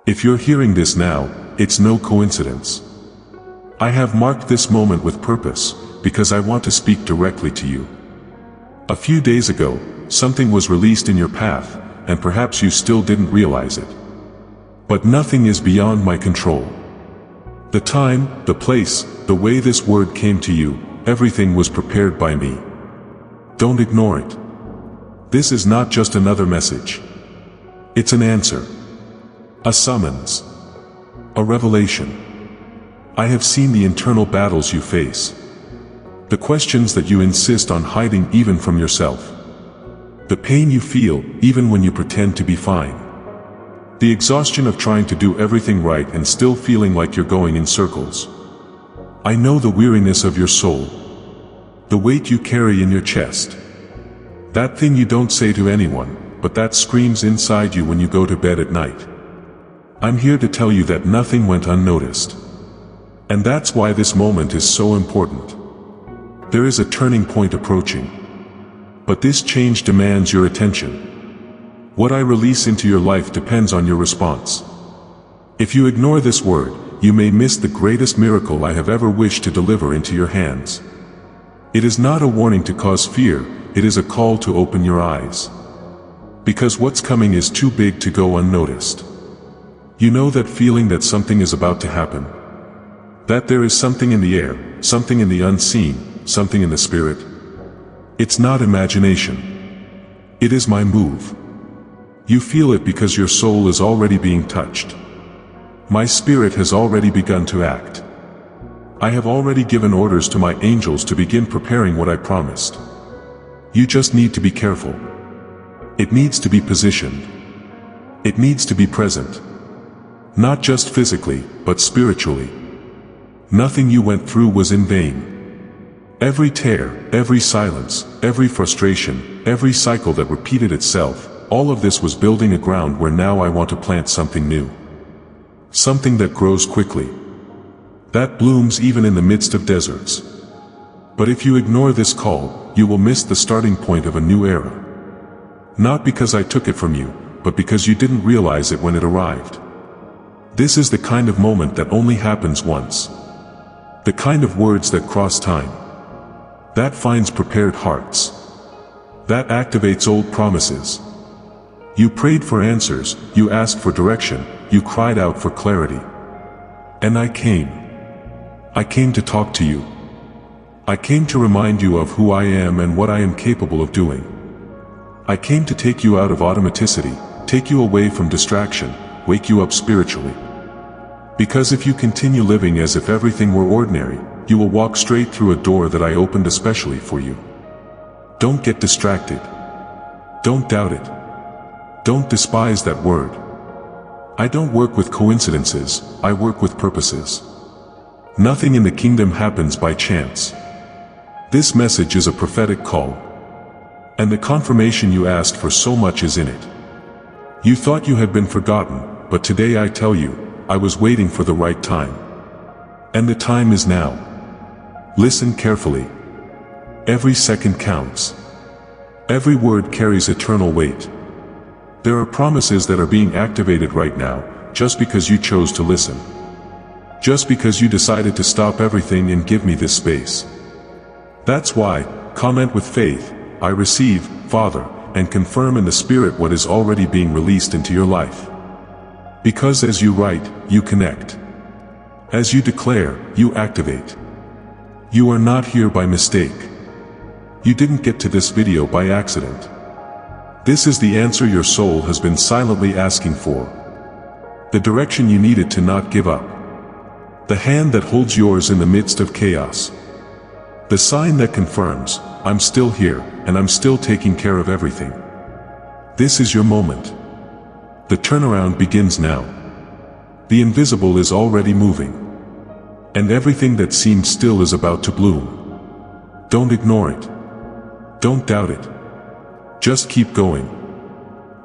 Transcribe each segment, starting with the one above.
If you're hearing this now, it's no coincidence. I have marked this moment with purpose, because I want to speak directly to you. A few days ago, something was released in your path, and perhaps you still didn't realize it. But nothing is beyond my control. The time, the place, the way this word came to you, everything was prepared by me. Don't ignore it. This is not just another message. It's an answer. A summons. A revelation. I have seen the internal battles you face. The questions that you insist on hiding even from yourself. The pain you feel even when you pretend to be fine. The exhaustion of trying to do everything right and still feeling like you're going in circles. I know the weariness of your soul. The weight you carry in your chest. That thing you don't say to anyone, but that screams inside you when you go to bed at night. I'm here to tell you that nothing went unnoticed. And that's why this moment is so important. There is a turning point approaching. But this change demands your attention. What I release into your life depends on your response. If you ignore this word, you may miss the greatest miracle I have ever wished to deliver into your hands. It is not a warning to cause fear, it is a call to open your eyes. Because what's coming is too big to go unnoticed. You know that feeling that something is about to happen? That there is something in the air, something in the unseen, something in the spirit? It's not imagination. It is my move. You feel it because your soul is already being touched. My spirit has already begun to act. I have already given orders to my angels to begin preparing what I promised. You just need to be careful. It needs to be positioned. It needs to be present. Not just physically, but spiritually. Nothing you went through was in vain. Every tear, every silence, every frustration, every cycle that repeated itself, all of this was building a ground where now I want to plant something new. Something that grows quickly. That blooms even in the midst of deserts. But if you ignore this call, you will miss the starting point of a new era. Not because I took it from you, but because you didn't realize it when it arrived. This is the kind of moment that only happens once. The kind of words that cross time. That finds prepared hearts. That activates old promises. You prayed for answers, you asked for direction, you cried out for clarity. And I came. I came to talk to you. I came to remind you of who I am and what I am capable of doing. I came to take you out of automaticity, take you away from distraction, wake you up spiritually. Because if you continue living as if everything were ordinary, you will walk straight through a door that I opened especially for you. Don't get distracted. Don't doubt it. Don't despise that word. I don't work with coincidences, I work with purposes. Nothing in the kingdom happens by chance. This message is a prophetic call. And the confirmation you asked for so much is in it. You thought you had been forgotten, but today I tell you, I was waiting for the right time. And the time is now. Listen carefully. Every second counts. Every word carries eternal weight. There are promises that are being activated right now, just because you chose to listen. Just because you decided to stop everything and give me this space. That's why, comment with faith, I receive, Father, and confirm in the Spirit what is already being released into your life. Because as you write, you connect. As you declare, you activate. You are not here by mistake. You didn't get to this video by accident. This is the answer your soul has been silently asking for. The direction you needed to not give up. The hand that holds yours in the midst of chaos. The sign that confirms, I'm still here, and I'm still taking care of everything. This is your moment. The turnaround begins now. The invisible is already moving. And everything that seemed still is about to bloom. Don't ignore it. Don't doubt it. Just keep going.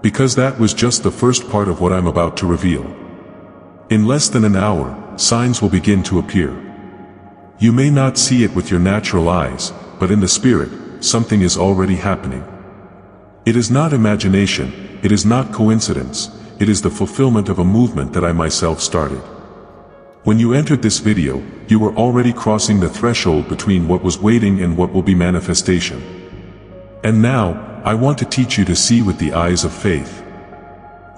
Because that was just the first part of what I'm about to reveal. In less than an hour, signs will begin to appear. You may not see it with your natural eyes, but in the spirit, something is already happening. It is not imagination, it is not coincidence, it is the fulfillment of a movement that I myself started. When you entered this video, you were already crossing the threshold between what was waiting and what will be manifestation. And now, I want to teach you to see with the eyes of faith.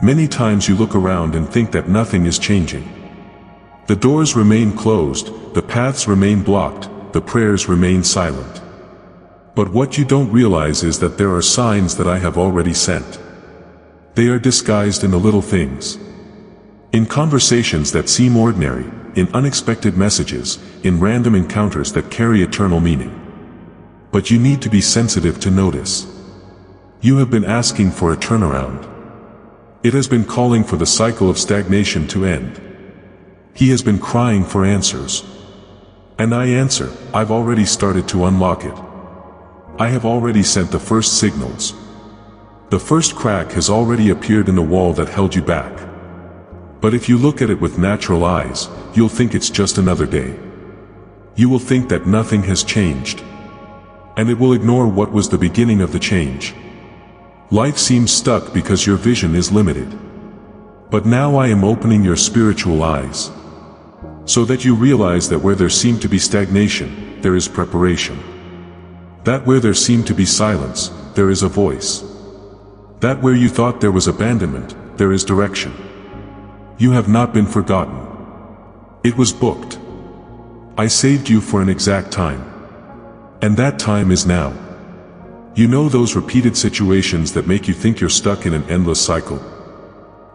Many times you look around and think that nothing is changing. The doors remain closed, the paths remain blocked, the prayers remain silent. But what you don't realize is that there are signs that I have already sent. They are disguised in the little things. In conversations that seem ordinary, in unexpected messages, in random encounters that carry eternal meaning. But you need to be sensitive to notice. You have been asking for a turnaround. It has been calling for the cycle of stagnation to end. He has been crying for answers. And I answer, I've already started to unlock it. I have already sent the first signals. The first crack has already appeared in the wall that held you back. But if you look at it with natural eyes, you'll think it's just another day. You will think that nothing has changed. And it will ignore what was the beginning of the change. Life seems stuck because your vision is limited. But now I am opening your spiritual eyes, so that you realize that where there seemed to be stagnation, there is preparation. That where there seemed to be silence, there is a voice. That where you thought there was abandonment, there is direction. You have not been forgotten. It was booked. I saved you for an exact time. And that time is now. You know those repeated situations that make you think you're stuck in an endless cycle?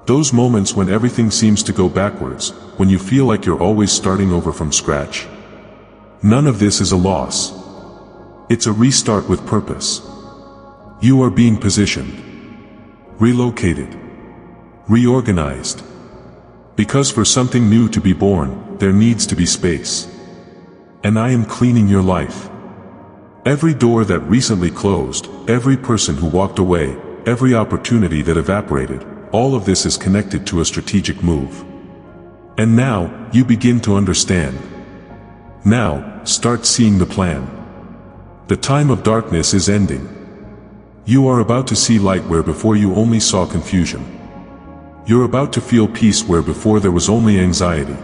Those moments when everything seems to go backwards, when you feel like you're always starting over from scratch? None of this is a loss. It's a restart with purpose. You are being positioned, relocated, reorganized. Because for something new to be born, there needs to be space. And I am cleaning your life. Every door that recently closed, every person who walked away, every opportunity that evaporated, all of this is connected to a strategic move. And now, you begin to understand. Now, start seeing the plan. The time of darkness is ending. You are about to see light where before you only saw confusion. You're about to feel peace where before there was only anxiety.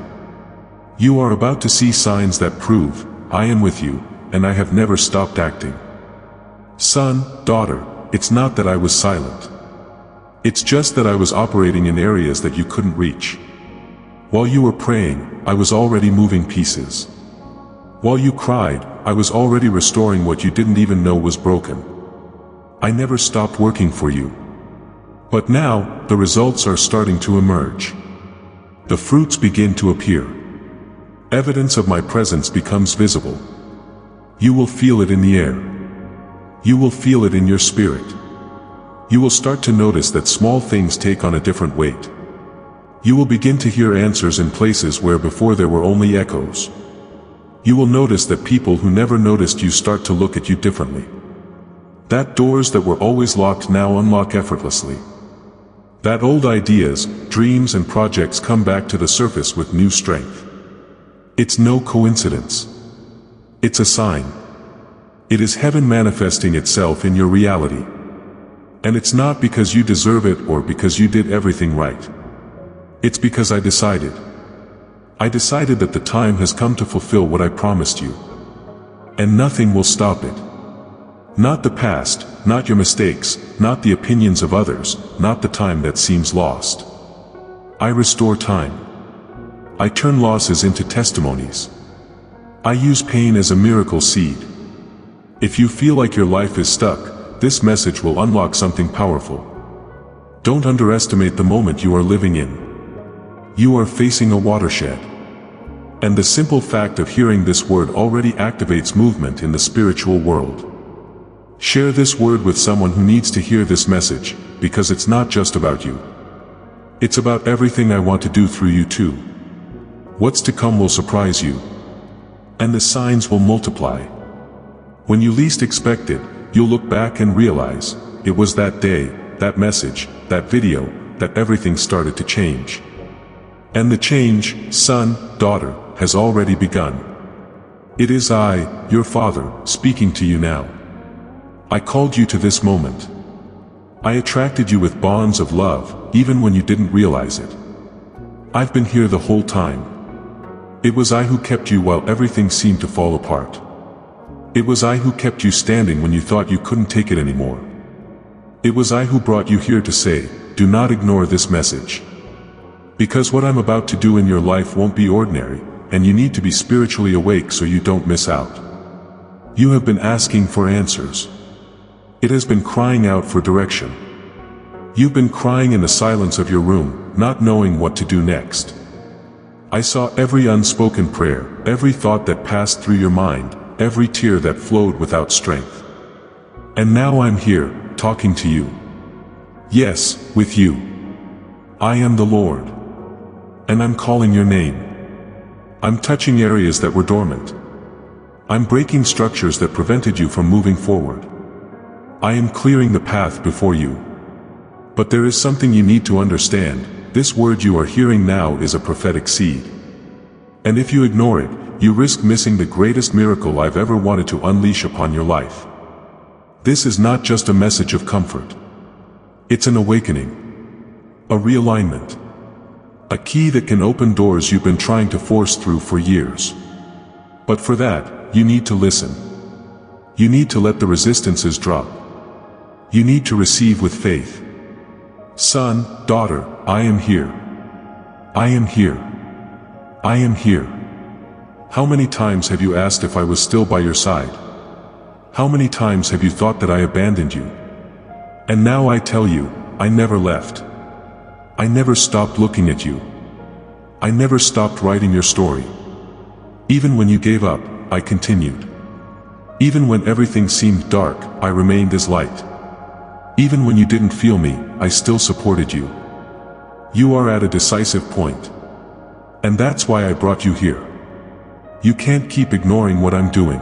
You are about to see signs that prove, I am with you, and I have never stopped acting. Son, daughter, it's not that I was silent. It's just that I was operating in areas that you couldn't reach. While you were praying, I was already moving pieces. While you cried, I was already restoring what you didn't even know was broken. I never stopped working for you. But now, the results are starting to emerge. The fruits begin to appear. Evidence of my presence becomes visible. You will feel it in the air. You will feel it in your spirit. You will start to notice that small things take on a different weight. You will begin to hear answers in places where before there were only echoes. You will notice that people who never noticed you start to look at you differently. That doors that were always locked now unlock effortlessly. That old ideas, dreams and projects come back to the surface with new strength. It's no coincidence. It's a sign. It is heaven manifesting itself in your reality. And it's not because you deserve it or because you did everything right. It's because I decided. I decided that the time has come to fulfill what I promised you. And nothing will stop it. Not the past, not your mistakes, not the opinions of others, not the time that seems lost. I restore time. I turn losses into testimonies. I use pain as a miracle seed. If you feel like your life is stuck, this message will unlock something powerful. Don't underestimate the moment you are living in. You are facing a watershed. And the simple fact of hearing this word already activates movement in the spiritual world. Share this word with someone who needs to hear this message, because it's not just about you. It's about everything I want to do through you too. What's to come will surprise you. And the signs will multiply. When you least expect it, you'll look back and realize, it was that day, that message, that video, that everything started to change. And the change, son, daughter, has already begun. It is I, your Father, speaking to you now. I called you to this moment. I attracted you with bonds of love, even when you didn't realize it. I've been here the whole time. It was I who kept you while everything seemed to fall apart. It was I who kept you standing when you thought you couldn't take it anymore. It was I who brought you here to say, do not ignore this message. Because what I'm about to do in your life won't be ordinary, and you need to be spiritually awake so you don't miss out. You have been asking for answers. It has been crying out for direction. You've been crying in the silence of your room, not knowing what to do next. I saw every unspoken prayer, every thought that passed through your mind, every tear that flowed without strength. And now I'm here, talking to you. Yes, with you. I am the Lord. And I'm calling your name. I'm touching areas that were dormant. I'm breaking structures that prevented you from moving forward. I am clearing the path before you. But there is something you need to understand. This word you are hearing now is a prophetic seed. And if you ignore it, you risk missing the greatest miracle I've ever wanted to unleash upon your life. This is not just a message of comfort. It's an awakening. A realignment. A key that can open doors you've been trying to force through for years. But for that, you need to listen. You need to let the resistances drop. You need to receive with faith. Son, daughter, I am here. I am here. I am here. How many times have you asked if I was still by your side? How many times have you thought that I abandoned you? And now I tell you, I never left. I never stopped looking at you. I never stopped writing your story. Even when you gave up, I continued. Even when everything seemed dark, I remained as light. Even when you didn't feel me, I still supported you. You are at a decisive point. And that's why I brought you here. You can't keep ignoring what I'm doing.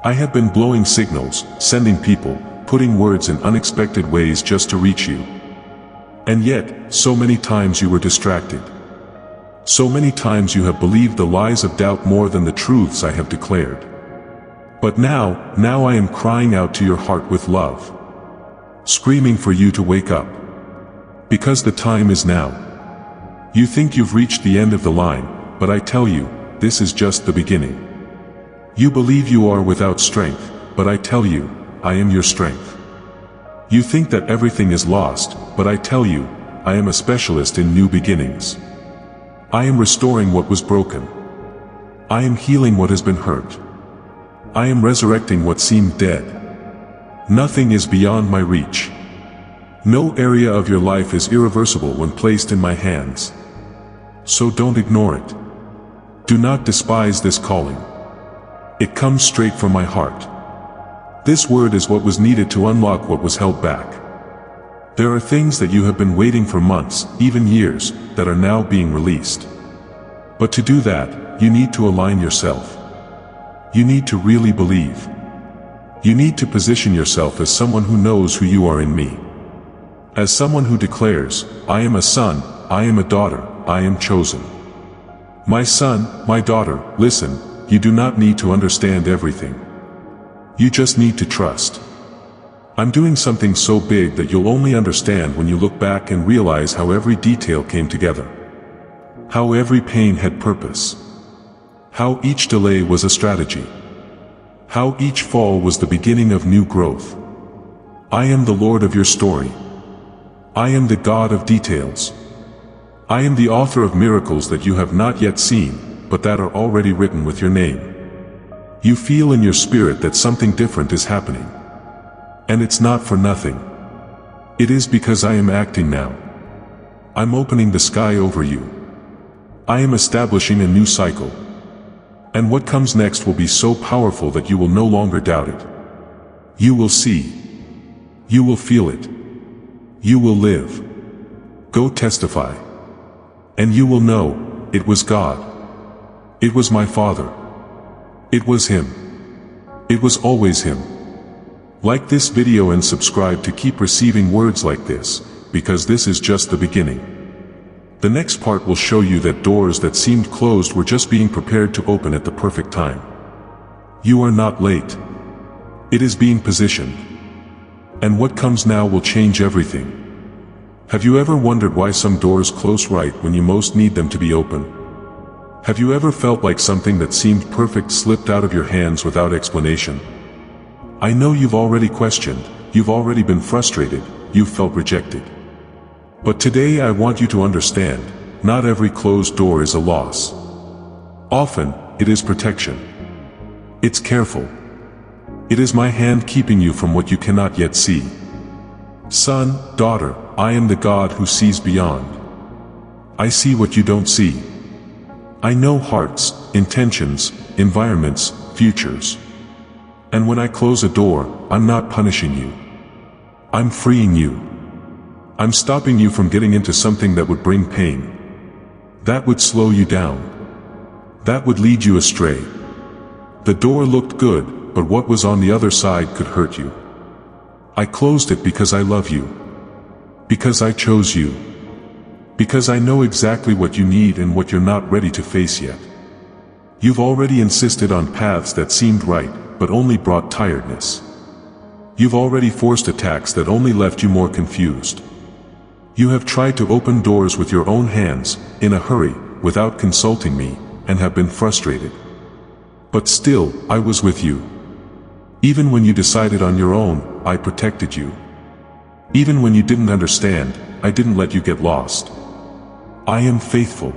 I have been blowing signals, sending people, putting words in unexpected ways just to reach you. And yet, so many times you were distracted. So many times you have believed the lies of doubt more than the truths I have declared. But now I am crying out to your heart with love. Screaming for you to wake up. Because the time is now. You think you've reached the end of the line, but I tell you, this is just the beginning. You believe you are without strength, but I tell you, I am your strength. You think that everything is lost, but I tell you, I am a specialist in new beginnings. I am restoring what was broken. I am healing what has been hurt. I am resurrecting what seemed dead. Nothing is beyond my reach. No area of your life is irreversible when placed in my hands. So don't ignore it. Do not despise this calling. It comes straight from my heart. This word is what was needed to unlock what was held back. There are things that you have been waiting for months, even years, that are now being released. But to do that, you need to align yourself. You need to really believe. You need to position yourself as someone who knows who you are in me. As someone who declares, I am a son, I am a daughter, I am chosen. My son, my daughter, listen, you do not need to understand everything. You just need to trust. I'm doing something so big that you'll only understand when you look back and realize how every detail came together. How every pain had purpose. How each delay was a strategy. How each fall was the beginning of new growth. I am the Lord of your story. I am the God of details. I am the author of miracles that you have not yet seen, but that are already written with your name. You feel in your spirit that something different is happening. And it's not for nothing. It is because I am acting now. I'm opening the sky over you. I am establishing a new cycle. And what comes next will be so powerful that you will no longer doubt it. You will see. You will feel it. You will live. Go testify. And you will know, it was God. It was my Father. It was Him. It was always Him. Like this video and subscribe to keep receiving words like this, because this is just the beginning. The next part will show you that doors that seemed closed were just being prepared to open at the perfect time. You are not late. It is being positioned. And what comes now will change everything. Have you ever wondered why some doors close right when you most need them to be open? Have you ever felt like something that seemed perfect slipped out of your hands without explanation? I know you've already questioned, you've already been frustrated, you've felt rejected. But today I want you to understand, not every closed door is a loss. Often, it is protection. It's careful. It is my hand keeping you from what you cannot yet see. Son, daughter, I am the God who sees beyond. I see what you don't see. I know hearts, intentions, environments, futures. And when I close a door, I'm not punishing you. I'm freeing you. I'm stopping you from getting into something that would bring pain. That would slow you down. That would lead you astray. The door looked good, but what was on the other side could hurt you. I closed it because I love you. Because I chose you. Because I know exactly what you need and what you're not ready to face yet. You've already insisted on paths that seemed right, but only brought tiredness. You've already forced attacks that only left you more confused. You have tried to open doors with your own hands, in a hurry, without consulting me, and have been frustrated. But still, I was with you. Even when you decided on your own, I protected you. Even when you didn't understand, I didn't let you get lost. I am faithful.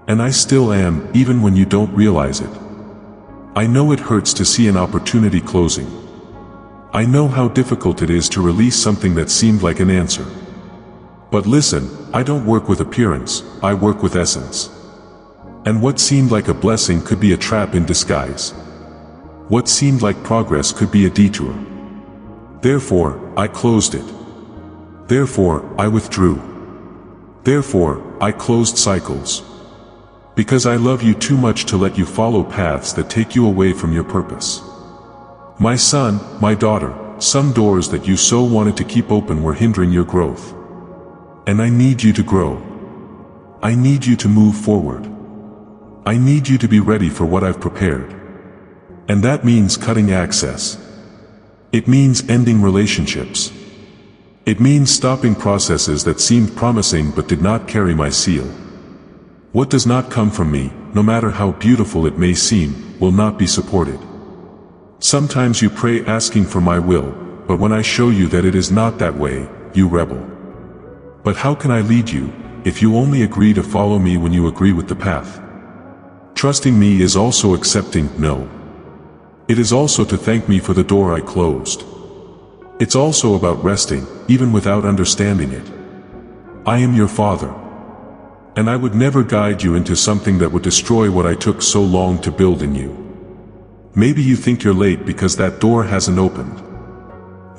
And I still am, even when you don't realize it. I know it hurts to see an opportunity closing. I know how difficult it is to release something that seemed like an answer. But listen, I don't work with appearance, I work with essence. And what seemed like a blessing could be a trap in disguise. What seemed like progress could be a detour. Therefore, I closed it. Therefore, I withdrew. Therefore, I closed cycles. Because I love you too much to let you follow paths that take you away from your purpose. My son, my daughter, some doors that you so wanted to keep open were hindering your growth. And I need you to grow. I need you to move forward. I need you to be ready for what I've prepared. And that means cutting access. It means ending relationships. It means stopping processes that seemed promising but did not carry my seal. What does not come from me, no matter how beautiful it may seem, will not be supported. Sometimes you pray asking for my will, but when I show you that it is not that way, you rebel. But how can I lead you, if you only agree to follow me when you agree with the path? Trusting me is also accepting no. It is also to thank me for the door I closed. It's also about resting, even without understanding it. I am your Father. And I would never guide you into something that would destroy what I took so long to build in you. Maybe you think you're late because that door hasn't opened.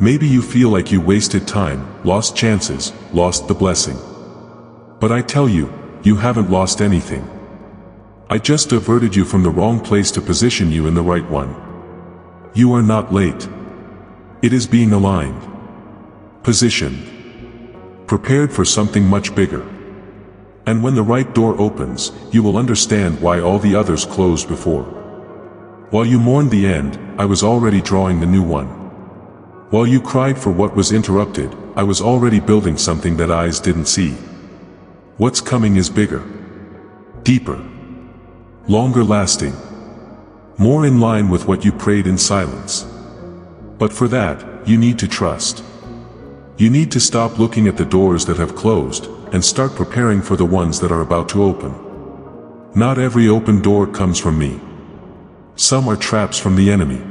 Maybe you feel like you wasted time, lost chances, lost the blessing. But I tell you, you haven't lost anything. I just diverted you from the wrong place to position you in the right one. You are not late. It is being aligned. Positioned. Prepared for something much bigger. And when the right door opens, you will understand why all the others closed before. While you mourned the end, I was already drawing the new one. While you cried for what was interrupted, I was already building something that eyes didn't see. What's coming is bigger. Deeper. Longer lasting. More in line with what you prayed in silence. But for that, you need to trust. You need to stop looking at the doors that have closed, and start preparing for the ones that are about to open. Not every open door comes from me. Some are traps from the enemy.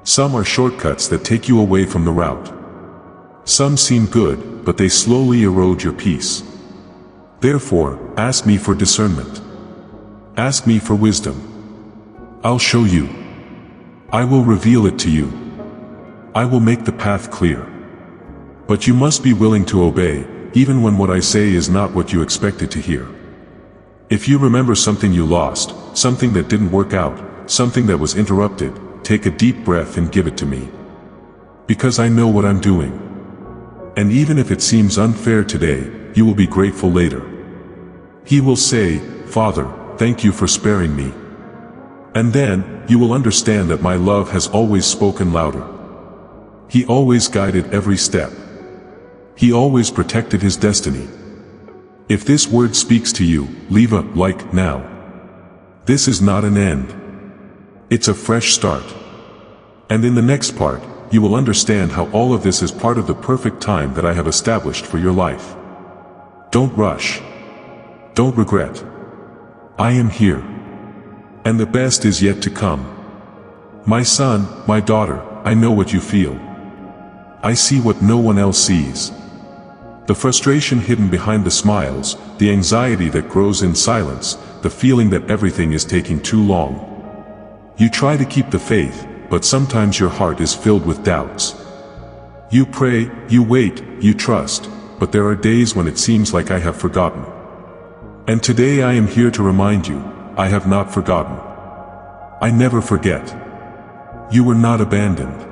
Some are shortcuts that take you away from the route. Some seem good, but they slowly erode your peace. Therefore, ask me for discernment. Ask me for wisdom. I'll show you. I will reveal it to you. I will make the path clear. But you must be willing to obey, even when what I say is not what you expected to hear. If you remember something you lost, something that didn't work out, something that was interrupted, take a deep breath and give it to me. Because I know what I'm doing. And even if it seems unfair today, you will be grateful later. He will say, Father, thank you for sparing me. And then, you will understand that my love has always spoken louder. He always guided every step. He always protected his destiny. If this word speaks to you, leave a like now. This is not an end. It's a fresh start. And in the next part, you will understand how all of this is part of the perfect time that I have established for your life. Don't rush. Don't regret. I am here. And the best is yet to come. My son, my daughter, I know what you feel. I see what no one else sees. The frustration hidden behind the smiles, the anxiety that grows in silence, the feeling that everything is taking too long. You try to keep the faith, but sometimes your heart is filled with doubts. You pray, you wait, you trust, but there are days when it seems like I have forgotten. And today I am here to remind you, I have not forgotten. I never forget. You were not abandoned.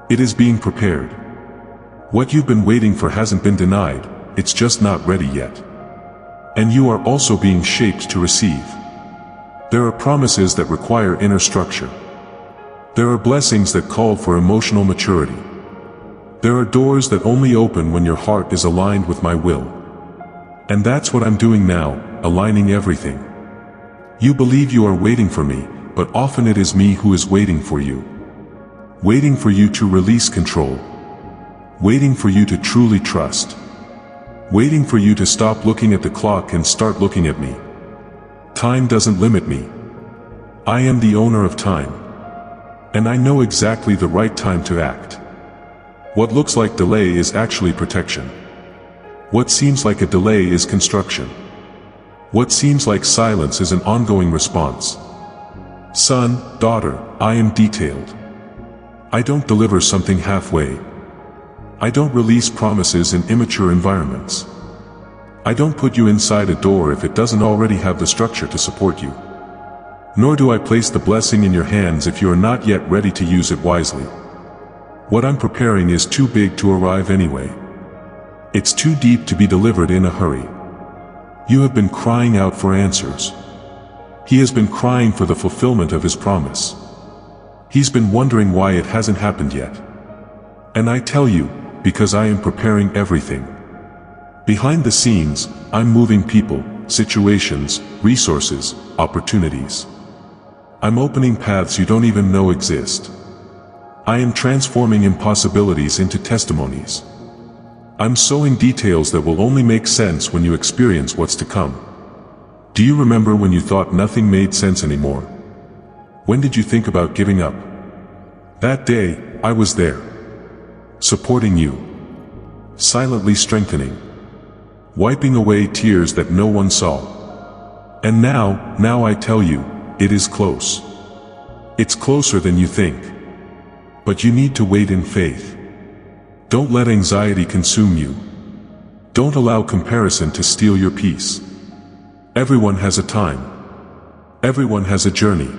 It is being prepared. What you've been waiting for hasn't been denied, it's just not ready yet. And you are also being shaped to receive. There are promises that require inner structure. There are blessings that call for emotional maturity. There are doors that only open when your heart is aligned with my will. And that's what I'm doing now, aligning everything. You believe you are waiting for me, but often it is me who is waiting for you. Waiting for you to release control. Waiting for you to truly trust. Waiting for you to stop looking at the clock and start looking at me. Time doesn't limit me. I am the owner of time. And I know exactly the right time to act. What looks like delay is actually protection. What seems like a delay is construction. What seems like silence is an ongoing response. Son, daughter, I am detailed. I don't deliver something halfway. I don't release promises in immature environments. I don't put you inside a door if it doesn't already have the structure to support you. Nor do I place the blessing in your hands if you are not yet ready to use it wisely. What I'm preparing is too big to arrive anyway. It's too deep to be delivered in a hurry. You have been crying out for answers. He has been crying for the fulfillment of his promise. He's been wondering why it hasn't happened yet. And I tell you, because I am preparing everything. Behind the scenes, I'm moving people, situations, resources, opportunities. I'm opening paths you don't even know exist. I am transforming impossibilities into testimonies. I'm sowing details that will only make sense when you experience what's to come. Do you remember when you thought nothing made sense anymore? When did you think about giving up? That day, I was there. Supporting you. Silently strengthening. Wiping away tears that no one saw. And now I tell you, it is close. It's closer than you think. But you need to wait in faith. Don't let anxiety consume you. Don't allow comparison to steal your peace. Everyone has a time. Everyone has a journey.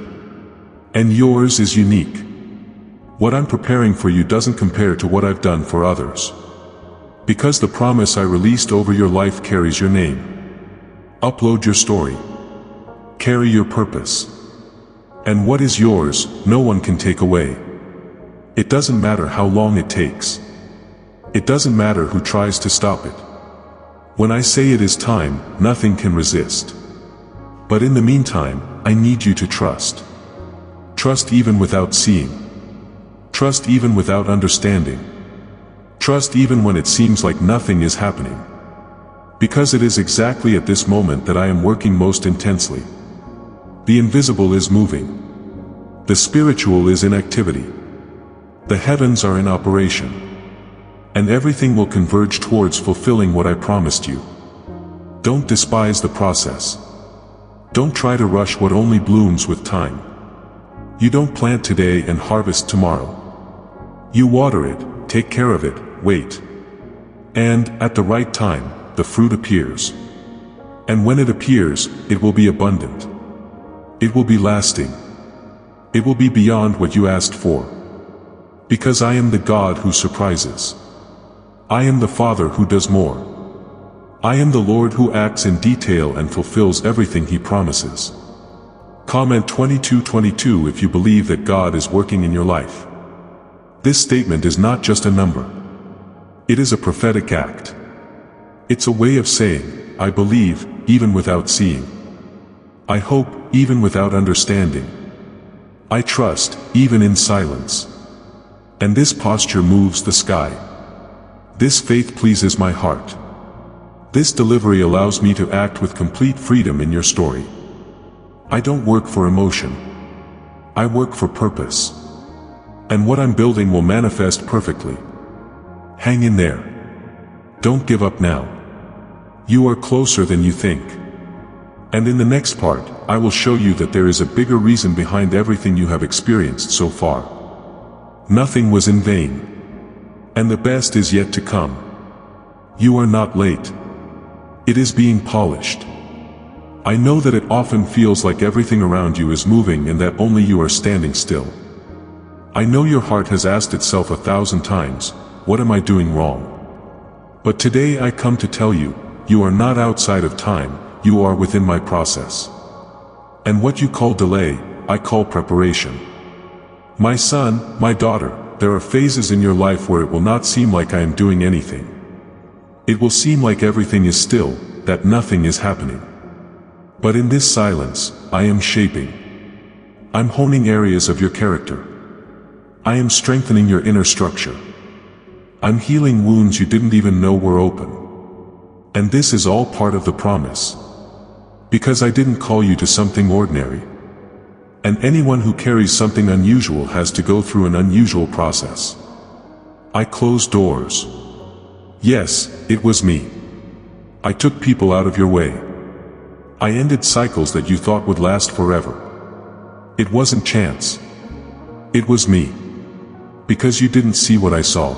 And yours is unique. What I'm preparing for you doesn't compare to what I've done for others. Because the promise I released over your life carries your name. Upload your story. Carry your purpose. And what is yours, no one can take away. It doesn't matter how long it takes. It doesn't matter who tries to stop it. When I say it is time, nothing can resist. But in the meantime, I need you to trust. Trust even without seeing. Trust even without understanding. Trust even when it seems like nothing is happening. Because it is exactly at this moment that I am working most intensely. The invisible is moving. The spiritual is in activity. The heavens are in operation. And everything will converge towards fulfilling what I promised you. Don't despise the process. Don't try to rush what only blooms with time. You don't plant today and harvest tomorrow. You water it, take care of it, wait. And, at the right time, the fruit appears. And when it appears, it will be abundant. It will be lasting. It will be beyond what you asked for. Because I am the God who surprises. I am the Father who does more. I am the Lord who acts in detail and fulfills everything He promises. Comment 2222 if you believe that God is working in your life. This statement is not just a number. It is a prophetic act. It's a way of saying, I believe, even without seeing. I hope, even without understanding. I trust, even in silence. And this posture moves the sky. This faith pleases my heart. This delivery allows me to act with complete freedom in your story. I don't work for emotion. I work for purpose. And what I'm building will manifest perfectly. Hang in there. Don't give up now. You are closer than you think. And in the next part, I will show you that there is a bigger reason behind everything you have experienced so far. Nothing was in vain. And the best is yet to come. You are not late. It is being polished. I know that it often feels like everything around you is moving and that only you are standing still. I know your heart has asked itself 1,000 times, what am I doing wrong? But today I come to tell you, you are not outside of time, you are within my process. And what you call delay, I call preparation. My son, my daughter, there are phases in your life where it will not seem like I am doing anything. It will seem like everything is still, that nothing is happening. But in this silence, I am shaping. I'm honing areas of your character. I am strengthening your inner structure. I'm healing wounds you didn't even know were open. And this is all part of the promise. Because I didn't call you to something ordinary. And anyone who carries something unusual has to go through an unusual process. I closed doors. Yes, it was me. I took people out of your way. I ended cycles that you thought would last forever. It wasn't chance. It was me. Because you didn't see what I saw.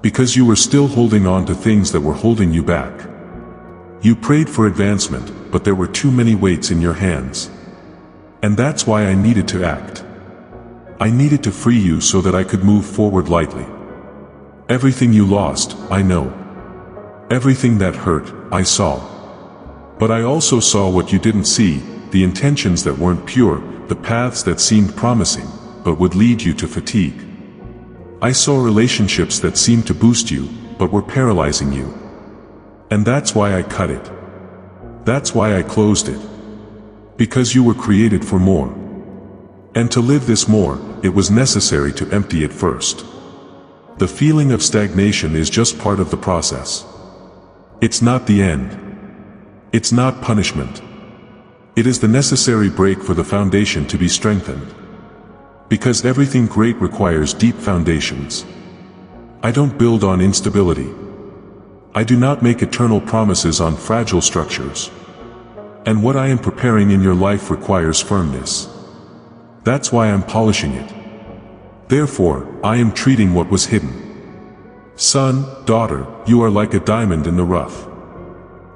Because you were still holding on to things that were holding you back. You prayed for advancement, but there were too many weights in your hands. And that's why I needed to act. I needed to free you so that I could move forward lightly. Everything you lost, I know. Everything that hurt, I saw. But I also saw what you didn't see, the intentions that weren't pure, the paths that seemed promising, but would lead you to fatigue. I saw relationships that seemed to boost you, but were paralyzing you. And that's why I cut it. That's why I closed it. Because you were created for more. And to live this more, it was necessary to empty it first. The feeling of stagnation is just part of the process. It's not the end. It's not punishment. It is the necessary break for the foundation to be strengthened. Because everything great requires deep foundations. I don't build on instability. I do not make eternal promises on fragile structures. And what I am preparing in your life requires firmness. That's why I'm polishing it. Therefore, I am treating what was hidden. Son, daughter, you are like a diamond in the rough.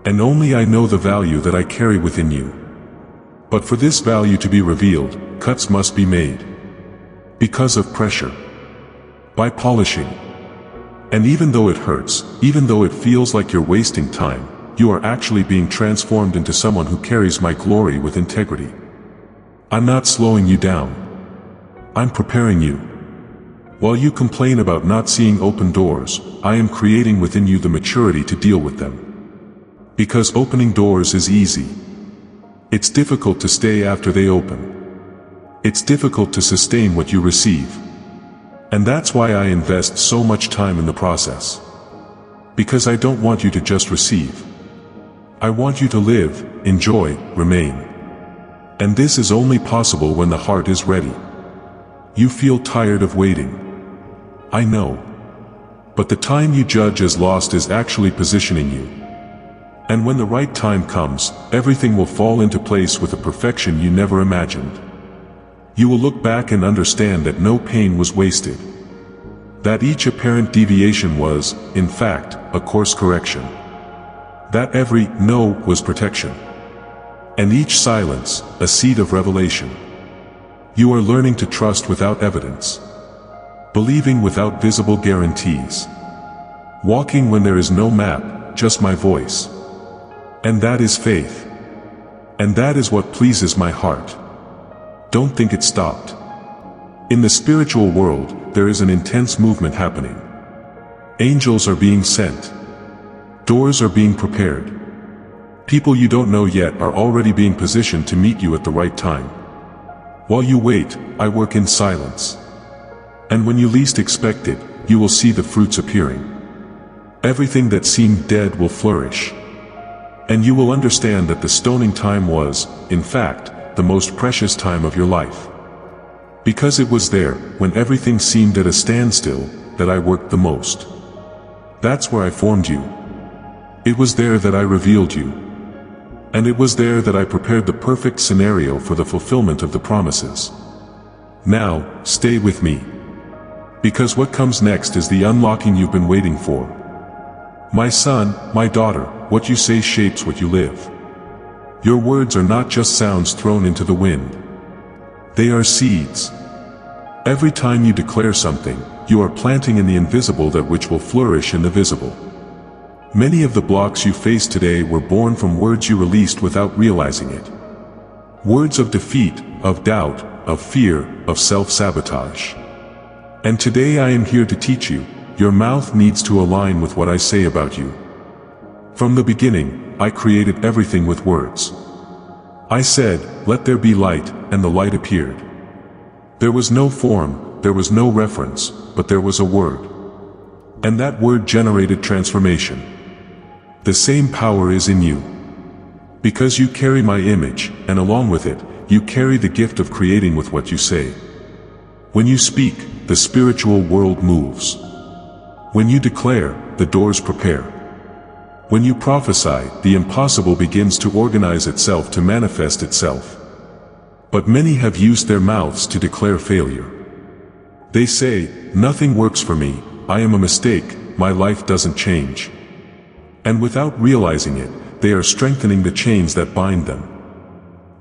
And only I know the value that I carry within you. But for this value to be revealed, cuts must be made. Because of pressure. By polishing. And even though it hurts, even though it feels like you're wasting time, you are actually being transformed into someone who carries my glory with integrity. I'm not slowing you down. I'm preparing you. While you complain about not seeing open doors, I am creating within you the maturity to deal with them. Because opening doors is easy. It's difficult to stay after they open. It's difficult to sustain what you receive. And that's why I invest so much time in the process. Because I don't want you to just receive. I want you to live, enjoy, remain. And this is only possible when the heart is ready. You feel tired of waiting. I know. But the time you judge as lost is actually positioning you. And when the right time comes, everything will fall into place with a perfection you never imagined. You will look back and understand that no pain was wasted. That each apparent deviation was, in fact, a course correction. That every no was protection. And each silence, a seed of revelation. You are learning to trust without evidence. Believing without visible guarantees. Walking when there is no map, just my voice. And that is faith. And that is what pleases my heart. Don't think it stopped. In the spiritual world, there is an intense movement happening. Angels are being sent. Doors are being prepared. People you don't know yet are already being positioned to meet you at the right time. While you wait, I work in silence. And when you least expect it, you will see the fruits appearing. Everything that seemed dead will flourish. And you will understand that the stoning time was, in fact, the most precious time of your life. Because it was there, when everything seemed at a standstill, that I worked the most. That's where I formed you. It was there that I revealed you. And it was there that I prepared the perfect scenario for the fulfillment of the promises. Now, stay with me. Because what comes next is the unlocking you've been waiting for. My son, my daughter, what you say shapes what you live. Your words are not just sounds thrown into the wind. They are seeds. Every time you declare something, you are planting in the invisible that which will flourish in the visible. Many of the blocks you face today were born from words you released without realizing it. Words of defeat, of doubt, of fear, of self-sabotage. And today I am here to teach you, your mouth needs to align with what I say about you. From the beginning, I created everything with words. I said, "Let there be light," and the light appeared. There was no form, there was no reference, but there was a word. And that word generated transformation. The same power is in you. Because you carry my image, and along with it, you carry the gift of creating with what you say. When you speak, the spiritual world moves. When you declare, the doors prepare. When you prophesy, the impossible begins to organize itself to manifest itself. But many have used their mouths to declare failure. They say, "Nothing works for me, I am a mistake, my life doesn't change." And without realizing it, they are strengthening the chains that bind them.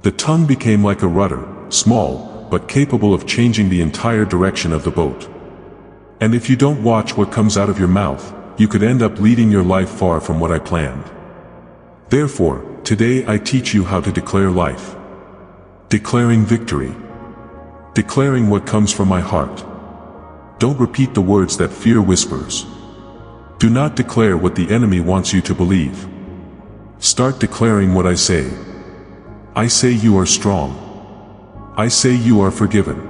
The tongue became like a rudder, small, but capable of changing the entire direction of the boat. And if you don't watch what comes out of your mouth, you could end up leading your life far from what I planned. Therefore, today I teach you how to declare life. Declaring victory. Declaring what comes from my heart. Don't repeat the words that fear whispers. Do not declare what the enemy wants you to believe. Start declaring what I say. I say you are strong. I say you are forgiven.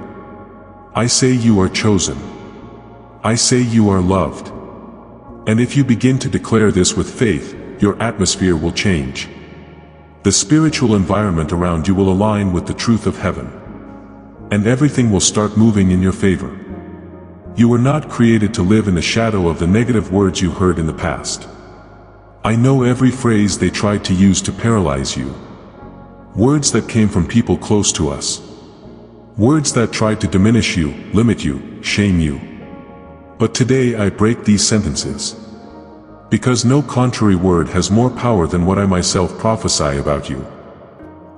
I say you are chosen. I say you are loved. And if you begin to declare this with faith, your atmosphere will change. The spiritual environment around you will align with the truth of heaven. And everything will start moving in your favor. You were not created to live in the shadow of the negative words you heard in the past. I know every phrase they tried to use to paralyze you. Words that came from people close to us. Words that tried to diminish you, limit you, shame you. But today I break these sentences. Because no contrary word has more power than what I myself prophesy about you.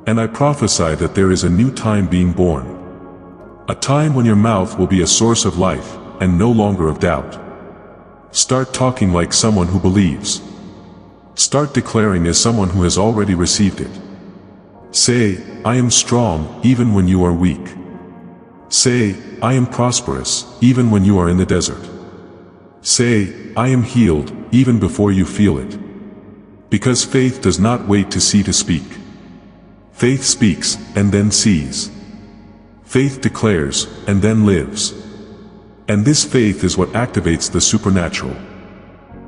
And I prophesy that there is a new time being born. A time when your mouth will be a source of life, and no longer of doubt. Start talking like someone who believes. Start declaring as someone who has already received it. Say, "I am strong, even when you are weak." Say, "I am prosperous, even when you are in the desert." Say, "I am healed, even before you feel it." Because faith does not wait to see to speak. Faith speaks, and then sees. Faith declares, and then lives. And this faith is what activates the supernatural.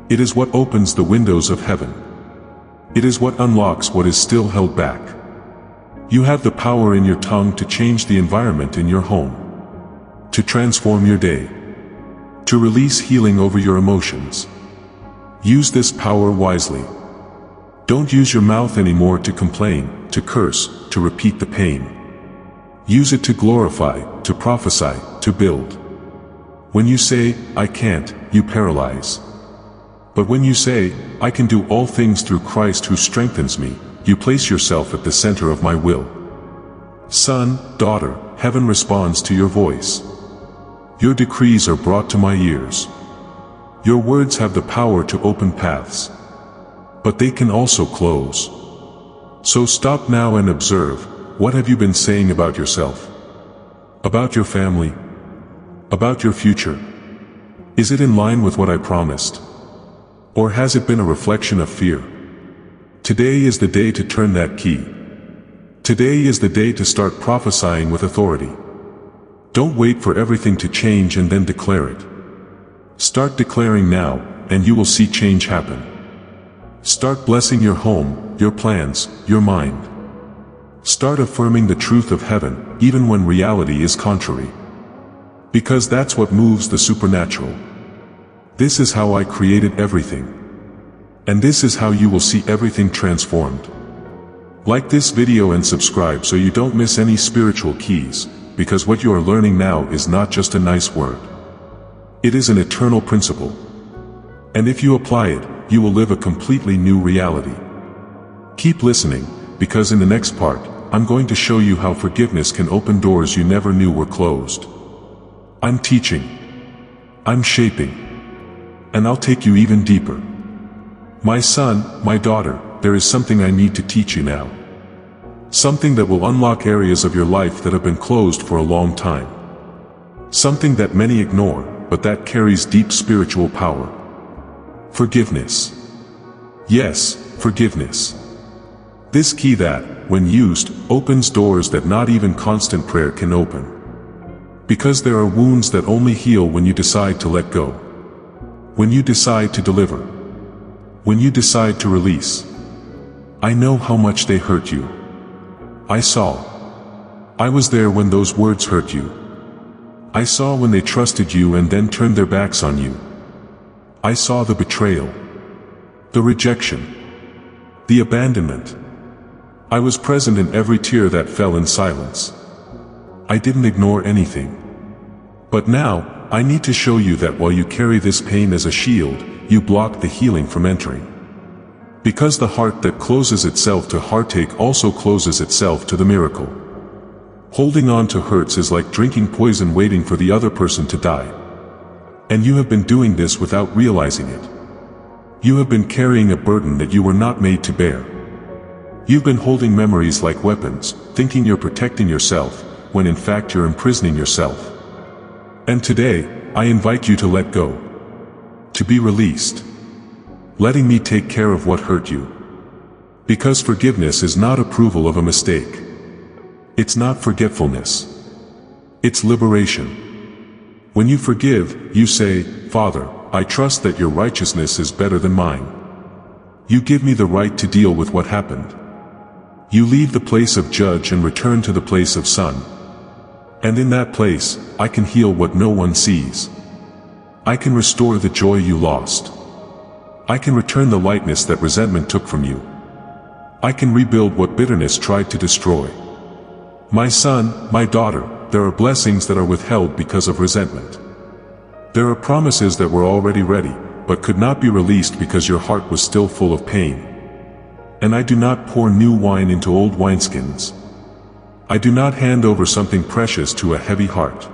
It is what opens the windows of heaven. It is what unlocks what is still held back. You have the power in your tongue to change the environment in your home. To transform your day. To release healing over your emotions. Use this power wisely. Don't use your mouth anymore to complain, to curse, to repeat the pain. Use it to glorify, to prophesy, to build. When you say, "I can't," you paralyze. But when you say, "I can do all things through Christ who strengthens me," you place yourself at the center of my will. Son, daughter, heaven responds to your voice. Your decrees are brought to my ears. Your words have the power to open paths. But they can also close. So stop now and observe, what have you been saying about yourself? About your family? About your future? Is it in line with what I promised? Or has it been a reflection of fear? Today is the day to turn that key. Today is the day to start prophesying with authority. Don't wait for everything to change and then declare it. Start declaring now, and you will see change happen. Start blessing your home, your plans, your mind. Start affirming the truth of heaven, even when reality is contrary. Because that's what moves the supernatural. This is how I created everything. And this is how you will see everything transformed. Like this video and subscribe so you don't miss any spiritual keys, because what you are learning now is not just a nice word. It is an eternal principle. And if you apply it, you will live a completely new reality. Keep listening, because in the next part, I'm going to show you how forgiveness can open doors you never knew were closed. I'm teaching. I'm shaping. And I'll take you even deeper. My son, my daughter, there is something I need to teach you now. Something that will unlock areas of your life that have been closed for a long time. Something that many ignore, but that carries deep spiritual power. Forgiveness. Yes, forgiveness. This key that, when used, opens doors that not even constant prayer can open. Because there are wounds that only heal when you decide to let go. When you decide to deliver. When you decide to release. I know how much they hurt you. I saw. I was there when those words hurt you. I saw when they trusted you and then turned their backs on you. I saw the betrayal. The rejection. The abandonment. I was present in every tear that fell in silence. I didn't ignore anything. But now, I need to show you that while you carry this pain as a shield, you block the healing from entering. Because the heart that closes itself to heartache also closes itself to the miracle. Holding on to hurts is like drinking poison waiting for the other person to die. And you have been doing this without realizing it. You have been carrying a burden that you were not made to bear. You've been holding memories like weapons, thinking you're protecting yourself, when in fact you're imprisoning yourself. And today, I invite you to let go. To be released. Letting me take care of what hurt you. Because forgiveness is not approval of a mistake. It's not forgetfulness. It's liberation. When you forgive, you say, Father, I trust that your righteousness is better than mine. You give me the right to deal with what happened. You leave the place of judge and return to the place of son. And in that place, I can heal what no one sees. I can restore the joy you lost. I can return the lightness that resentment took from you. I can rebuild what bitterness tried to destroy. My son, my daughter, there are blessings that are withheld because of resentment. There are promises that were already ready, but could not be released because your heart was still full of pain. And I do not pour new wine into old wineskins. I do not hand over something precious to a heavy heart.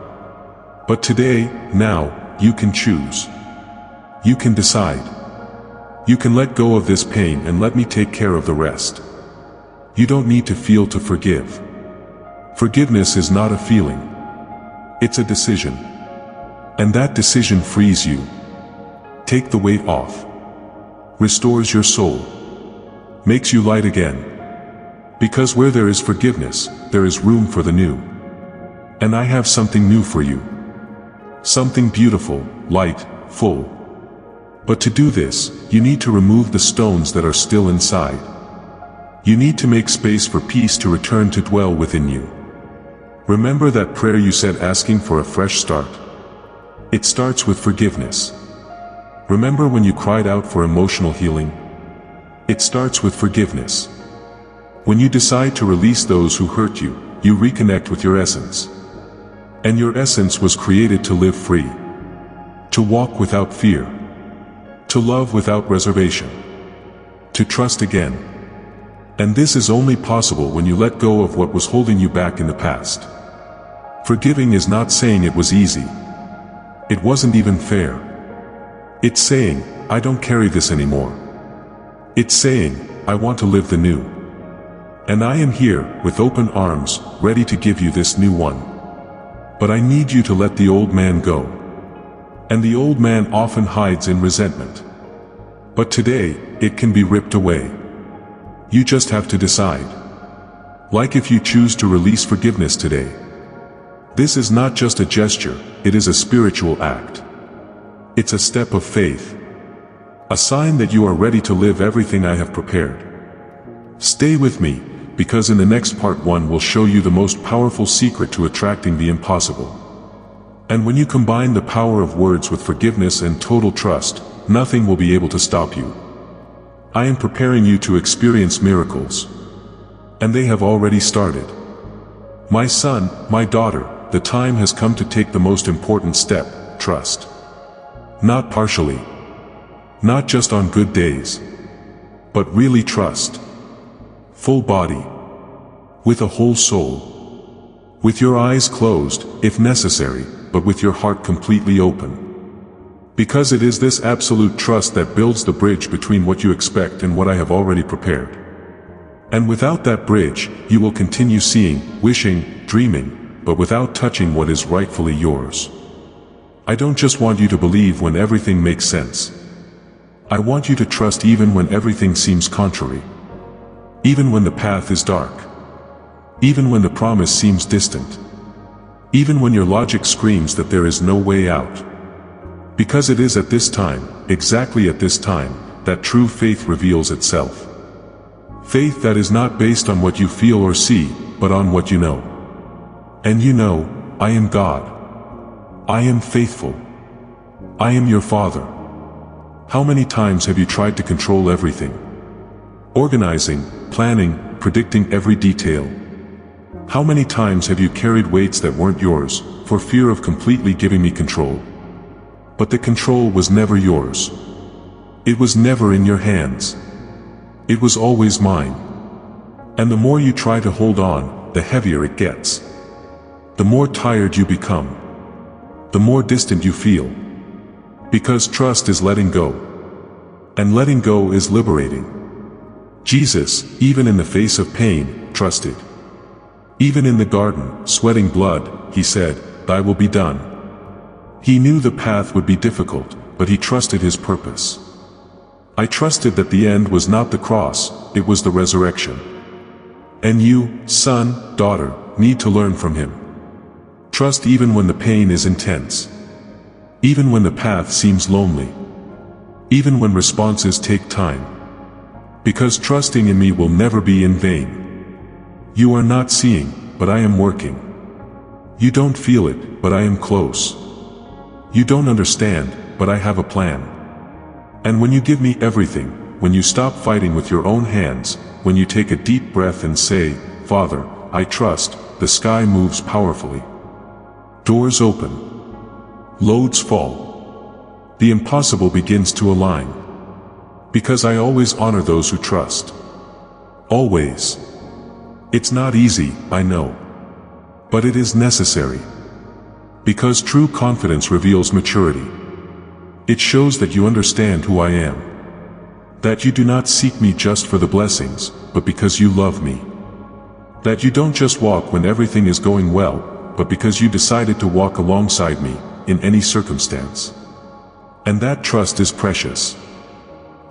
But today, now, you can choose. You can decide. You can let go of this pain and let me take care of the rest. You don't need to feel to forgive. Forgiveness is not a feeling. It's a decision. And that decision frees you. Take the weight off. Restores your soul. Makes you light again. Because where there is forgiveness, there is room for the new. And I have something new for you. Something beautiful, light, full. But to do this, you need to remove the stones that are still inside. You need to make space for peace to return to dwell within you. Remember that prayer you said asking for a fresh start? It starts with forgiveness. Remember when you cried out for emotional healing? It starts with forgiveness. When you decide to release those who hurt you, you reconnect with your essence. And your essence was created to live free. To walk without fear. To love without reservation. To trust again. And this is only possible when you let go of what was holding you back in the past. Forgiving is not saying it was easy. It wasn't even fair. It's saying, I don't carry this anymore. It's saying, I want to live the new. And I am here, with open arms, ready to give you this new one. But I need you to let the old man go. And the old man often hides in resentment. But today, it can be ripped away. You just have to decide. Like if you choose to release forgiveness today. This is not just a gesture, it is a spiritual act. It's a step of faith. A sign that you are ready to live everything I have prepared. Stay with me, because in the next part 1 will show you the most powerful secret to attracting the impossible. And when you combine the power of words with forgiveness and total trust, nothing will be able to stop you. I am preparing you to experience miracles. And they have already started. My son, my daughter, the time has come to take the most important step, trust. Not partially. Not just on good days. But really trust. Full body. With a whole soul. With your eyes closed, if necessary, but with your heart completely open. Because it is this absolute trust that builds the bridge between what you expect and what I have already prepared. And without that bridge, you will continue seeing, wishing, dreaming, but without touching what is rightfully yours. I don't just want you to believe when everything makes sense. I want you to trust even when everything seems contrary. Even when the path is dark. Even when the promise seems distant. Even when your logic screams that there is no way out. Because it is at this time, exactly at this time, that true faith reveals itself. Faith that is not based on what you feel or see, but on what you know. And you know, I am God. I am faithful. I am your Father. How many times have you tried to control everything? Organizing, planning, predicting every detail. How many times have you carried weights that weren't yours, for fear of completely giving me control? But the control was never yours. It was never in your hands. It was always mine. And the more you try to hold on, the heavier it gets. The more tired you become. The more distant you feel. Because trust is letting go. And letting go is liberating. Jesus, even in the face of pain, trusted. Even in the garden, sweating blood, he said, "Thy will be done." He knew the path would be difficult, but he trusted his purpose. I trusted that the end was not the cross, it was the resurrection. And you, son, daughter, need to learn from him. Trust even when the pain is intense. Even when the path seems lonely. Even when responses take time. Because trusting in me will never be in vain. You are not seeing, but I am working. You don't feel it, but I am close. You don't understand, but I have a plan. And when you give me everything, when you stop fighting with your own hands, when you take a deep breath and say, "Father, I trust," the sky moves powerfully. Doors open. Loads fall. The impossible begins to align. Because I always honor those who trust. Always. It's not easy, I know. But it is necessary. Because true confidence reveals maturity. It shows that you understand who I am. That you do not seek me just for the blessings, but because you love me. That you don't just walk when everything is going well, but because you decided to walk alongside me, in any circumstance. And that trust is precious.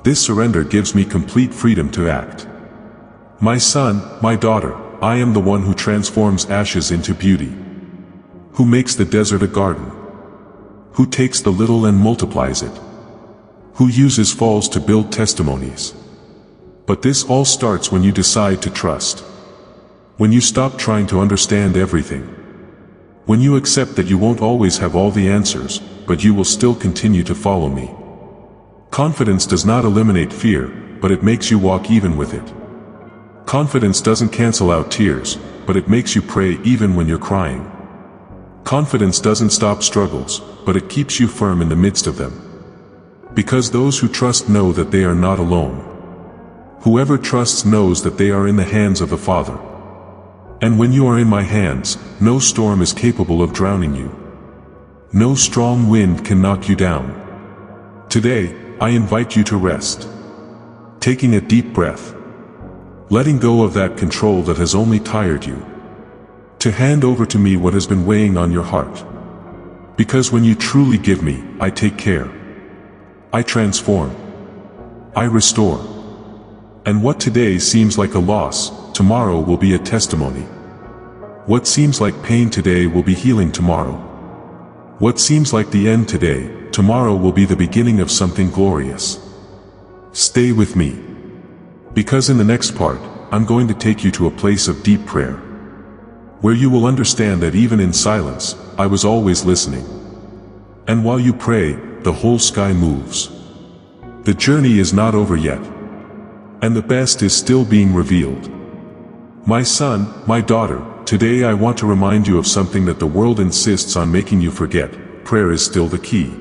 This surrender gives me complete freedom to act. My son, my daughter, I am the one who transforms ashes into beauty. Who makes the desert a garden. Who takes the little and multiplies it. Who uses falls to build testimonies. But this all starts when you decide to trust. When you stop trying to understand everything. When you accept that you won't always have all the answers, but you will still continue to follow me. Confidence does not eliminate fear, but it makes you walk even with it. Confidence doesn't cancel out tears, but it makes you pray even when you're crying. Confidence doesn't stop struggles, but it keeps you firm in the midst of them. Because those who trust know that they are not alone. Whoever trusts knows that they are in the hands of the Father. And when you are in my hands, no storm is capable of drowning you. No strong wind can knock you down. Today, I invite you to rest. Taking a deep breath. Letting go of that control that has only tired you. To hand over to me what has been weighing on your heart. Because when you truly give me, I take care. I transform. I restore. And what today seems like a loss, tomorrow will be a testimony. What seems like pain today will be healing tomorrow. What seems like the end today, tomorrow will be the beginning of something glorious. Stay with me. Because in the next part, I'm going to take you to a place of deep prayer, where you will understand that even in silence, I was always listening. And while you pray, the whole sky moves. The journey is not over yet. And the best is still being revealed. My son, my daughter, today I want to remind you of something that the world insists on making you forget. Prayer is still the key.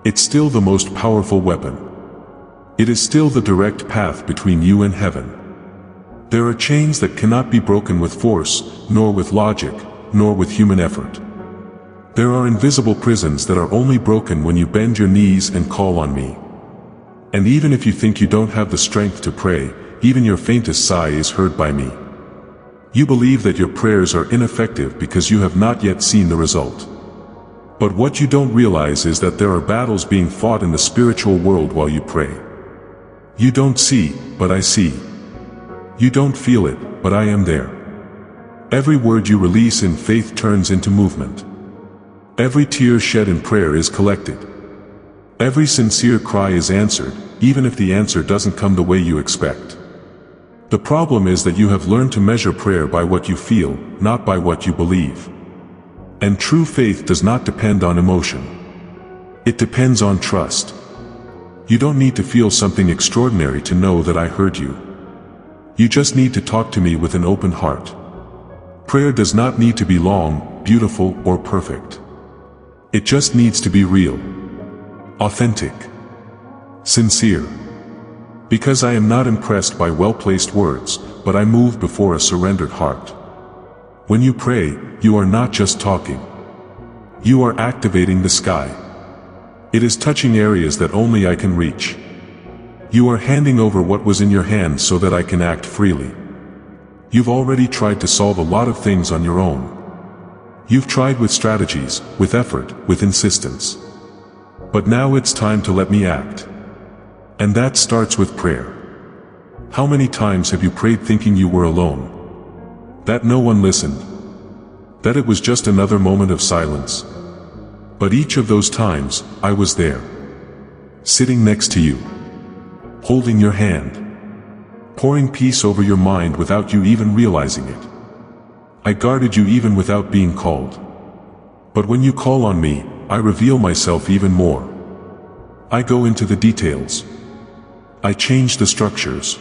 It's still the most powerful weapon. It is still the direct path between you and heaven. There are chains that cannot be broken with force, nor with logic, nor with human effort. There are invisible prisons that are only broken when you bend your knees and call on me. And even if you think you don't have the strength to pray, even your faintest sigh is heard by me. You believe that your prayers are ineffective because you have not yet seen the result. But what you don't realize is that there are battles being fought in the spiritual world while you pray. You don't see, but I see. You don't feel it, but I am there. Every word you release in faith turns into movement. Every tear shed in prayer is collected. Every sincere cry is answered, even if the answer doesn't come the way you expect. The problem is that you have learned to measure prayer by what you feel, not by what you believe. And true faith does not depend on emotion. It depends on trust. You don't need to feel something extraordinary to know that I heard you. You just need to talk to me with an open heart. Prayer does not need to be long, beautiful, or perfect. It just needs to be real. Authentic. Sincere. Because I am not impressed by well-placed words, but I move before a surrendered heart. When you pray, you are not just talking. You are activating the sky. It is touching areas that only I can reach. You are handing over what was in your hands so that I can act freely. You've already tried to solve a lot of things on your own. You've tried with strategies, with effort, with insistence. But now it's time to let me act. And that starts with prayer. How many times have you prayed thinking you were alone? That no one listened? That it was just another moment of silence? But each of those times, I was there. Sitting next to you. Holding your hand. Pouring peace over your mind without you even realizing it. I guarded you even without being called. But when you call on me, I reveal myself even more. I go into the details. I change the structures.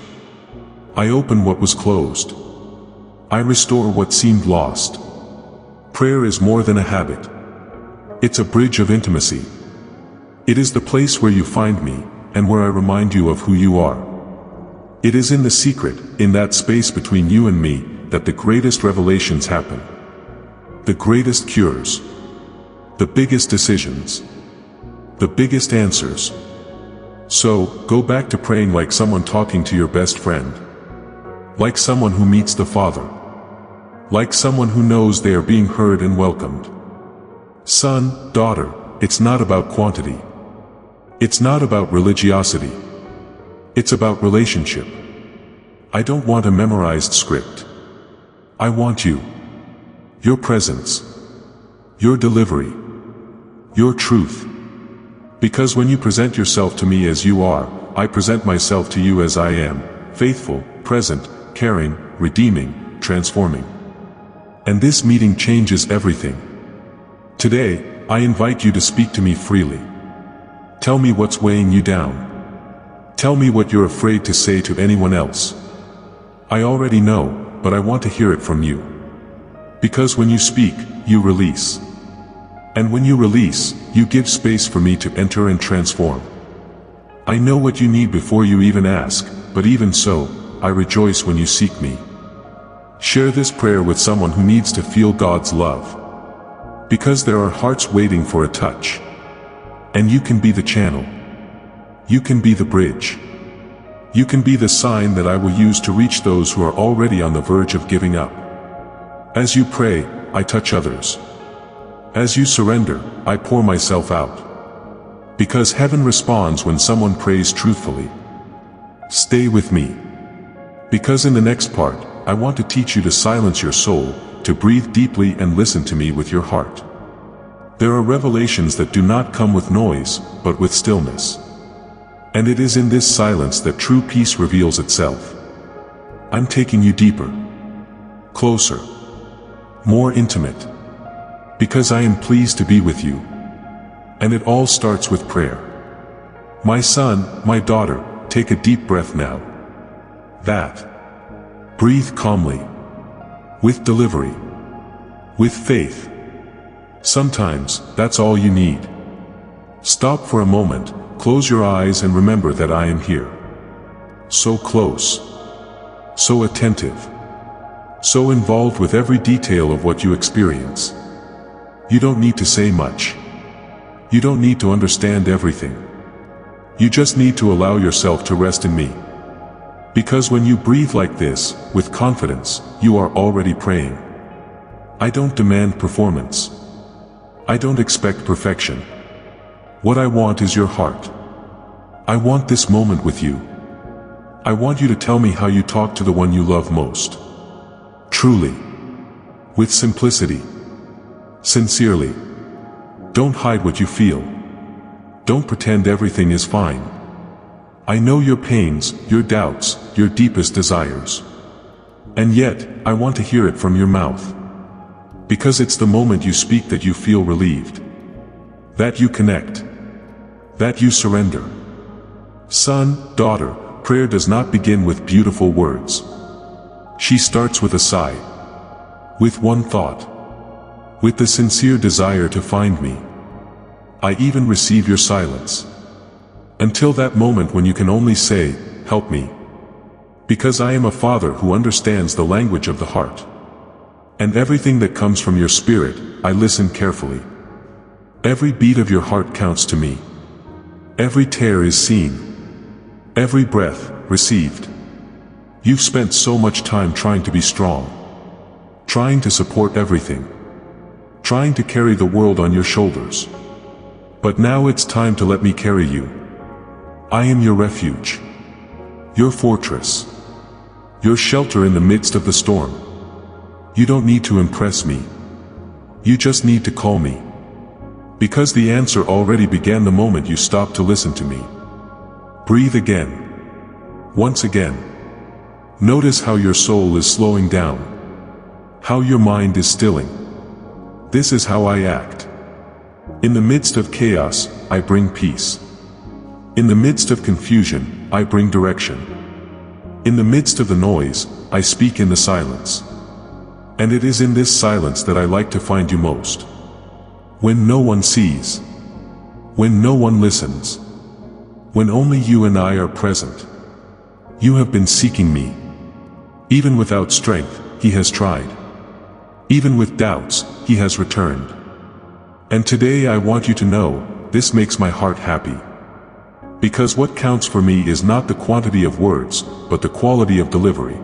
I open what was closed. I restore what seemed lost. Prayer is more than a habit. It's a bridge of intimacy. It is the place where you find me, and where I remind you of who you are. It is in the secret, in that space between you and me, that the greatest revelations happen. The greatest cures. The biggest decisions. The biggest answers. So, go back to praying like someone talking to your best friend. Like someone who meets the Father. Like someone who knows they are being heard and welcomed. Son, daughter, it's not about quantity. It's not about religiosity. It's about relationship. I don't want a memorized script. I want you. Your presence. Your delivery. Your truth. Because when you present yourself to me as you are, I present myself to you as I am, faithful, present, caring, redeeming, transforming. And this meeting changes everything. Today, I invite you to speak to me freely. Tell me what's weighing you down. Tell me what you're afraid to say to anyone else. I already know, but I want to hear it from you. Because when you speak, you release. And when you release, you give space for me to enter and transform. I know what you need before you even ask, but even so, I rejoice when you seek me. Share this prayer with someone who needs to feel God's love. Because there are hearts waiting for a touch. And you can be the channel. You can be the bridge. You can be the sign that I will use to reach those who are already on the verge of giving up. As you pray, I touch others. As you surrender, I pour myself out. Because heaven responds when someone prays truthfully. Stay with me. Because in the next part, I want to teach you to silence your soul, to breathe deeply and listen to me with your heart. There are revelations that do not come with noise, but with stillness. And it is in this silence that true peace reveals itself. I'm taking you deeper. Closer. More intimate. Because I am pleased to be with you. And it all starts with prayer. My son, my daughter, take a deep breath now. That. Breathe calmly. With delivery. With faith. Sometimes, that's all you need. Stop for a moment, close your eyes and remember that I am here. So close. So attentive. So involved with every detail of what you experience. You don't need to say much. You don't need to understand everything. You just need to allow yourself to rest in me. Because when you breathe like this, with confidence, you are already praying. I don't demand performance. I don't expect perfection. What I want is your heart. I want this moment with you. I want you to tell me how you talk to the one you love most. Truly. With simplicity. Sincerely. Don't hide what you feel. Don't pretend everything is fine. I know your pains, your doubts, your deepest desires. And yet, I want to hear it from your mouth. Because it's the moment you speak that you feel relieved. That you connect. That you surrender. Son, daughter, prayer does not begin with beautiful words. She starts with a sigh. With one thought. With the sincere desire to find me. I even receive your silence. Until that moment when you can only say, help me. Because I am a father who understands the language of the heart. And everything that comes from your spirit, I listen carefully. Every beat of your heart counts to me. Every tear is seen. Every breath, received. You've spent so much time trying to be strong. Trying to support everything. Trying to carry the world on your shoulders. But now it's time to let me carry you. I am your refuge. Your fortress. Your shelter in the midst of the storm. You don't need to impress me. You just need to call me. Because the answer already began the moment you stopped to listen to me. Breathe again. Once again. Notice how your soul is slowing down. How your mind is stilling. This is how I act. In the midst of chaos, I bring peace. In the midst of confusion, I bring direction. In the midst of the noise, I speak in the silence. And it is in this silence that I like to find you most. When no one sees. When no one listens. When only you and I are present. You have been seeking me. Even without strength, he has tried. Even with doubts, he has returned. And today I want you to know, this makes my heart happy. Because what counts for me is not the quantity of words, but the quality of delivery.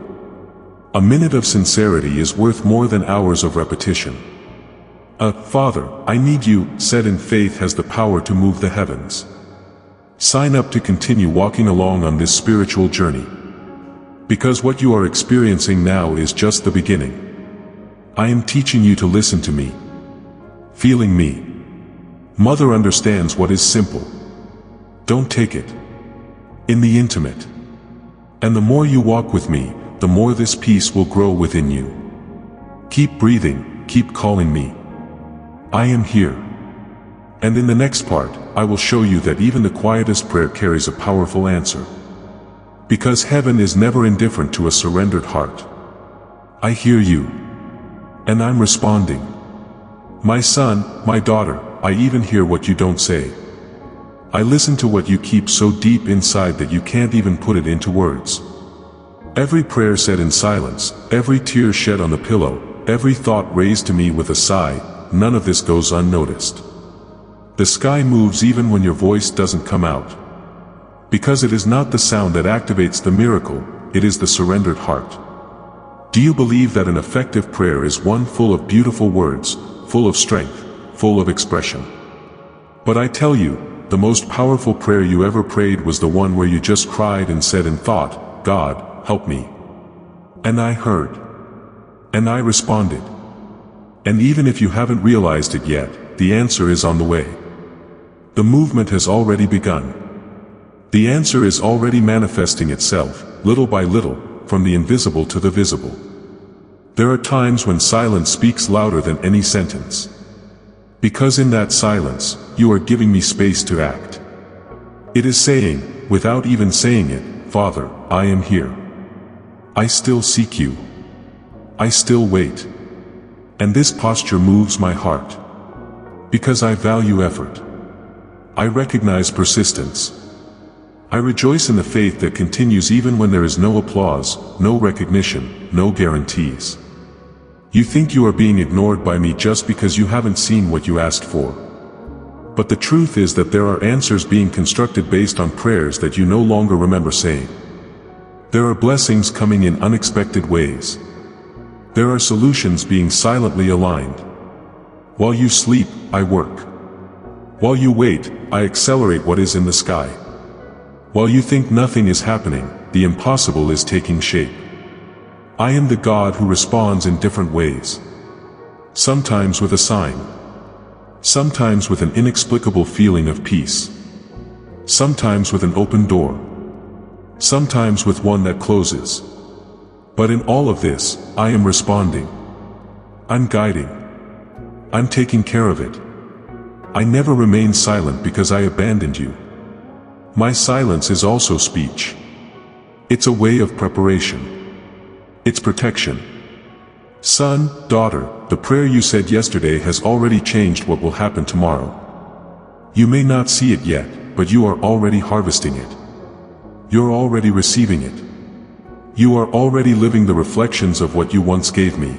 A minute of sincerity is worth more than hours of repetition. Father, I need you, said in faith has the power to move the heavens. Sign up to continue walking along on this spiritual journey. Because what you are experiencing now is just the beginning. I am teaching you to listen to me. Feeling me. Mother understands what is simple. Don't take it. In the intimate. And the more you walk with me, the more this peace will grow within you. Keep breathing, keep calling me. I am here. And in the next part, I will show you that even the quietest prayer carries a powerful answer. Because heaven is never indifferent to a surrendered heart. I hear you. And I'm responding. My son, my daughter, I even hear what you don't say. I listen to what you keep so deep inside that you can't even put it into words. Every prayer said in silence, every tear shed on the pillow, every thought raised to me with a sigh, none of this goes unnoticed. The sky moves even when your voice doesn't come out. Because it is not the sound that activates the miracle, it is the surrendered heart. Do you believe that an effective prayer is one full of beautiful words, full of strength, full of expression. But I tell you, the most powerful prayer you ever prayed was the one where you just cried and said in thought, "God, help me." And I heard. And I responded. And even if you haven't realized it yet, the answer is on the way. The movement has already begun. The answer is already manifesting itself, little by little, from the invisible to the visible. There are times when silence speaks louder than any sentence. Because in that silence, you are giving me space to act. It is saying, without even saying it, "Father, I am here. I still seek you. I still wait." And this posture moves my heart. Because I value effort. I recognize persistence. I rejoice in the faith that continues even when there is no applause, no recognition, no guarantees. You think you are being ignored by me just because you haven't seen what you asked for. But the truth is that there are answers being constructed based on prayers that you no longer remember saying. There are blessings coming in unexpected ways. There are solutions being silently aligned. While you sleep, I work. While you wait, I accelerate what is in the sky. While you think nothing is happening, the impossible is taking shape. I am the God who responds in different ways. Sometimes with a sign. Sometimes with an inexplicable feeling of peace. Sometimes with an open door. Sometimes with one that closes. But in all of this, I am responding. I'm guiding. I'm taking care of it. I never remain silent because I abandoned you. My silence is also speech. It's a way of preparation. It's protection. Son, daughter, the prayer you said yesterday has already changed what will happen tomorrow. You may not see it yet, but you are already harvesting it. You're already receiving it. You are already living the reflections of what you once gave me.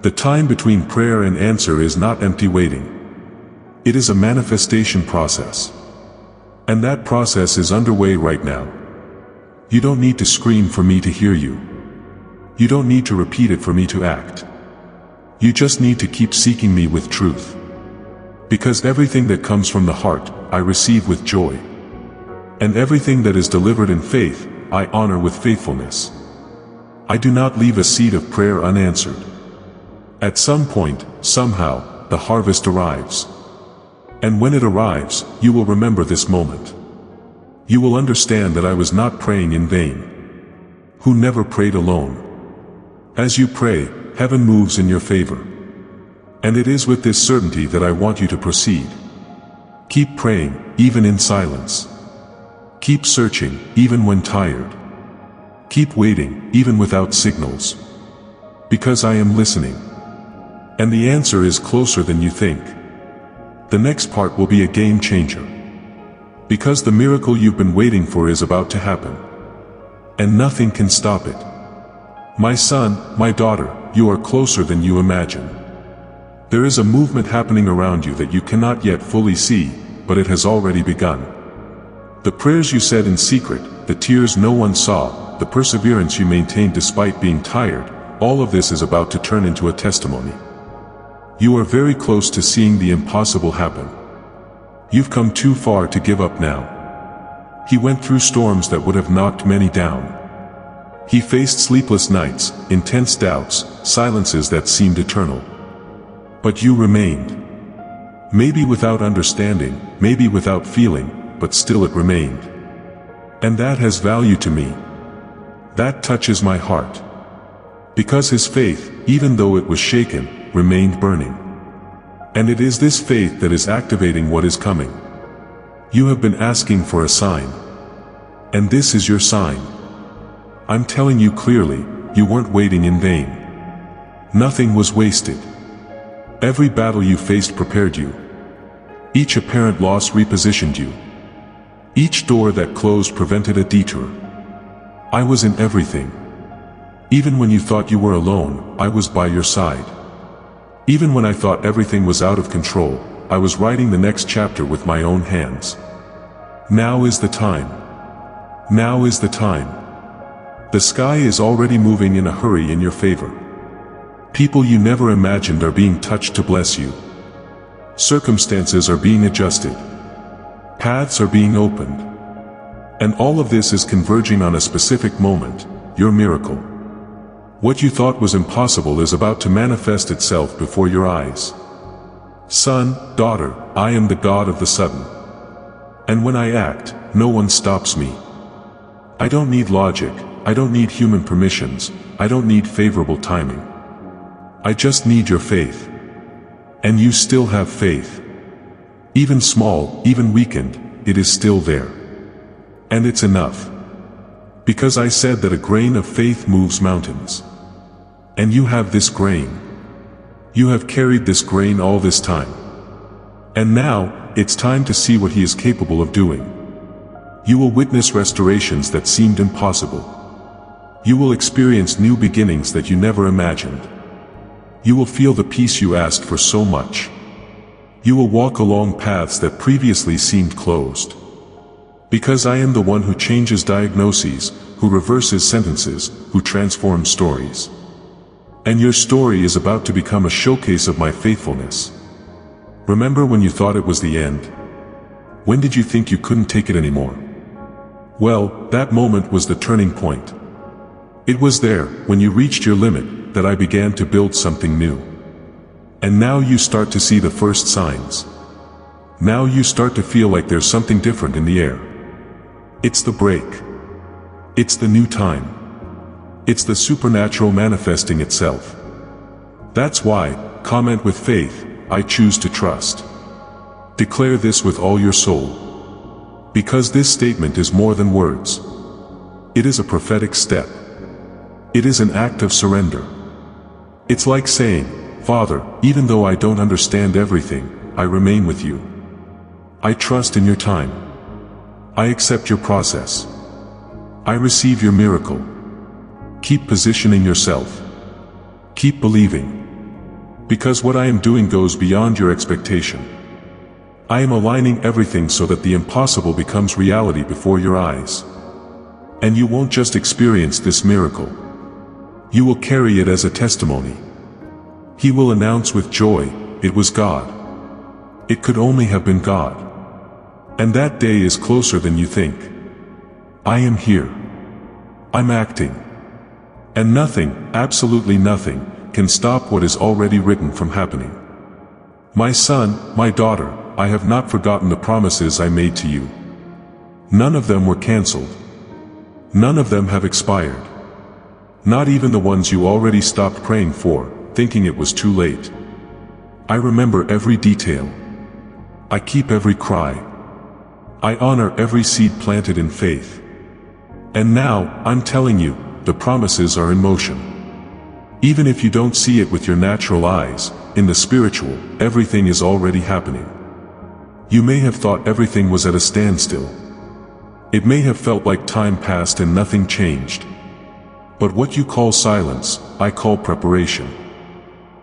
The time between prayer and answer is not empty waiting. It is a manifestation process. And that process is underway right now. You don't need to scream for me to hear you. You don't need to repeat it for me to act. You just need to keep seeking me with truth. Because everything that comes from the heart, I receive with joy. And everything that is delivered in faith, I honor with faithfulness. I do not leave a seed of prayer unanswered. At some point, somehow, the harvest arrives. And when it arrives, you will remember this moment. You will understand that I was not praying in vain. Who never prayed alone. As you pray, heaven moves in your favor. And it is with this certainty that I want you to proceed. Keep praying, even in silence. Keep searching, even when tired. Keep waiting, even without signals. Because I am listening. And the answer is closer than you think. The next part will be a game changer. Because the miracle you've been waiting for is about to happen. And nothing can stop it. My son, my daughter, you are closer than you imagine. There is a movement happening around you that you cannot yet fully see, but it has already begun. The prayers you said in secret, the tears no one saw, the perseverance you maintained despite being tired, all of this is about to turn into a testimony. You are very close to seeing the impossible happen. You've come too far to give up now. He went through storms that would have knocked many down. He faced sleepless nights, intense doubts, silences that seemed eternal. But you remained. Maybe without understanding, maybe without feeling, but still it remained. And that has value to me. That touches my heart. Because his faith, even though it was shaken, remained burning. And it is this faith that is activating what is coming. You have been asking for a sign. And this is your sign. I'm telling you clearly, you weren't waiting in vain. Nothing was wasted. Every battle you faced prepared you. Each apparent loss repositioned you. Each door that closed prevented a detour. I was in everything. Even when you thought you were alone, I was by your side. Even when I thought everything was out of control, I was writing the next chapter with my own hands. Now is the time. Now is the time. The sky is already moving in a hurry in your favor. People you never imagined are being touched to bless you. Circumstances are being adjusted. Paths are being opened. And all of this is converging on a specific moment, your miracle. What you thought was impossible is about to manifest itself before your eyes. Son, daughter, I am the God of the sudden. And when I act, no one stops me. I don't need logic, I don't need human permissions, I don't need favorable timing. I just need your faith. And you still have faith. Even small, even weakened, it is still there. And it's enough. Because I said that a grain of faith moves mountains. And you have this grain. You have carried this grain all this time. And now, it's time to see what he is capable of doing. You will witness restorations that seemed impossible. You will experience new beginnings that you never imagined. You will feel the peace you asked for so much. You will walk along paths that previously seemed closed. Because I am the one who changes diagnoses, who reverses sentences, who transforms stories. And your story is about to become a showcase of my faithfulness. Remember when you thought it was the end? When did you think you couldn't take it anymore? Well, that moment was the turning point. It was there, when you reached your limit, that I began to build something new. And now you start to see the first signs. Now you start to feel like there's something different in the air. It's the break. It's the new time. It's the supernatural manifesting itself. That's why, comment with faith, I choose to trust. Declare this with all your soul. Because this statement is more than words. It is a prophetic step. It is an act of surrender. It's like saying, Father, even though I don't understand everything, I remain with you. I trust in your time. I accept your process. I receive your miracle. Keep positioning yourself. Keep believing. Because what I am doing goes beyond your expectation. I am aligning everything so that the impossible becomes reality before your eyes. And you won't just experience this miracle. You will carry it as a testimony. He will announce with joy, it was God. It could only have been God. And that day is closer than you think. I am here. I'm acting. And nothing, absolutely nothing, can stop what is already written from happening. My son, my daughter, I have not forgotten the promises I made to you. None of them were cancelled. None of them have expired. Not even the ones you already stopped praying for, thinking it was too late. I remember every detail. I keep every cry. I honor every seed planted in faith. And now, I'm telling you, the promises are in motion. Even if you don't see it with your natural eyes, in the spiritual, everything is already happening. You may have thought everything was at a standstill. It may have felt like time passed and nothing changed. But what you call silence, I call preparation.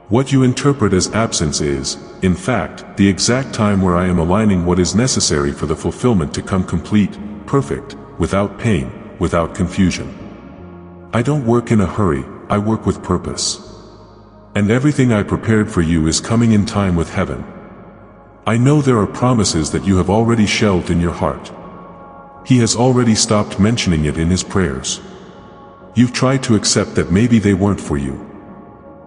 What you interpret as absence is, in fact, the exact time where I am aligning what is necessary for the fulfillment to come complete, perfect, without pain, without confusion. I don't work in a hurry, I work with purpose. And everything I prepared for you is coming in time with heaven. I know there are promises that you have already shelved in your heart. He has already stopped mentioning it in his prayers. You've tried to accept that maybe they weren't for you.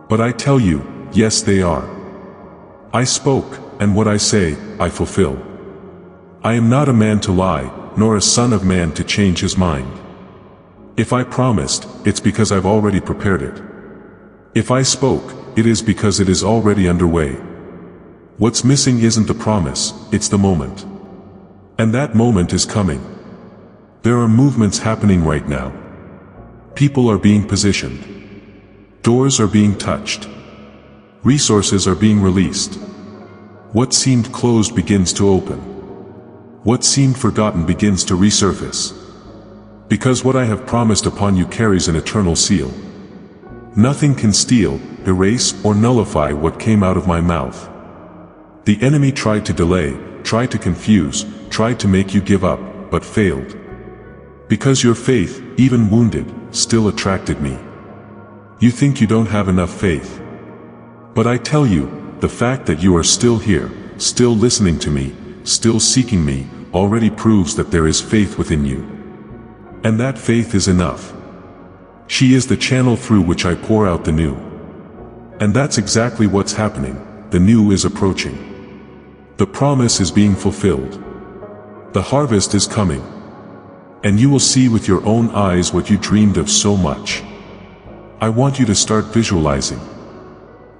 But I tell you, yes they are. I spoke, and what I say, I fulfill. I am not a man to lie, nor a son of man to change his mind. If I promised, it's because I've already prepared it. If I spoke, it is because it is already underway. What's missing isn't the promise, it's the moment. And that moment is coming. There are movements happening right now. People are being positioned. Doors are being touched. Resources are being released. What seemed closed begins to open. What seemed forgotten begins to resurface. Because what I have promised upon you carries an eternal seal. Nothing can steal, erase, or nullify what came out of my mouth. The enemy tried to delay, tried to confuse, tried to make you give up, but failed. Because your faith, even wounded, still attracted me. You think you don't have enough faith. But I tell you, the fact that you are still here, still listening to me, still seeking me, already proves that there is faith within you. And that faith is enough. She is the channel through which I pour out the new. And that's exactly what's happening. The new is approaching. The promise is being fulfilled. The harvest is coming. And you will see with your own eyes what you dreamed of so much. I want you to start visualizing.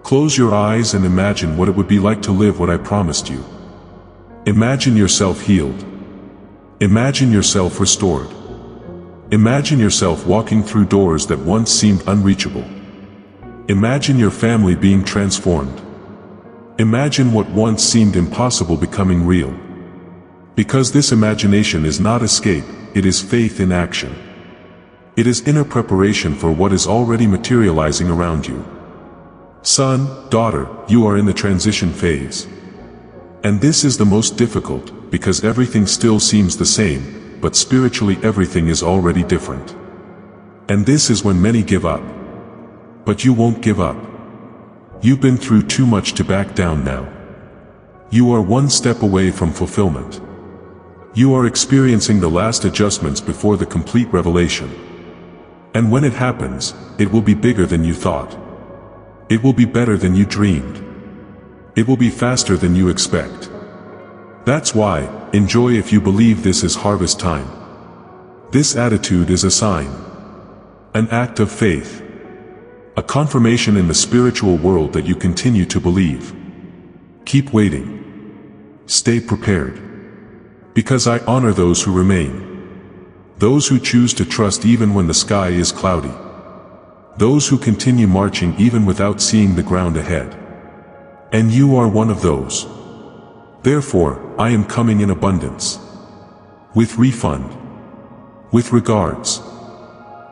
Close your eyes and imagine what it would be like to live what I promised you. Imagine yourself healed. Imagine yourself restored. Imagine yourself walking through doors that once seemed unreachable. Imagine your family being transformed. Imagine what once seemed impossible becoming real. Because this imagination is not escape, it is faith in action. It is inner preparation for what is already materializing around you. Son, daughter, you are in the transition phase. And this is the most difficult, because everything still seems the same, but spiritually everything is already different. And this is when many give up. But you won't give up. You've been through too much to back down now. You are one step away from fulfillment. You are experiencing the last adjustments before the complete revelation. And when it happens, it will be bigger than you thought. It will be better than you dreamed. It will be faster than you expect. That's why, enjoy if you believe this is harvest time. This attitude is a sign. An act of faith. A confirmation in the spiritual world that you continue to believe. Keep waiting. Stay prepared. Because I honor those who remain. Those who choose to trust even when the sky is cloudy. Those who continue marching even without seeing the ground ahead. And you are one of those. Therefore, I am coming in abundance. With refund. With regards.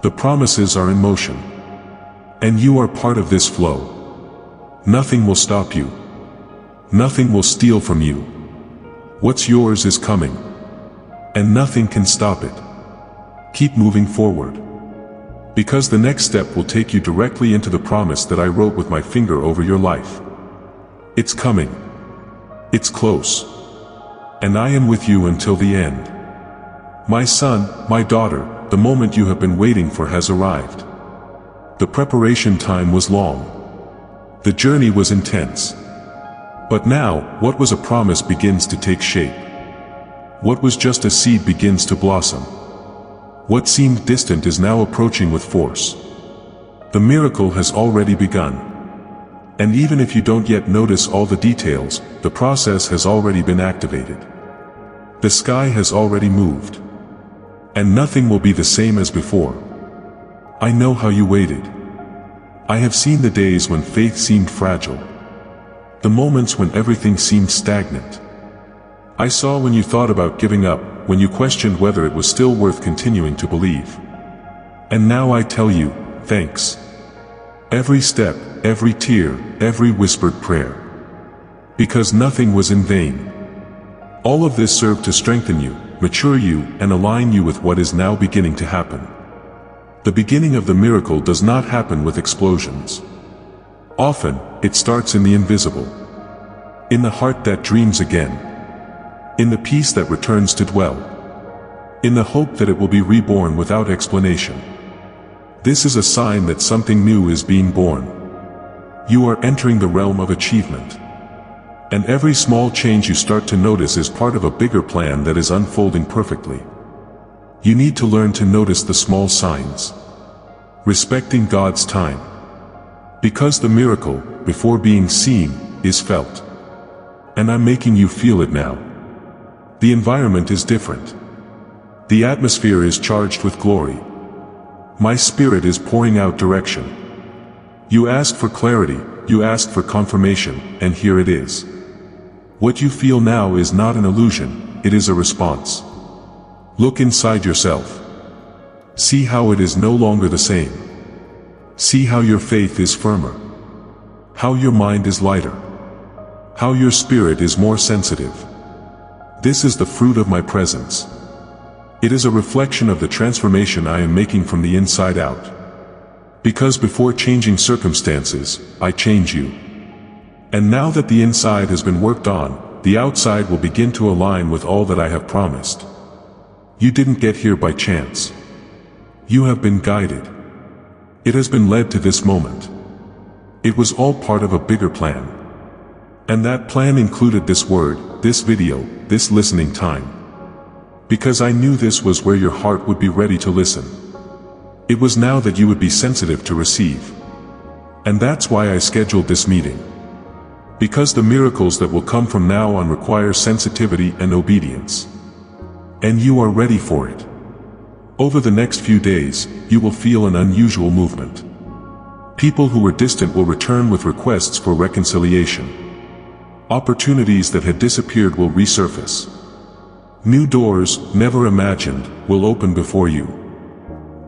The promises are in motion. And you are part of this flow. Nothing will stop you. Nothing will steal from you. What's yours is coming. And nothing can stop it. Keep moving forward. Because the next step will take you directly into the promise that I wrote with my finger over your life. It's coming. It's close. And I am with you until the end. My son, my daughter, the moment you have been waiting for has arrived. The preparation time was long. The journey was intense. But now, what was a promise begins to take shape. What was just a seed begins to blossom. What seemed distant is now approaching with force. The miracle has already begun. And even if you don't yet notice all the details, the process has already been activated. The sky has already moved. And nothing will be the same as before. I know how you waited. I have seen the days when faith seemed fragile. The moments when everything seemed stagnant. I saw when you thought about giving up, when you questioned whether it was still worth continuing to believe. And now I tell you, thanks. Every step, every tear, every whispered prayer. Because nothing was in vain. All of this served to strengthen you, mature you, and align you with what is now beginning to happen. The beginning of the miracle does not happen with explosions. Often, it starts in the invisible. In the heart that dreams again. In the peace that returns to dwell. In the hope that it will be reborn without explanation. This is a sign that something new is being born. You are entering the realm of achievement. And every small change you start to notice is part of a bigger plan that is unfolding perfectly. You need to learn to notice the small signs. Respecting God's time. Because the miracle, before being seen, is felt. And I'm making you feel it now. The environment is different. The atmosphere is charged with glory. My spirit is pouring out direction. You asked for clarity, you asked for confirmation, and here it is. What you feel now is not an illusion, it is a response. Look inside yourself. See how it is no longer the same. See how your faith is firmer. How your mind is lighter. How your spirit is more sensitive. This is the fruit of my presence. It is a reflection of the transformation I am making from the inside out. Because before changing circumstances, I change you. And now that the inside has been worked on, the outside will begin to align with all that I have promised. You didn't get here by chance. You have been guided. It has been led to this moment. It was all part of a bigger plan. And that plan included this word, this video, this listening time. Because I knew this was where your heart would be ready to listen. It was now that you would be sensitive to receive. And that's why I scheduled this meeting. Because the miracles that will come from now on require sensitivity and obedience. And you are ready for it. Over the next few days, you will feel an unusual movement. People who were distant will return with requests for reconciliation. Opportunities that had disappeared will resurface. New doors, never imagined, will open before you.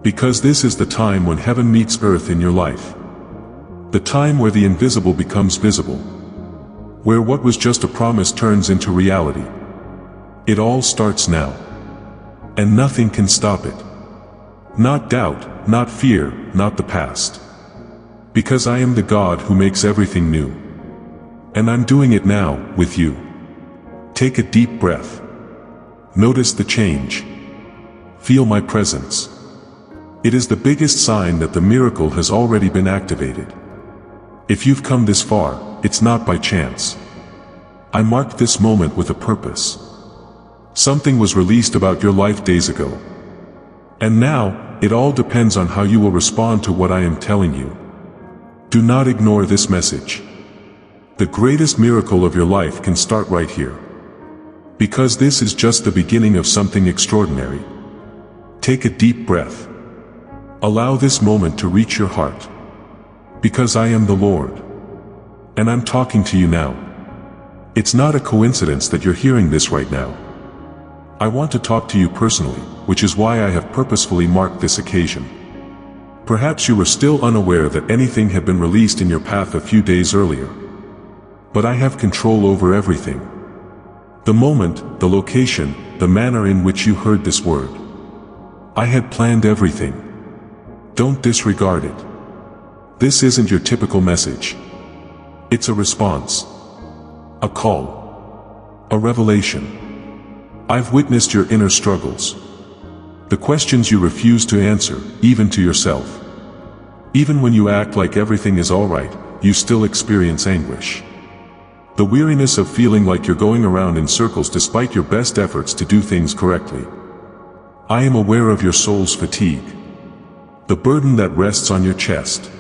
Because this is the time when heaven meets earth in your life. The time where the invisible becomes visible. Where what was just a promise turns into reality. It all starts now. And nothing can stop it. Not doubt, not fear, not the past. Because I am the God who makes everything new. And I'm doing it now, with you. Take a deep breath. Notice the change. Feel my presence. It is the biggest sign that the miracle has already been activated. If you've come this far, it's not by chance. I marked this moment with a purpose. Something was released about your life days ago. And now, it all depends on how you will respond to what I am telling you. Do not ignore this message. The greatest miracle of your life can start right here. Because this is just the beginning of something extraordinary. Take a deep breath. Allow this moment to reach your heart. Because I am the Lord. And I'm talking to you now. It's not a coincidence that you're hearing this right now. I want to talk to you personally, which is why I have purposefully marked this occasion. Perhaps you were still unaware that anything had been released in your path a few days earlier. But I have control over everything. The moment, the location, the manner in which you heard this word. I had planned everything. Don't disregard it. This isn't your typical message. It's a response. A call. A revelation. I've witnessed your inner struggles. The questions you refuse to answer, even to yourself. Even when you act like everything is alright, you still experience anguish. The weariness of feeling like you're going around in circles despite your best efforts to do things correctly. I am aware of your soul's fatigue. The burden that rests on your chest.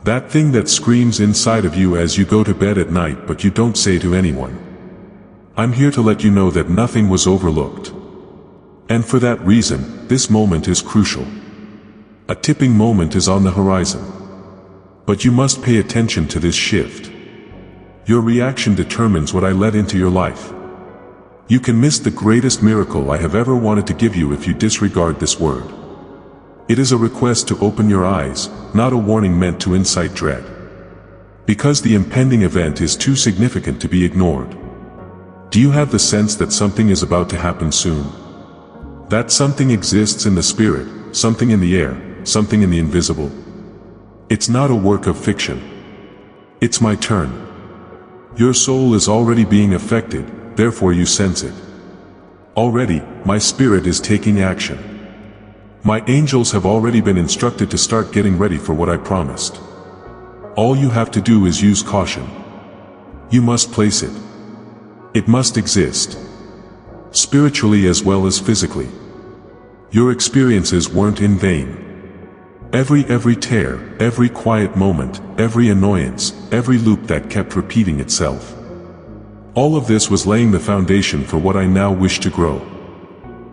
That thing that screams inside of you as you go to bed at night but you don't say to anyone. I'm here to let you know that nothing was overlooked. And for that reason, this moment is crucial. A tipping moment is on the horizon. But you must pay attention to this shift. Your reaction determines what I let into your life. You can miss the greatest miracle I have ever wanted to give you if you disregard this word. It is a request to open your eyes, not a warning meant to incite dread. Because the impending event is too significant to be ignored. Do you have the sense that something is about to happen soon? That something exists in the spirit, something in the air, something in the invisible. It's not a work of fiction. It's my turn. Your soul is already being affected, therefore you sense it. Already, my spirit is taking action. My angels have already been instructed to start getting ready for what I promised. All you have to do is use caution. You must place it. It must exist. Spiritually as well as physically. Your experiences weren't in vain. Every tear, every quiet moment, every annoyance, every loop that kept repeating itself. All of this was laying the foundation for what I now wish to grow.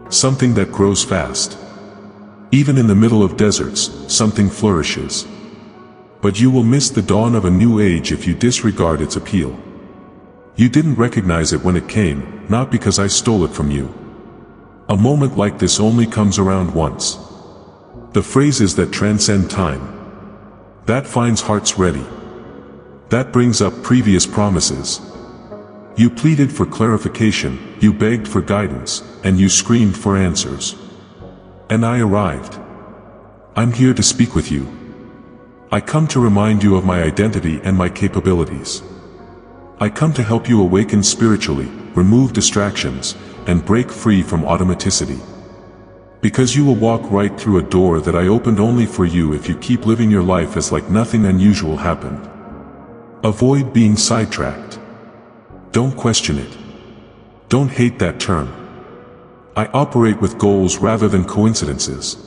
Something that grows fast. Even in the middle of deserts, something flourishes. But you will miss the dawn of a new age if you disregard its appeal. You didn't recognize it when it came, not because I stole it from you. A moment like this only comes around once. The phrases that transcend time. That finds hearts ready. That brings up previous promises. You pleaded for clarification, you begged for guidance, and you screamed for answers. And I arrived. I'm here to speak with you. I come to remind you of my identity and my capabilities. I come to help you awaken spiritually, remove distractions, and break free from automaticity. Because you will walk right through a door that I opened only for you if you keep living your life as like nothing unusual happened. Avoid being sidetracked. Don't question it. Don't hate that term. I operate with goals rather than coincidences.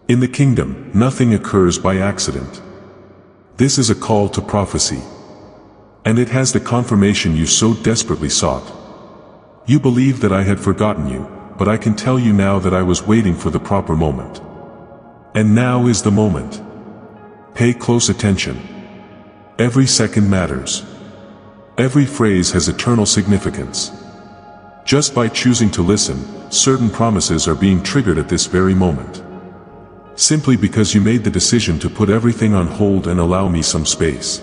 In the kingdom, nothing occurs by accident. This is a call to prophecy. And it has the confirmation you so desperately sought. You believed that I had forgotten you, but I can tell you now that I was waiting for the proper moment. And now is the moment. Pay close attention. Every second matters. Every phrase has eternal significance. Just by choosing to listen, certain promises are being triggered at this very moment. Simply because you made the decision to put everything on hold and allow me some space.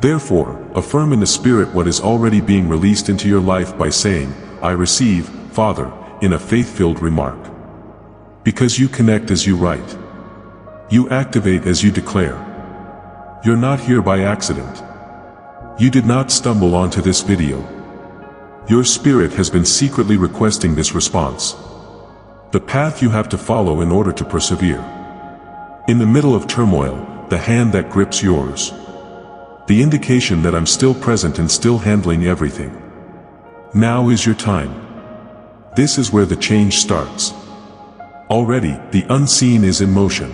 Therefore, affirm in the Spirit what is already being released into your life by saying, I receive, Father, in a faith-filled remark. Because you connect as you write. You activate as you declare. You're not here by accident. You did not stumble onto this video. Your spirit has been secretly requesting this response. The path you have to follow in order to persevere. In the middle of turmoil, the hand that grips yours. The indication that I'm still present and still handling everything. Now is your time. This is where the change starts. Already, the unseen is in motion.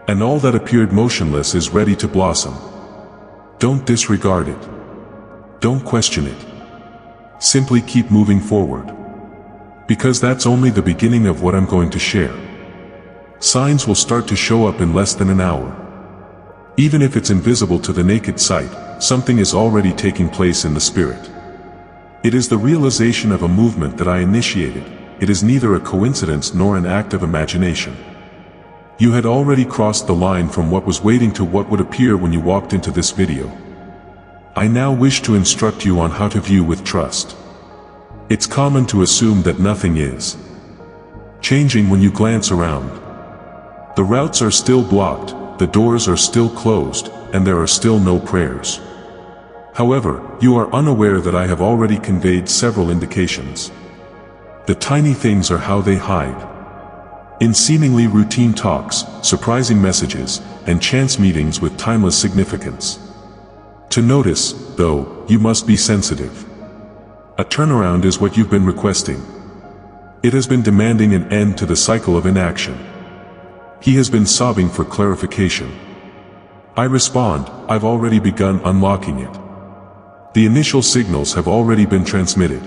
And all that appeared motionless is ready to blossom. Don't disregard it. Don't question it. Simply keep moving forward. Because that's only the beginning of what I'm going to share. Signs will start to show up in less than an hour. Even if it's invisible to the naked sight, something is already taking place in the spirit. It is the realization of a movement that I initiated. It is neither a coincidence nor an act of imagination. You had already crossed the line from what was waiting to what would appear when you walked into this video. I now wish to instruct you on how to view with trust. It's common to assume that nothing is changing when you glance around. The routes are still blocked, the doors are still closed, and there are still no prayers. However, you are unaware that I have already conveyed several indications. The tiny things are how they hide. In seemingly routine talks, surprising messages, and chance meetings with timeless significance. To notice, though, you must be sensitive. A turnaround is what you've been requesting. It has been demanding an end to the cycle of inaction. He has been sobbing for clarification. I respond, I've already begun unlocking it. The initial signals have already been transmitted.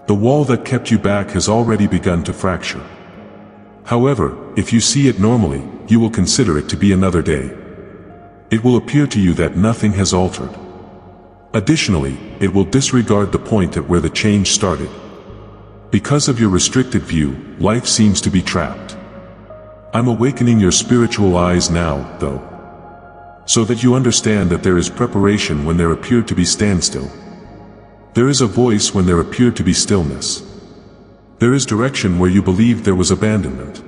The wall that kept you back has already begun to fracture. However, if you see it normally, you will consider it to be another day. It will appear to you that nothing has altered. Additionally, it will disregard the point at where the change started. Because of your restricted view, life seems to be trapped. I'm awakening your spiritual eyes now, though, so that you understand that there is preparation when there appeared to be standstill. There is a voice when there appeared to be stillness. There is direction where you believed there was abandonment.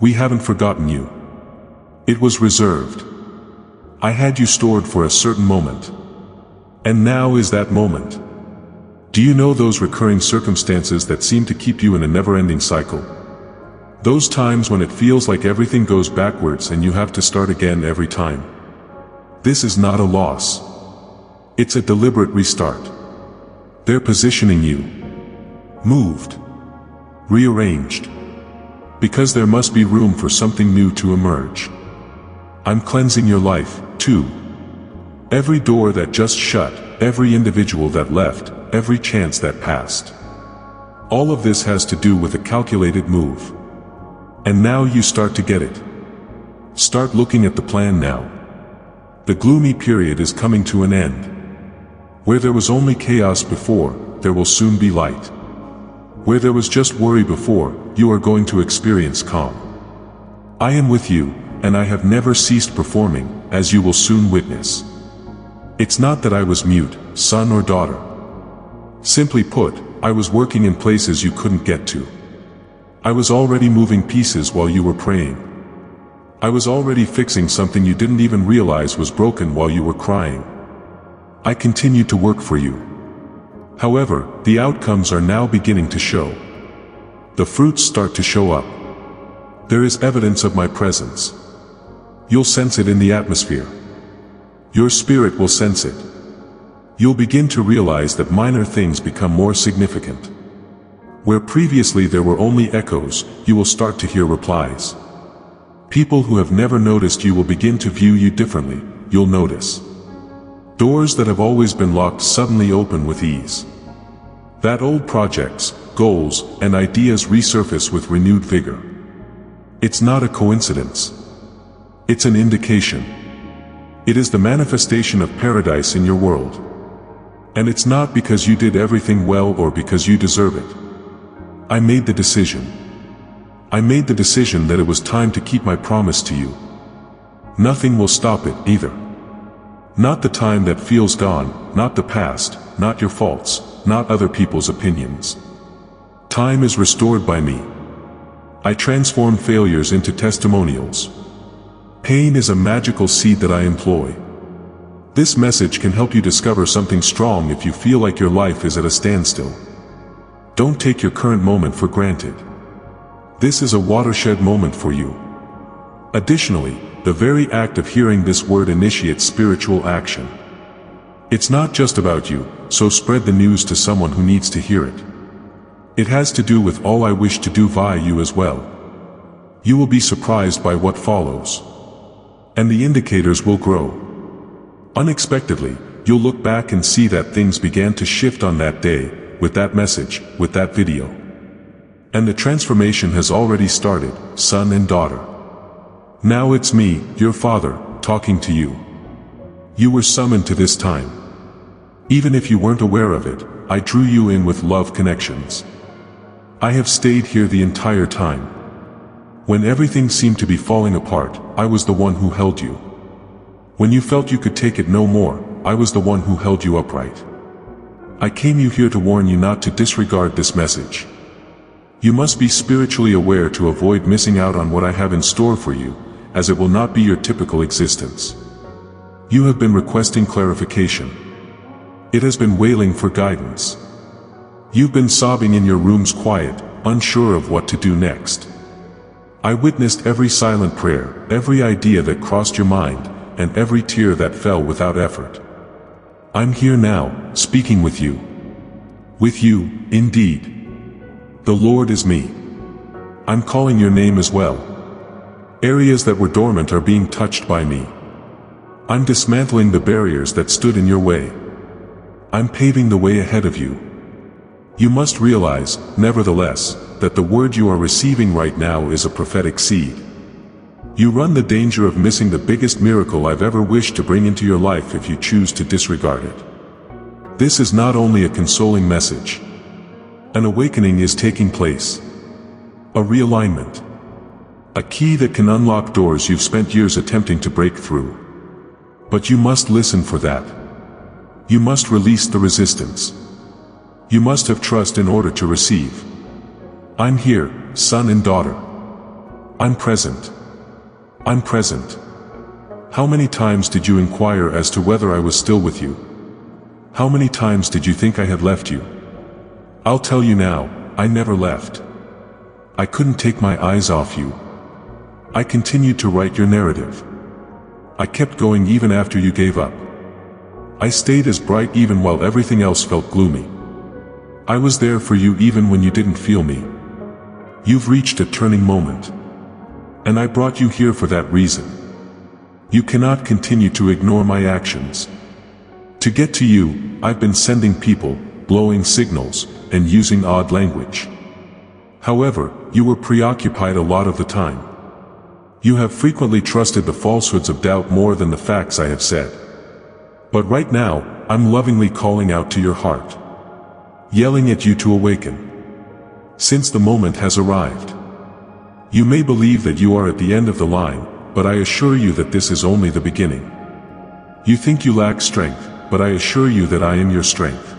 We haven't forgotten you. It was reserved. I had you stored for a certain moment. And now is that moment. Do you know those recurring circumstances that seem to keep you in a never-ending cycle? Those times when it feels like everything goes backwards and you have to start again every time. This is not a loss. It's a deliberate restart. They're positioning you. Moved. Rearranged. Because there must be room for something new to emerge. I'm cleansing your life, too. Every door that just shut, every individual that left, every chance that passed. All of this has to do with a calculated move. And now you start to get it. Start looking at the plan now. The gloomy period is coming to an end. Where there was only chaos before, there will soon be light. Where there was just worry before, you are going to experience calm. I am with you, and I have never ceased performing, as you will soon witness. It's not that I was mute, son or daughter. Simply put, I was working in places you couldn't get to. I was already moving pieces while you were praying. I was already fixing something you didn't even realize was broken while you were crying. I continued to work for you. However, the outcomes are now beginning to show. The fruits start to show up. There is evidence of my presence. You'll sense it in the atmosphere. Your spirit will sense it. You'll begin to realize that minor things become more significant. Where previously there were only echoes, you will start to hear replies. People who have never noticed you will begin to view you differently. You'll notice. Doors that have always been locked suddenly open with ease. That old projects, goals, and ideas resurface with renewed vigor. It's not a coincidence. It's an indication. It is the manifestation of paradise in your world. And it's not because you did everything well or because you deserve it. I made the decision. I made the decision that it was time to keep my promise to you. Nothing will stop it either. Not the time that feels gone, not the past, not your faults, not other people's opinions. Time is restored by me. I transform failures into testimonials. Pain is a magical seed that I employ. This message can help you discover something strong if you feel like your life is at a standstill. Don't take your current moment for granted. This is a watershed moment for you. Additionally, the very act of hearing this word initiates spiritual action. It's not just about you, so spread the news to someone who needs to hear it. It has to do with all I wish to do via you as well. You will be surprised by what follows. And the indicators will grow. Unexpectedly, you'll look back and see that things began to shift on that day, with that message, with that video. And the transformation has already started, son and daughter. Now it's me, your father, talking to you. You were summoned to this time. Even if you weren't aware of it, I drew you in with love connections. I have stayed here the entire time. When everything seemed to be falling apart, I was the one who held you. When you felt you could take it no more, I was the one who held you upright. I came here to warn you not to disregard this message. You must be spiritually aware to avoid missing out on what I have in store for you, as it will not be your typical existence. You have been requesting clarification. It has been wailing for guidance. You've been sobbing in your rooms quiet, unsure of what to do next. I witnessed every silent prayer, every idea that crossed your mind, and every tear that fell without effort. I'm here now, speaking with you. With you, indeed. The Lord is me. I'm calling your name as well. Areas that were dormant are being touched by me. I'm dismantling the barriers that stood in your way. I'm paving the way ahead of you. You must realize, nevertheless, that the word you are receiving right now is a prophetic seed. You run the danger of missing the biggest miracle I've ever wished to bring into your life if you choose to disregard it. This is not only a consoling message. An awakening is taking place. A realignment. A key that can unlock doors you've spent years attempting to break through. But you must listen for that. You must release the resistance. You must have trust in order to receive. I'm here, son and daughter. I'm present. I'm present. How many times did you inquire as to whether I was still with you? How many times did you think I had left you? I'll tell you now, I never left. I couldn't take my eyes off you. I continued to write your narrative. I kept going even after you gave up. I stayed as bright even while everything else felt gloomy. I was there for you even when you didn't feel me. You've reached a turning moment. And I brought you here for that reason. You cannot continue to ignore my actions. To get to you, I've been sending people, blowing signals, and using odd language. However, you were preoccupied a lot of the time. You have frequently trusted the falsehoods of doubt more than the facts I have said. But right now, I'm lovingly calling out to your heart. Yelling at you to awaken. Since the moment has arrived. You may believe that you are at the end of the line, but I assure you that this is only the beginning. You think you lack strength, but I assure you that I am your strength.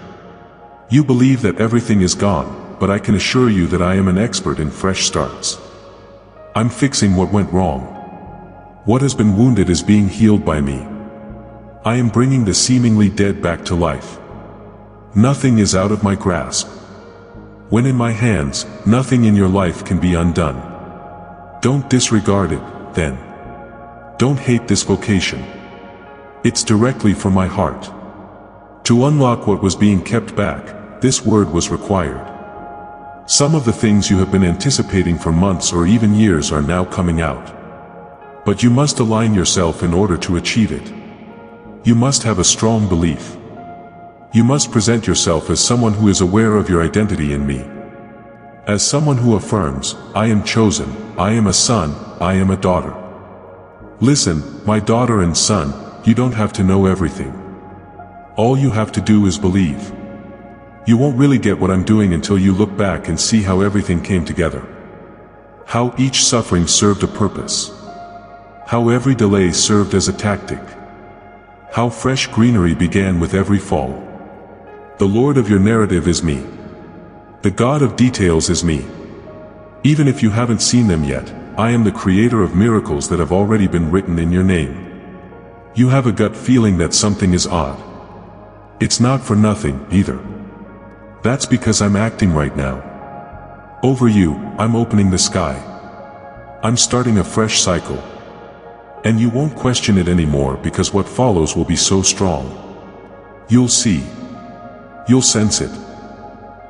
You believe that everything is gone, but I can assure you that I am an expert in fresh starts. I'm fixing what went wrong. What has been wounded is being healed by me. I am bringing the seemingly dead back to life. Nothing is out of my grasp. When in my hands, nothing in your life can be undone. Don't disregard it, then. Don't hate this vocation. It's directly from my heart. To unlock what was being kept back, this word was required. Some of the things you have been anticipating for months or even years are now coming out. But you must align yourself in order to achieve it. You must have a strong belief. You must present yourself as someone who is aware of your identity in me. As someone who affirms, I am chosen, I am a son, I am a daughter. Listen, my daughter and son, you don't have to know everything. All you have to do is believe. You won't really get what I'm doing until you look back and see how everything came together. How each suffering served a purpose. How every delay served as a tactic. How fresh greenery began with every fall. The Lord of your narrative is me. The God of details is me. Even if you haven't seen them yet, I am the creator of miracles that have already been written in your name. You have a gut feeling that something is odd. It's not for nothing, either. That's because I'm acting right now. Over you, I'm opening the sky. I'm starting a fresh cycle. And you won't question it anymore because what follows will be so strong. You'll see. You'll sense it.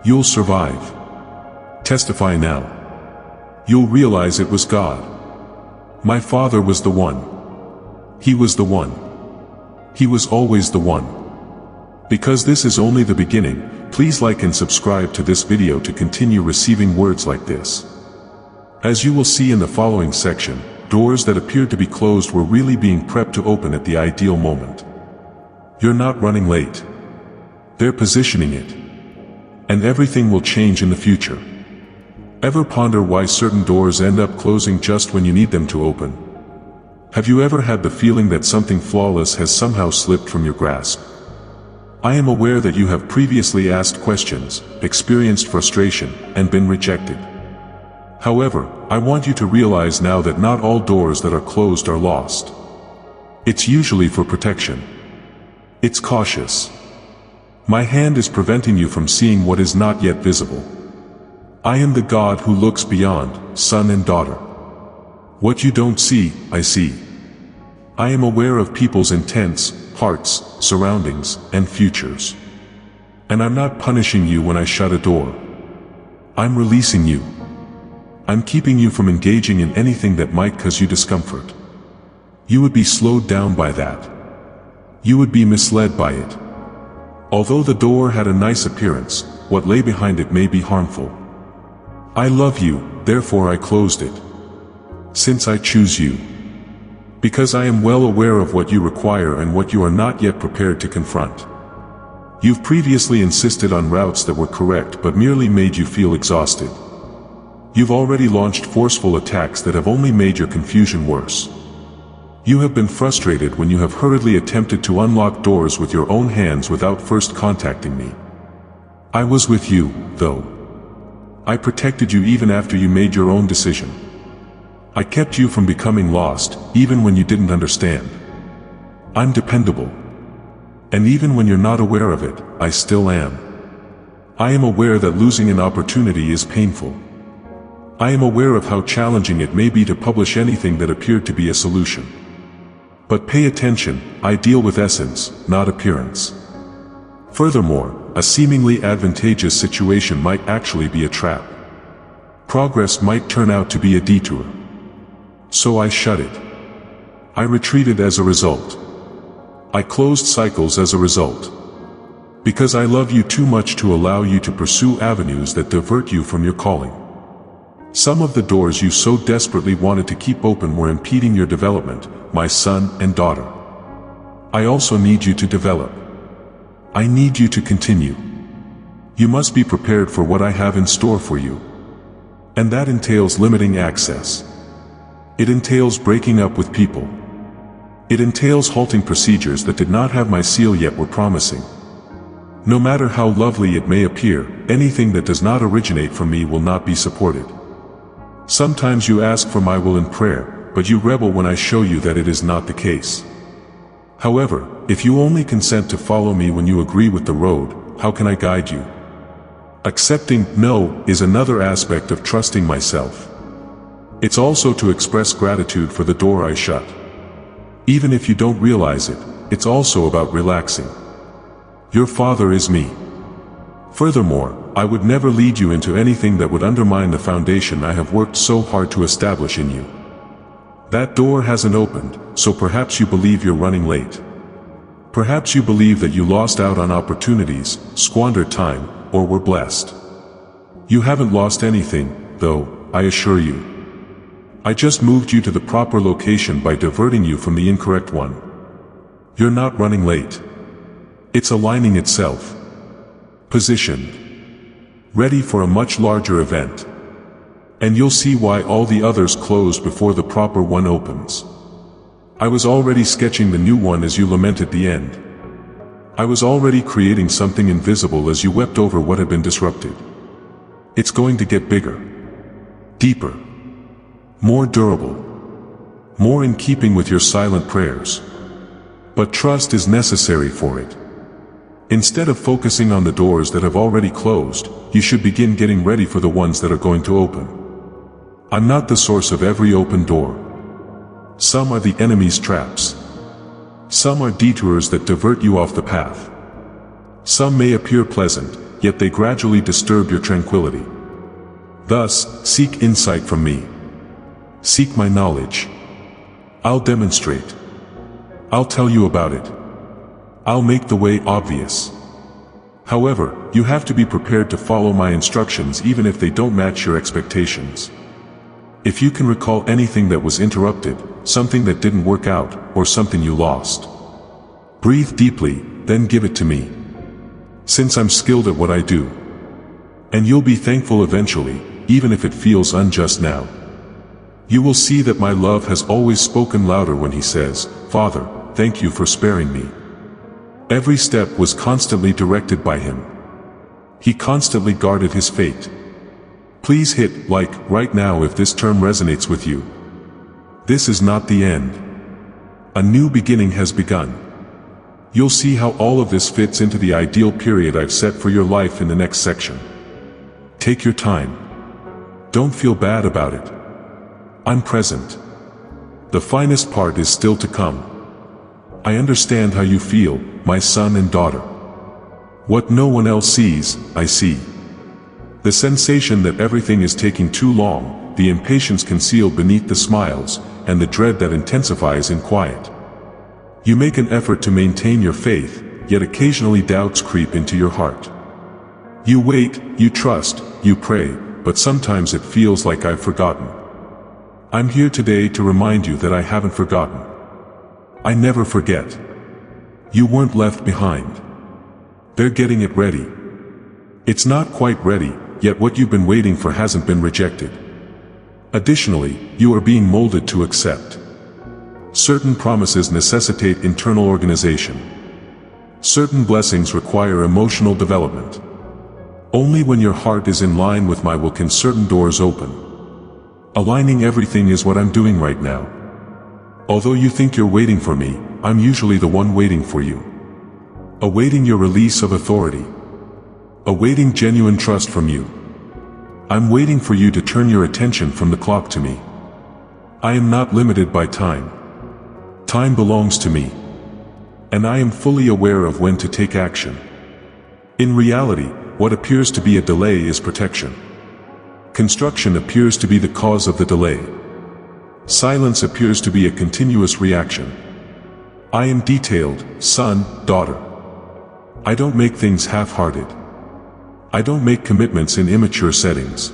You'll survive. Testify now. You'll realize it was God. My Father was the one. He was the one. He was always the one. Because this is only the beginning, please like and subscribe to this video to continue receiving words like this. As you will see in the following section, doors that appeared to be closed were really being prepped to open at the ideal moment. You're not running late. They're positioning it. And everything will change in the future. Ever ponder why certain doors end up closing just when you need them to open? Have you ever had the feeling that something flawless has somehow slipped from your grasp? I am aware that you have previously asked questions, experienced frustration, and been rejected. However, I want you to realize now that not all doors that are closed are lost. It's usually for protection. It's cautious. My hand is preventing you from seeing what is not yet visible. I am the God who looks beyond, son and daughter. What you don't see, I see. I am aware of people's intents, hearts, surroundings, and futures. And I'm not punishing you when I shut a door. I'm releasing you. I'm keeping you from engaging in anything that might cause you discomfort. You would be slowed down by that. You would be misled by it. Although the door had a nice appearance, what lay behind it may be harmful. I love you, therefore I closed it. Since I choose you. Because I am well aware of what you require and what you are not yet prepared to confront. You've previously insisted on routes that were correct but merely made you feel exhausted. You've already launched forceful attacks that have only made your confusion worse. You have been frustrated when you have hurriedly attempted to unlock doors with your own hands without first contacting me. I was with you, though. I protected you even after you made your own decision. I kept you from becoming lost, even when you didn't understand. I'm dependable. And even when you're not aware of it, I still am. I am aware that losing an opportunity is painful. I am aware of how challenging it may be to publish anything that appeared to be a solution. But pay attention, I deal with essence, not appearance. Furthermore, a seemingly advantageous situation might actually be a trap. Progress might turn out to be a detour. So I shut it. I retreated as a result. I closed cycles as a result. Because I love you too much to allow you to pursue avenues that divert you from your calling. Some of the doors you so desperately wanted to keep open were impeding your development, my son and daughter. I also need you to develop. I need you to continue. You must be prepared for what I have in store for you. And that entails limiting access. It entails breaking up with people. It entails halting procedures that did not have my seal yet were promising. No matter how lovely it may appear, anything that does not originate from me will not be supported. Sometimes you ask for my will in prayer, but you rebel when I show you that it is not the case. However, if you only consent to follow me when you agree with the road, how can I guide you? Accepting no is another aspect of trusting myself. It's also to express gratitude for the door I shut. Even if you don't realize it, it's also about relaxing. Your father is me. Furthermore, I would never lead you into anything that would undermine the foundation I have worked so hard to establish in you. That door hasn't opened, so perhaps you believe you're running late. Perhaps you believe that you lost out on opportunities, squandered time, or were blessed. You haven't lost anything, though, I assure you. I just moved you to the proper location by diverting you from the incorrect one. You're not running late. It's aligning itself. Positioned. Ready for a much larger event. And you'll see why all the others closed before the proper one opens. I was already sketching the new one as you lamented the end. I was already creating something invisible as you wept over what had been disrupted. It's going to get bigger. Deeper. More durable. More in keeping with your silent prayers. But trust is necessary for it. Instead of focusing on the doors that have already closed, you should begin getting ready for the ones that are going to open. I'm not the source of every open door. Some are the enemy's traps. Some are detours that divert you off the path. Some may appear pleasant, yet they gradually disturb your tranquility. Thus, seek insight from me. Seek my knowledge. I'll demonstrate. I'll tell you about it. I'll make the way obvious. However, you have to be prepared to follow my instructions even if they don't match your expectations. If you can recall anything that was interrupted, something that didn't work out, or something you lost, breathe deeply, then give it to me. Since I'm skilled at what I do. And you'll be thankful eventually, even if it feels unjust now. You will see that my love has always spoken louder when he says, "Father, thank you for sparing me." Every step was constantly directed by him. He constantly guarded his fate. Please hit like right now if this term resonates with you. This is not the end. A new beginning has begun. You'll see how all of this fits into the ideal period I've set for your life in the next section. Take your time. Don't feel bad about it. I'm present. The finest part is still to come. I understand how you feel, my son and daughter. What no one else sees, I see. The sensation that everything is taking too long, the impatience concealed beneath the smiles, and the dread that intensifies in quiet. You make an effort to maintain your faith, yet occasionally doubts creep into your heart. You wait, you trust, you pray, but sometimes it feels like I've forgotten. I'm here today to remind you that I haven't forgotten. I never forget. You weren't left behind. They're getting it ready. It's not quite ready, yet what you've been waiting for hasn't been rejected. Additionally, you are being molded to accept. Certain promises necessitate internal organization. Certain blessings require emotional development. Only when your heart is in line with my will can certain doors open. Aligning everything is what I'm doing right now. Although you think you're waiting for me, I'm usually the one waiting for you. Awaiting your release of authority. Awaiting genuine trust from you. I'm waiting for you to turn your attention from the clock to me. I am not limited by time. Time belongs to me. And I am fully aware of when to take action. In reality, what appears to be a delay is protection. Construction appears to be the cause of the delay. Silence appears to be a continuous reaction. I am detailed, son, daughter. I don't make things half-hearted. I don't make commitments in immature settings.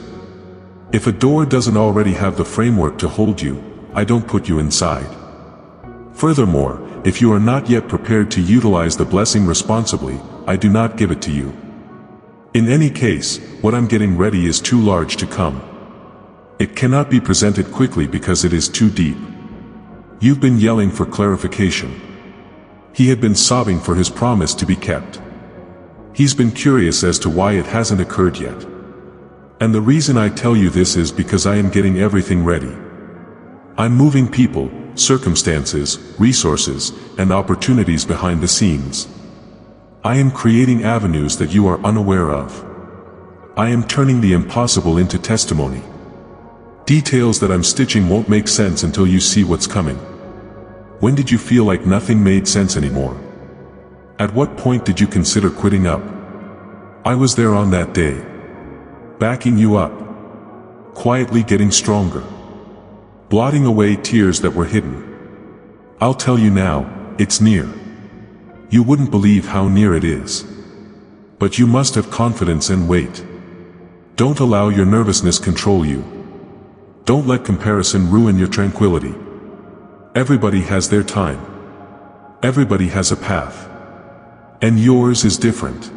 If a door doesn't already have the framework to hold you, I don't put you inside. Furthermore, if you are not yet prepared to utilize the blessing responsibly, I do not give it to you. In any case, what I'm getting ready is too large to come. It cannot be presented quickly because it is too deep. You've been yelling for clarification. He had been sobbing for his promise to be kept. He's been curious as to why it hasn't occurred yet. And the reason I tell you this is because I am getting everything ready. I'm moving people, circumstances, resources, and opportunities behind the scenes. I am creating avenues that you are unaware of. I am turning the impossible into testimony. Details that I'm stitching won't make sense until you see what's coming. When did you feel like nothing made sense anymore? At what point did you consider quitting up? I was there on that day. Backing you up. Quietly getting stronger. Blotting away tears that were hidden. I'll tell you now, it's near. You wouldn't believe how near it is. But you must have confidence and wait. Don't allow your nervousness control you. Don't let comparison ruin your tranquility. Everybody has their time. Everybody has a path. And yours is different.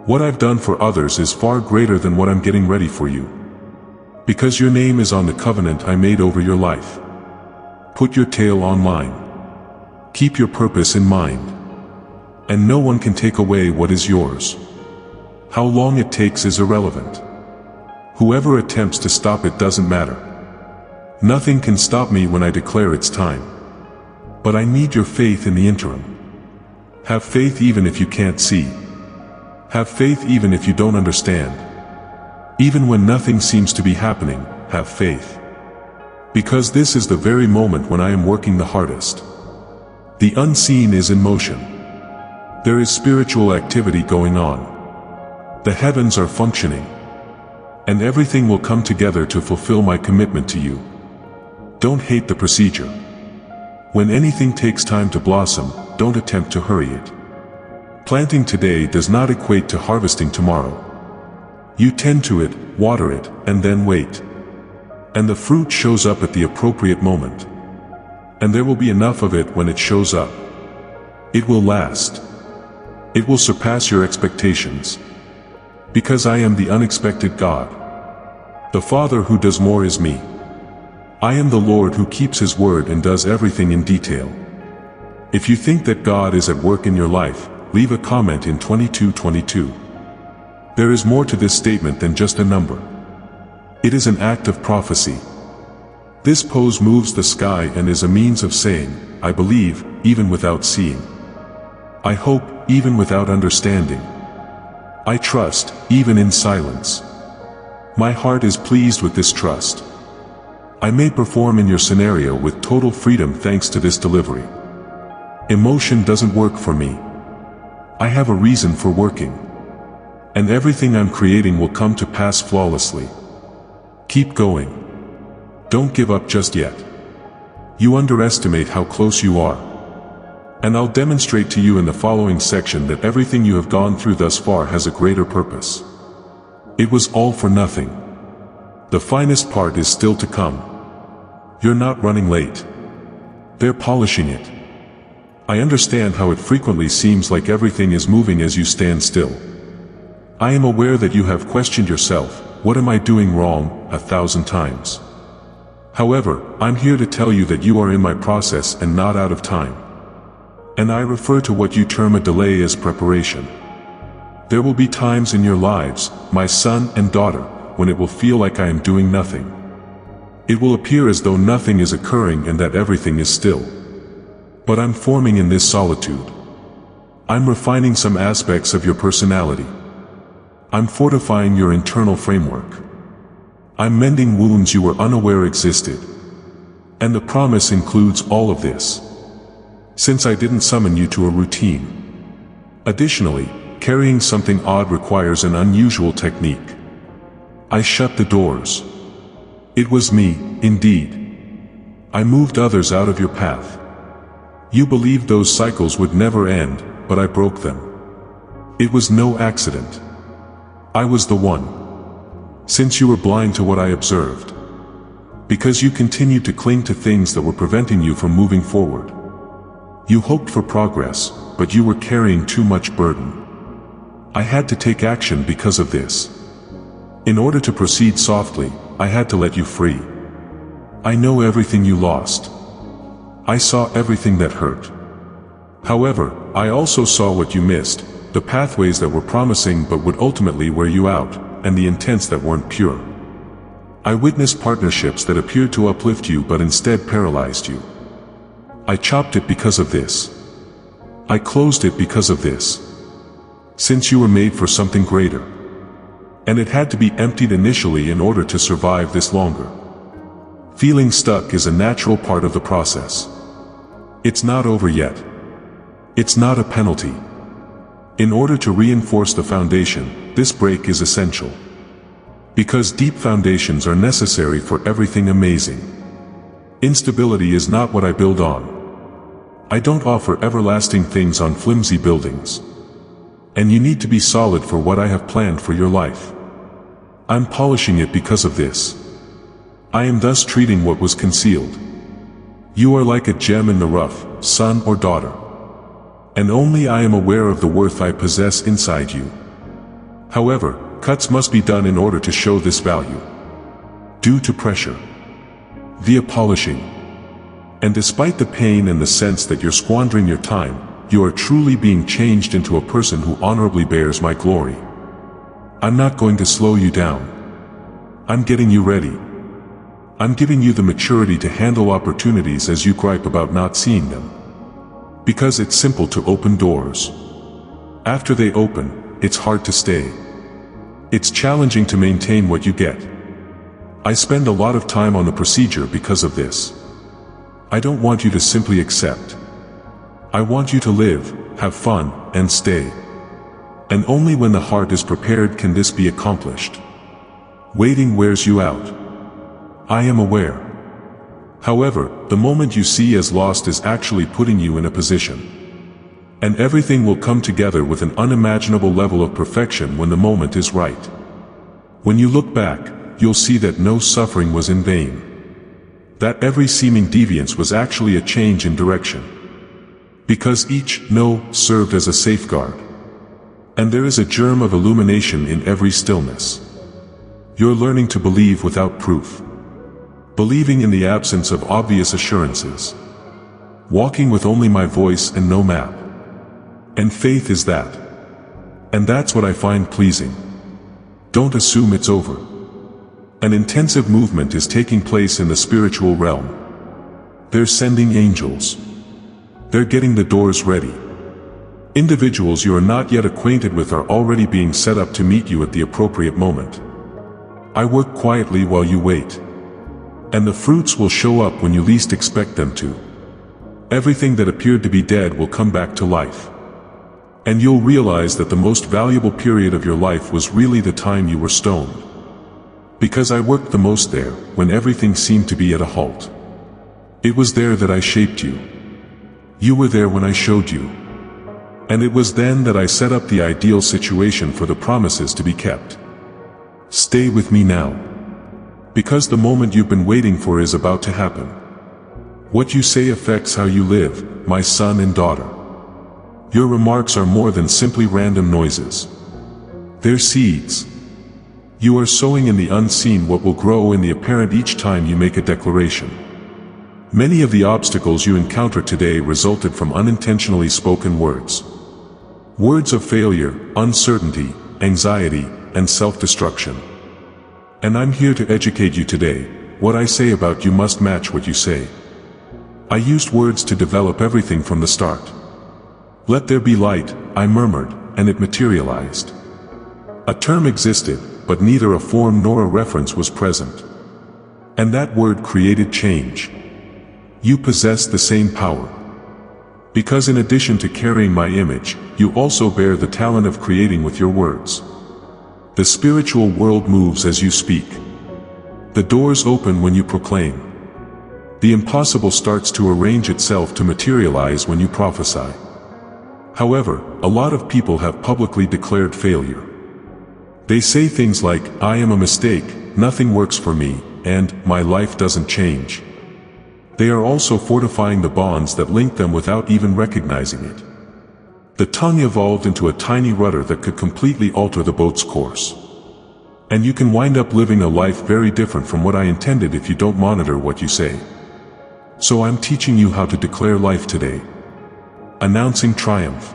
What I've done for others is far greater than what I'm getting ready for you. Because your name is on the covenant I made over your life. Put your tail on mine. Keep your purpose in mind. And no one can take away what is yours. How long it takes is irrelevant. Whoever attempts to stop it doesn't matter. Nothing can stop me when I declare it's time. But I need your faith in the interim. Have faith even if you can't see. Have faith even if you don't understand. Even when nothing seems to be happening, have faith. Because this is the very moment when I am working the hardest. The unseen is in motion. There is spiritual activity going on. The heavens are functioning. And everything will come together to fulfill my commitment to you. Don't hate the procedure. When anything takes time to blossom, don't attempt to hurry it. Planting today does not equate to harvesting tomorrow. You tend to it, water it, and then wait. And the fruit shows up at the appropriate moment. And there will be enough of it when it shows up. It will last. It will surpass your expectations. Because I am the unexpected God. The Father who does more is me. I am the Lord who keeps His word and does everything in detail. If you think that God is at work in your life, leave a comment in 2222. There is more to this statement than just a number. It is an act of prophecy. This pose moves the sky and is a means of saying, I believe, even without seeing. I hope, even without understanding. I trust, even in silence. My heart is pleased with this trust. I may perform in your scenario with total freedom thanks to this delivery. Emotion doesn't work for me. I have a reason for working. And everything I'm creating will come to pass flawlessly. Keep going. Don't give up just yet. You underestimate how close you are. And I'll demonstrate to you in the following section that everything you have gone through thus far has a greater purpose. It was all for nothing. The finest part is still to come. You're not running late. They're polishing it. I understand how it frequently seems like everything is moving as you stand still. I am aware that you have questioned yourself, what am I doing wrong, 1,000 times. However, I'm here to tell you that you are in my process and not out of time. And I refer to what you term a delay as preparation. There will be times in your lives, my son and daughter, when it will feel like I am doing nothing. It will appear as though nothing is occurring and that everything is still. But I'm forming in this solitude. I'm refining some aspects of your personality. I'm fortifying your internal framework. I'm mending wounds you were unaware existed. And the promise includes all of this. Since I didn't summon you to a routine. Additionally, carrying something odd requires an unusual technique. I shut the doors. It was me, indeed. I moved others out of your path. You believed those cycles would never end, but I broke them. It was no accident. I was the one. Since you were blind to what I observed. Because you continued to cling to things that were preventing you from moving forward. You hoped for progress, but you were carrying too much burden. I had to take action because of this. In order to proceed softly, I had to let you free. I know everything you lost. I saw everything that hurt. However, I also saw what you missed, the pathways that were promising but would ultimately wear you out, and the intents that weren't pure. I witnessed partnerships that appeared to uplift you but instead paralyzed you. I chopped it because of this. I closed it because of this. Since you were made for something greater. And it had to be emptied initially in order to survive this longer. Feeling stuck is a natural part of the process. It's not over yet. It's not a penalty. In order to reinforce the foundation, this break is essential. Because deep foundations are necessary for everything amazing. Instability is not what I build on. I don't offer everlasting things on flimsy buildings. And you need to be solid for what I have planned for your life. I'm polishing it because of this. I am thus treating what was concealed. You are like a gem in the rough, son or daughter. And only I am aware of the worth I possess inside you. However, cuts must be done in order to show this value. Due to pressure. Via polishing. And despite the pain and the sense that you're squandering your time, you are truly being changed into a person who honorably bears my glory. I'm not going to slow you down. I'm getting you ready. I'm giving you the maturity to handle opportunities as you gripe about not seeing them. Because it's simple to open doors. After they open, it's hard to stay. It's challenging to maintain what you get. I spend a lot of time on the procedure because of this. I don't want you to simply accept. I want you to live, have fun, and stay. And only when the heart is prepared can this be accomplished. Waiting wears you out. I am aware. However, the moment you see as lost is actually putting you in a position. And everything will come together with an unimaginable level of perfection when the moment is right. When you look back, you'll see that no suffering was in vain. That every seeming deviance was actually a change in direction. Because each no served as a safeguard. And there is a germ of illumination in every stillness. You're learning to believe without proof. Believing in the absence of obvious assurances. Walking with only my voice and no map. And faith is that. And that's what I find pleasing. Don't assume it's over. An intensive movement is taking place in the spiritual realm. They're sending angels. They're getting the doors ready. Individuals you are not yet acquainted with are already being set up to meet you at the appropriate moment. I work quietly while you wait. And the fruits will show up when you least expect them to. Everything that appeared to be dead will come back to life. And you'll realize that the most valuable period of your life was really the time you were stoned. Because I worked the most there, when everything seemed to be at a halt. It was there that I shaped you. You were there when I showed you. And it was then that I set up the ideal situation for the promises to be kept. Stay with me now. Because the moment you've been waiting for is about to happen. What you say affects how you live, my son and daughter. Your remarks are more than simply random noises. They're seeds. You are sowing in the unseen what will grow in the apparent each time you make a declaration. Many of the obstacles you encounter today resulted from unintentionally spoken words. Words of failure, uncertainty, anxiety, and self-destruction. And I'm here to educate you today. What I say about you must match what you say. I used words to develop everything from the start. Let there be light, I murmured, and it materialized. A term existed, but neither a form nor a reference was present. And that word created change. You possess the same power. Because in addition to carrying my image, you also bear the talent of creating with your words. The spiritual world moves as you speak. The doors open when you proclaim. The impossible starts to arrange itself to materialize when you prophesy. However, a lot of people have publicly declared failure. They say things like, I am a mistake, nothing works for me, and my life doesn't change. They are also fortifying the bonds that link them without even recognizing it. The tongue evolved into a tiny rudder that could completely alter the boat's course. And you can wind up living a life very different from what I intended if you don't monitor what you say. So I'm teaching you how to declare life today. Announcing triumph.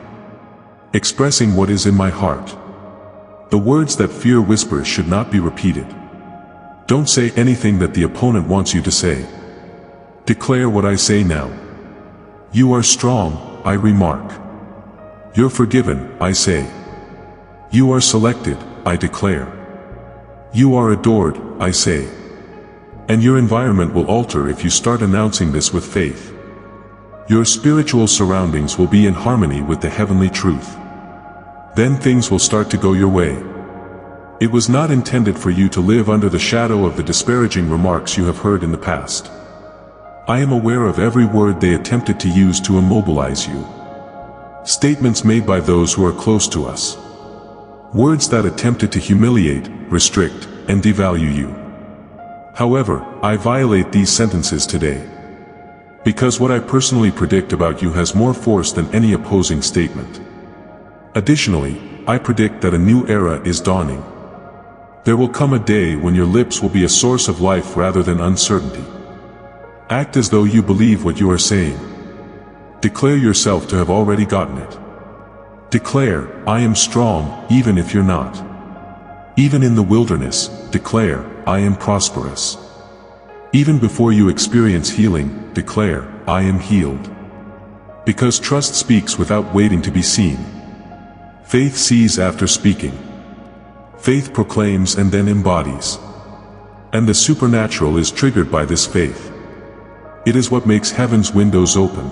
Expressing what is in my heart. The words that fear whispers should not be repeated. Don't say anything that the opponent wants you to say. Declare what I say now. You are strong, I remark. You're forgiven, I say. You are selected, I declare. You are adored, I say. And your environment will alter if you start announcing this with faith. Your spiritual surroundings will be in harmony with the heavenly truth. Then things will start to go your way. It was not intended for you to live under the shadow of the disparaging remarks you have heard in the past. I am aware of every word they attempted to use to immobilize you. Statements made by those who are close to us. Words that attempted to humiliate, restrict, and devalue you. However, I violate these sentences today. Because what I personally predict about you has more force than any opposing statement. Additionally, I predict that a new era is dawning. There will come a day when your lips will be a source of life rather than uncertainty. Act as though you believe what you are saying. Declare yourself to have already gotten it. Declare, I am strong, even if you're not. Even in the wilderness, declare, I am prosperous. Even before you experience healing, declare, I am healed. Because trust speaks without waiting to be seen. Faith sees after speaking. Faith proclaims and then embodies. And the supernatural is triggered by this faith. It is what makes heaven's windows open.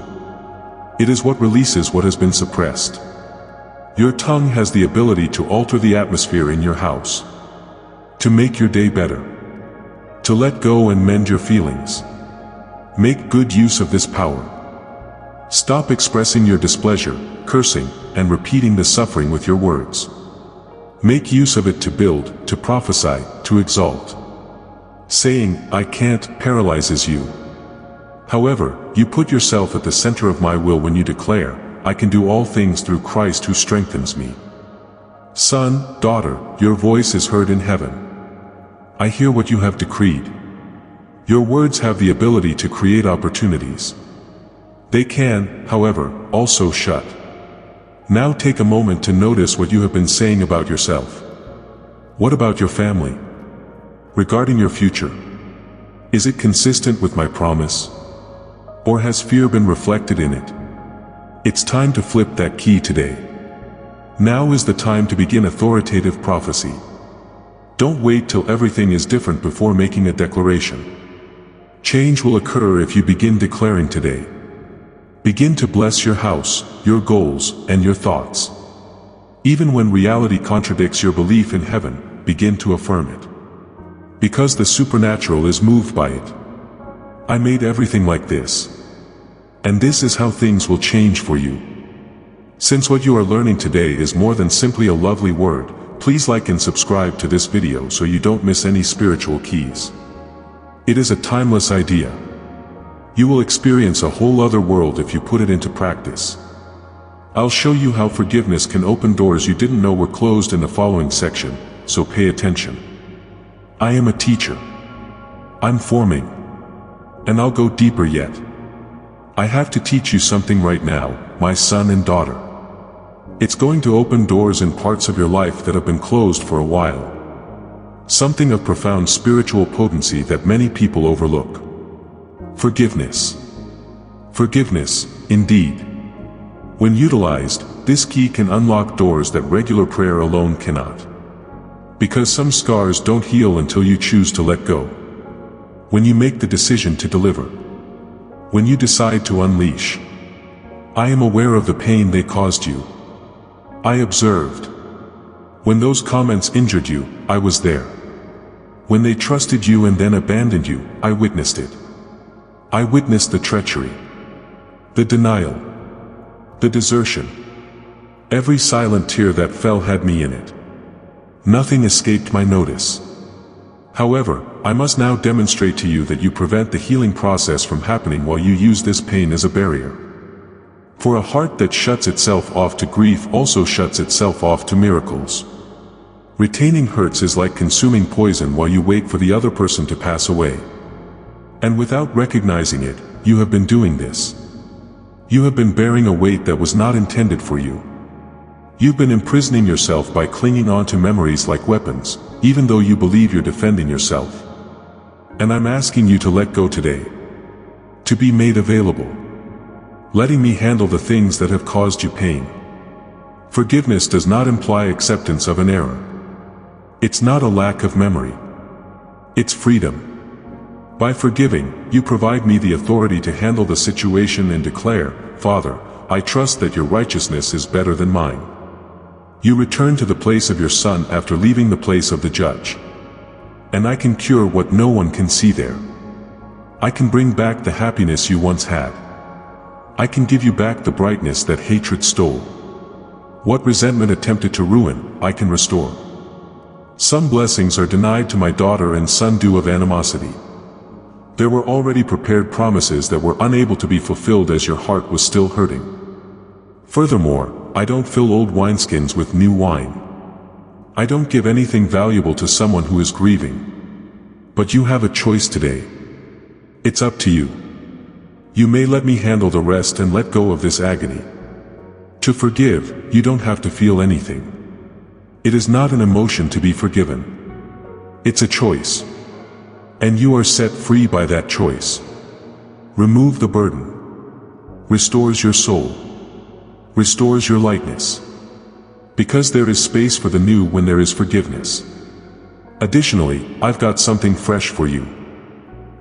It is what releases what has been suppressed. Your tongue has the ability to alter the atmosphere in your house. To make your day better. To let go and mend your feelings. Make good use of this power. Stop expressing your displeasure, cursing, and repeating the suffering with your words. Make use of it to build, to prophesy, to exalt. Saying, I can't, paralyzes you. However, you put yourself at the center of my will when you declare, I can do all things through Christ who strengthens me. Son, daughter, your voice is heard in heaven. I hear what you have decreed. Your words have the ability to create opportunities. They can, however, also shut. Now take a moment to notice what you have been saying about yourself. What about your family? Regarding your future? Is it consistent with my promise? Or has fear been reflected in it? It's time to flip that key today. Now is the time to begin authoritative prophecy. Don't wait till everything is different before making a declaration. Change will occur if you begin declaring today. Begin to bless your house, your goals, and your thoughts. Even when reality contradicts your belief in heaven, begin to affirm it. Because the supernatural is moved by it. I made everything like this. And this is how things will change for you. Since what you are learning today is more than simply a lovely word, please like and subscribe to this video so you don't miss any spiritual keys. It is a timeless idea. You will experience a whole other world if you put it into practice. I'll show you how forgiveness can open doors you didn't know were closed in the following section, so pay attention. I am a teacher. I'm forming. And I'll go deeper yet. I have to teach you something right now, my son and daughter. It's going to open doors in parts of your life that have been closed for a while. Something of profound spiritual potency that many people overlook. Forgiveness. Forgiveness, indeed. When utilized, this key can unlock doors that regular prayer alone cannot. Because some scars don't heal until you choose to let go. When you make the decision to deliver. When you decide to unleash. I am aware of the pain they caused you. I observed. When those comments injured you, I was there. When they trusted you and then abandoned you, I witnessed it. I witnessed the treachery. The denial. The desertion. Every silent tear that fell had me in it. Nothing escaped my notice. However, I must now demonstrate to you that you prevent the healing process from happening while you use this pain as a barrier. For a heart that shuts itself off to grief also shuts itself off to miracles. Retaining hurts is like consuming poison while you wait for the other person to pass away. And without recognizing it, you have been doing this. You have been bearing a weight that was not intended for you. You've been imprisoning yourself by clinging on to memories like weapons, even though you believe you're defending yourself. And I'm asking you to let go today. To be made available. letting me handle the things that have caused you pain. Forgiveness does not imply acceptance of an error. It's not a lack of memory. It's freedom. By forgiving, you provide me the authority to handle the situation and declare, "Father, I trust that your righteousness is better than mine." You return to the place of your Son after leaving the place of the judge. And I can cure what no one can see there. I can bring back the happiness you once had. I can give you back the brightness that hatred stole. What resentment attempted to ruin, I can restore. Some blessings are denied to my daughter and son due of animosity. There were already prepared promises that were unable to be fulfilled as your heart was still hurting. Furthermore, I don't fill old wineskins with new wine. I don't give anything valuable to someone who is grieving. But you have a choice today. It's up to you. You may let me handle the rest and let go of this agony. To forgive, you don't have to feel anything. It is not an emotion to be forgiven. It's a choice. And you are set free by that choice. Remove the burden. Restores your soul. Restores your lightness. Because there is space for the new when there is forgiveness. Additionally, I've got something fresh for you.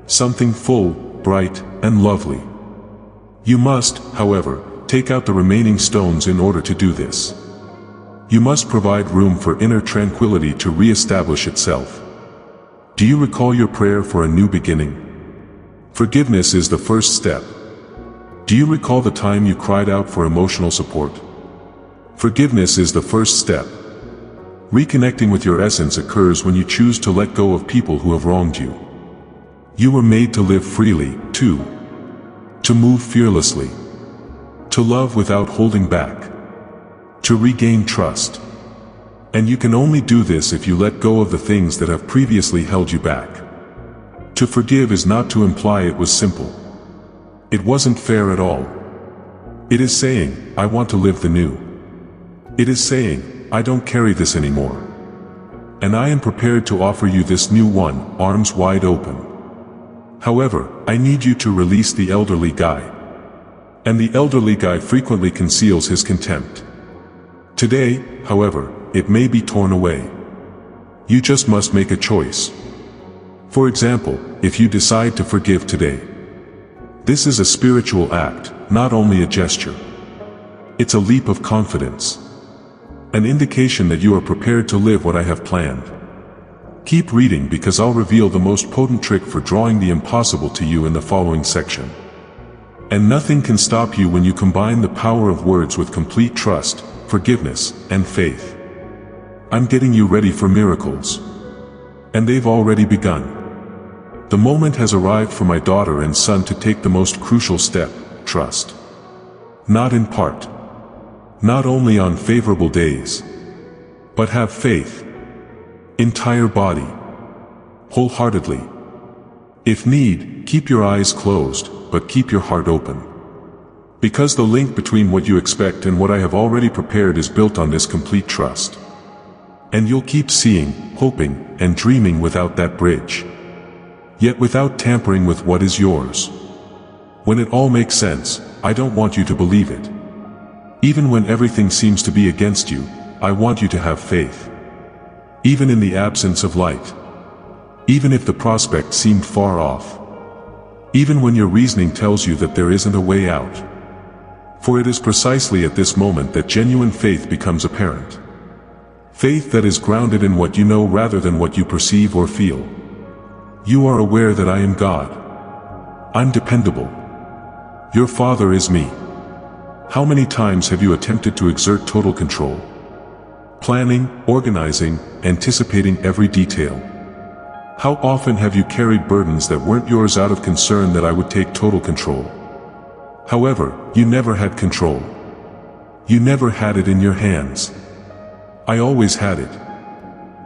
Something full, bright, and lovely. You must, however, take out the remaining stones in order to do this. You must provide room for inner tranquility to re-establish itself. Do you recall your prayer for a new beginning? Forgiveness is the first step. Do you recall the time you cried out for emotional support? Forgiveness is the first step. Reconnecting with your essence occurs when you choose to let go of people who have wronged you. You were made to live freely, too. To move fearlessly. To love without holding back. To regain trust. And you can only do this if you let go of the things that have previously held you back. To forgive is not to imply it was simple. It wasn't fair at all. It is saying, I want to live the new. It is saying, I don't carry this anymore. And I am prepared to offer you this new one, arms wide open. However, I need you to release the elderly guy. And the elderly guy frequently conceals his contempt. Today, however, it may be torn away. You just must make a choice. For example, if you decide to forgive today. This is a spiritual act, not only a gesture. It's a leap of confidence. An indication that you are prepared to live what I have planned. Keep reading because I'll reveal the most potent trick for drawing the impossible to you in the following section. And nothing can stop you when you combine the power of words with complete trust, forgiveness, and faith. I'm getting you ready for miracles. And they've already begun. The moment has arrived for my daughter and son to take the most crucial step, trust. Not in part. Not only on favorable days. But have faith. Entire body. Wholeheartedly. If need, keep your eyes closed, but keep your heart open. Because the link between what you expect and what I have already prepared is built on this complete trust. And you'll keep seeing, hoping, and dreaming without that bridge. Yet without tampering with what is yours. When it all makes sense, I don't want you to believe it. Even when everything seems to be against you, I want you to have faith. Even in the absence of light. Even if the prospect seemed far off. Even when your reasoning tells you that there isn't a way out. For it is precisely at this moment that genuine faith becomes apparent. Faith that is grounded in what you know rather than what you perceive or feel. You are aware that I am God. I'm dependable. Your Father is me. How many times have you attempted to exert total control? Planning, organizing, anticipating every detail. How often have you carried burdens that weren't yours out of concern that I would take total control? However, you never had control. You never had it in your hands. I always had it.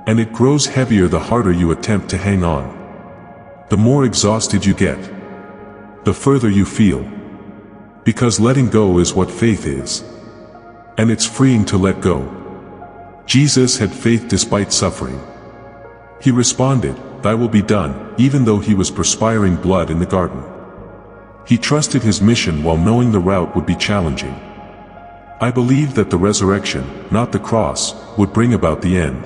And it grows heavier the harder you attempt to hang on. The more exhausted you get. The further you feel. Because letting go is what faith is. And it's freeing to let go. Jesus had faith despite suffering. He responded, "Thy will be done," even though he was perspiring blood in the garden. He trusted his mission while knowing the route would be challenging. I believed that the resurrection, not the cross, would bring about the end.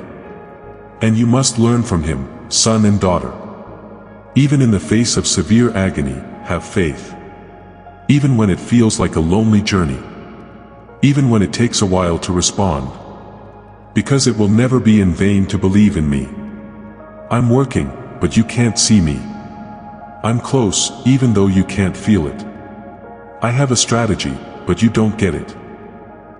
And you must learn from him, son and daughter. Even in the face of severe agony, have faith. Even when it feels like a lonely journey. Even when it takes a while to respond. Because it will never be in vain to believe in me. I'm working, but you can't see me. I'm close, even though you can't feel it. I have a strategy, but you don't get it.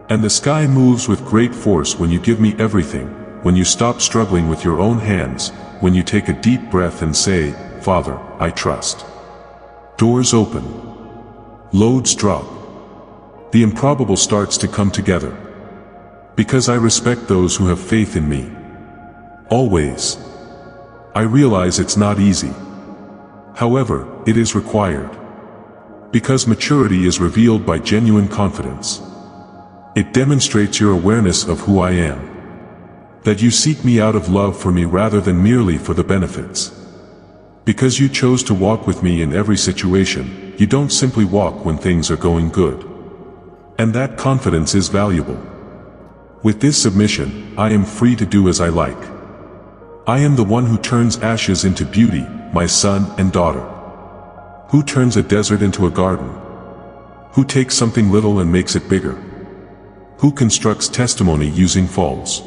And the sky moves with great force when you give me everything, when you stop struggling with your own hands, when you take a deep breath and say, Father, I trust. Doors open. Loads drop. The improbable starts to come together. Because I respect those who have faith in me. Always. I realize it's not easy. However, it is required. Because maturity is revealed by genuine confidence. It demonstrates your awareness of who I am. That you seek me out of love for me rather than merely for the benefits. Because you chose to walk with me in every situation, you don't simply walk when things are going good. And that confidence is valuable. With this submission, I am free to do as I like. I am the one who turns ashes into beauty, my son and daughter. Who turns a desert into a garden? Who takes something little and makes it bigger? Who constructs testimony using falls?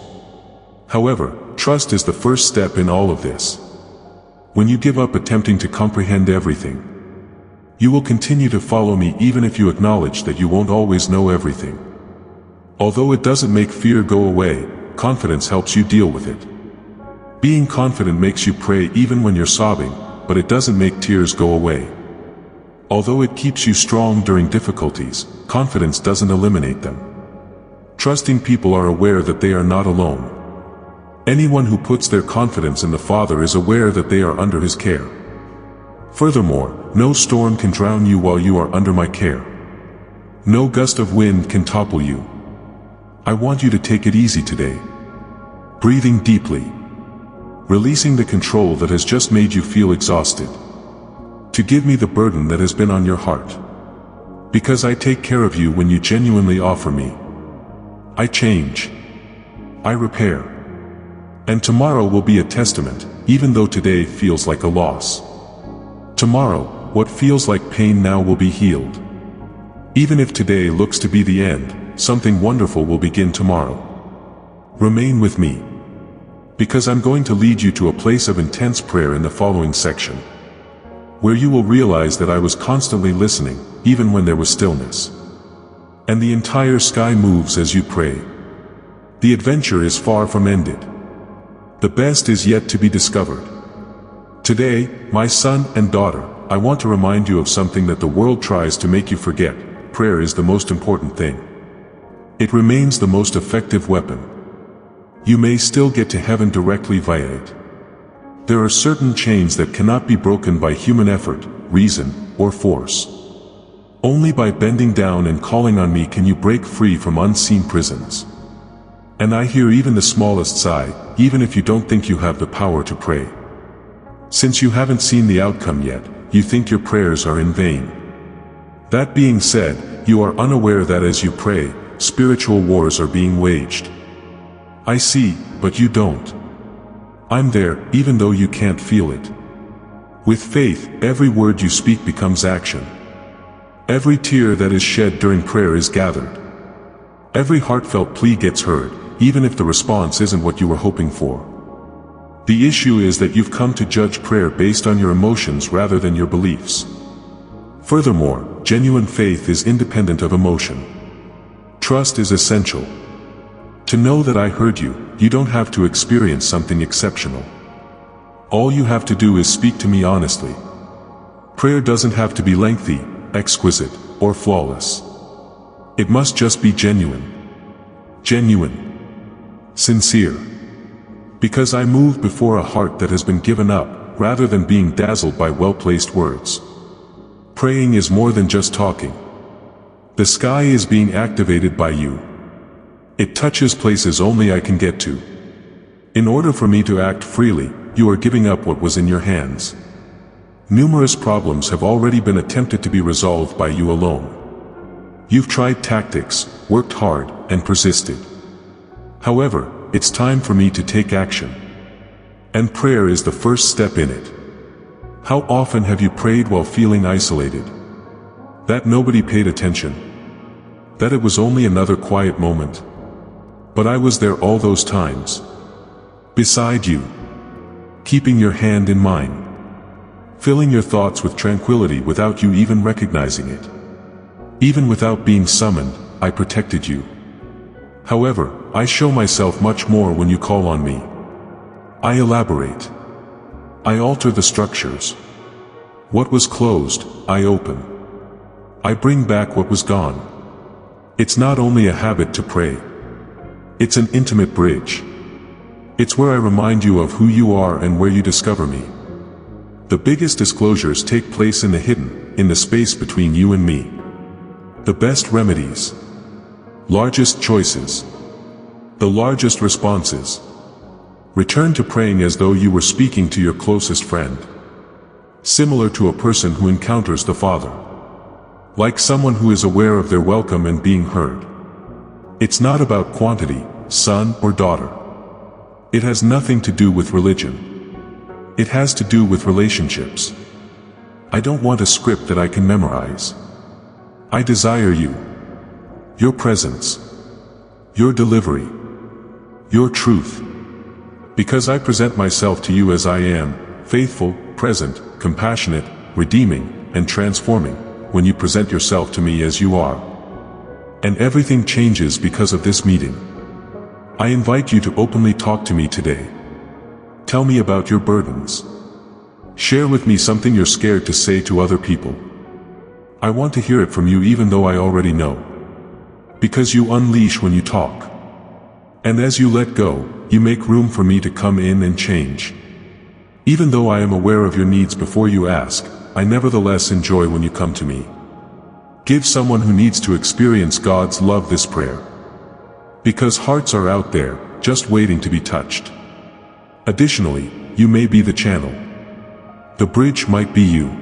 However, trust is the first step in all of this. When you give up attempting to comprehend everything, you will continue to follow me even if you acknowledge that you won't always know everything. Although it doesn't make fear go away, confidence helps you deal with it. Being confident makes you pray even when you're sobbing, but it doesn't make tears go away. Although it keeps you strong during difficulties, confidence doesn't eliminate them. Trusting people are aware that they are not alone. Anyone who puts their confidence in the Father is aware that they are under His care. Furthermore, no storm can drown you while you are under my care. No gust of wind can topple you. I want you to take it easy today. Breathing deeply. Releasing the control that has just made you feel exhausted. To give me the burden that has been on your heart. Because I take care of you when you genuinely offer me. I change. I repair. And tomorrow will be a testament, even though today feels like a loss. Tomorrow, what feels like pain now will be healed. Even if today looks to be the end, something wonderful will begin tomorrow. Remain with me. Because I'm going to lead you to a place of intense prayer in the following section. Where you will realize that I was constantly listening, even when there was stillness. And the entire sky moves as you pray. The adventure is far from ended. The best is yet to be discovered. Today, my son and daughter, I want to remind you of something that the world tries to make you forget. Prayer is the most important thing. It remains the most effective weapon. You may still get to heaven directly via it. There are certain chains that cannot be broken by human effort, reason, or force. Only by bending down and calling on me can you break free from unseen prisons. And I hear even the smallest sigh, even if you don't think you have the power to pray. Since you haven't seen the outcome yet, you think your prayers are in vain. That being said, you are unaware that as you pray, spiritual wars are being waged. I see, but you don't. I'm there, even though you can't feel it. With faith, every word you speak becomes action. Every tear that is shed during prayer is gathered. Every heartfelt plea gets heard, even if the response isn't what you were hoping for. The issue is that you've come to judge prayer based on your emotions rather than your beliefs. Furthermore, genuine faith is independent of emotion. Trust is essential. To know that I heard you, you don't have to experience something exceptional. All you have to do is speak to me honestly. Prayer doesn't have to be lengthy, exquisite, or flawless. It must just be genuine. Genuine. Sincere. Because I move before a heart that has been given up, rather than being dazzled by well-placed words. Praying is more than just talking. The sky is being activated by you. It touches places only I can get to. In order for me to act freely, you are giving up what was in your hands. Numerous problems have already been attempted to be resolved by you alone. You've tried tactics, worked hard, and persisted. However, it's time for me to take action. And prayer is the first step in it. How often have you prayed while feeling isolated? That nobody paid attention? That it was only another quiet moment? But I was there all those times. Beside you. Keeping your hand in mine. Filling your thoughts with tranquility without you even recognizing it. Even without being summoned, I protected you. However, I show myself much more when you call on me. I elaborate. I alter the structures. What was closed, I open. I bring back what was gone. It's not only a habit to pray. It's an intimate bridge. It's where I remind you of who you are and where you discover me. The biggest disclosures take place in the hidden, in the space between you and me. The best remedies. Largest choices. The largest responses. Return to praying as though you were speaking to your closest friend. Similar to a person who encounters the Father. Like someone who is aware of their welcome and being heard. It's not about quantity, son or daughter. It has nothing to do with religion. It has to do with relationships. I don't want a script that I can memorize. I desire you. Your presence. Your delivery. Your truth. Because I present myself to you as I am, faithful, present, compassionate, redeeming, and transforming, when you present yourself to me as you are. And everything changes because of this meeting. I invite you to openly talk to me today. Tell me about your burdens. Share with me something you're scared to say to other people. I want to hear it from you even though I already know. Because you unleash when you talk. And as you let go, you make room for me to come in and change. Even though I am aware of your needs before you ask, I nevertheless enjoy when you come to me. Give someone who needs to experience God's love this prayer. Because hearts are out there, just waiting to be touched. Additionally, you may be the channel. The bridge might be you.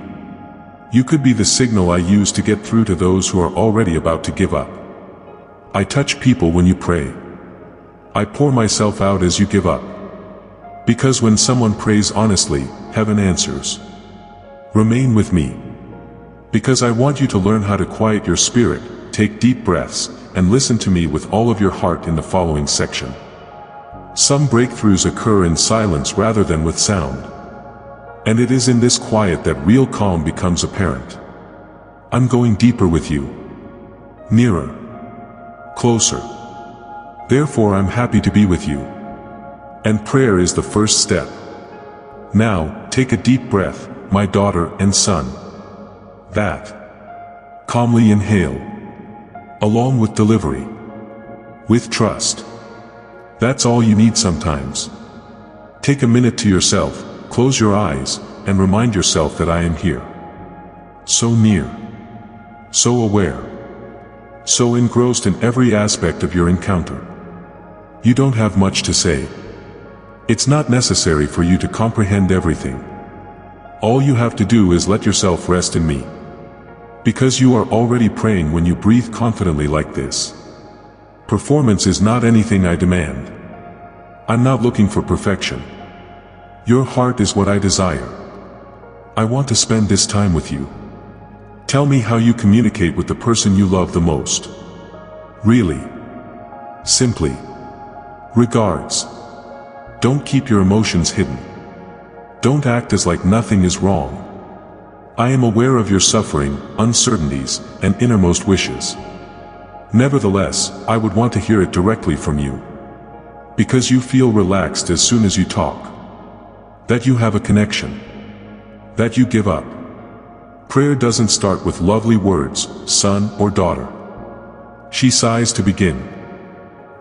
You could be the signal I use to get through to those who are already about to give up. I touch people when you pray. I pour myself out as you give up. Because when someone prays honestly, heaven answers. Remain with me. Because I want you to learn how to quiet your spirit, take deep breaths, and listen to me with all of your heart in the following section. Some breakthroughs occur in silence rather than with sound. And it is in this quiet that real calm becomes apparent. I'm going deeper with you. Nearer. Closer. Therefore I'm happy to be with you. And prayer is the first step. Now, take a deep breath, my daughter and son. That. Calmly inhale. Along with delivery. With trust. That's all you need sometimes. Take a minute to yourself, close your eyes, and remind yourself that I am here. So near. So aware. So engrossed in every aspect of your encounter. You don't have much to say. It's not necessary for you to comprehend everything. All you have to do is let yourself rest in me. Because you are already praying when you breathe confidently like this. Performance is not anything I demand. I'm not looking for perfection. Your heart is what I desire. I want to spend this time with you. Tell me how you communicate with the person you love the most. Really. Simply. Regards. Don't keep your emotions hidden. Don't act as like nothing is wrong. I am aware of your suffering, uncertainties, and innermost wishes. Nevertheless, I would want to hear it directly from you. Because you feel relaxed as soon as you talk. That you have a connection. That you give up. Prayer doesn't start with lovely words, son or daughter. She sighs to begin.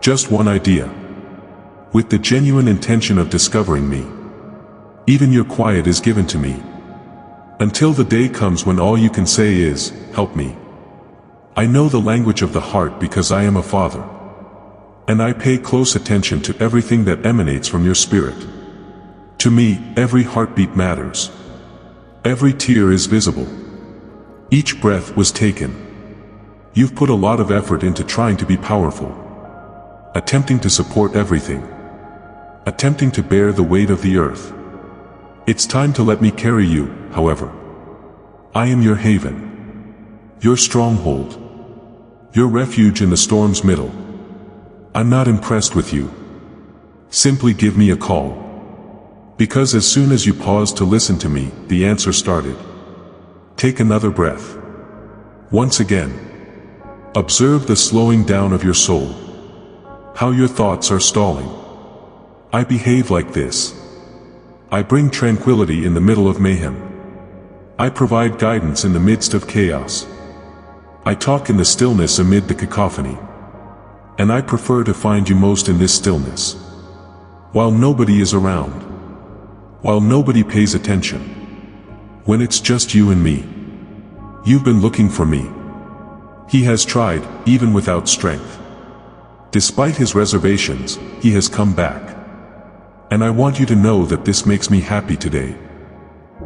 Just one idea. With the genuine intention of discovering me. Even your quiet is given to me. Until the day comes when all you can say is, help me. I know the language of the heart because I am a father. And I pay close attention to everything that emanates from your spirit. To me, every heartbeat matters. Every tear is visible. Each breath was taken. You've put a lot of effort into trying to be powerful. Attempting to support everything. Attempting to bear the weight of the earth. It's time to let me carry you, however. I am your haven. Your stronghold. Your refuge in the storm's middle. I'm not impressed with you. Simply give me a call. Because as soon as you paused to listen to me, the answer started. Take another breath. Once again. Observe the slowing down of your soul. How your thoughts are stalling. I behave like this. I bring tranquility in the middle of mayhem. I provide guidance in the midst of chaos. I talk in the stillness amid the cacophony. And I prefer to find you most in this stillness. While nobody is around. While nobody pays attention. When it's just you and me. You've been looking for me. He has tried, even without strength. Despite his reservations, he has come back. And I want you to know that this makes me happy today.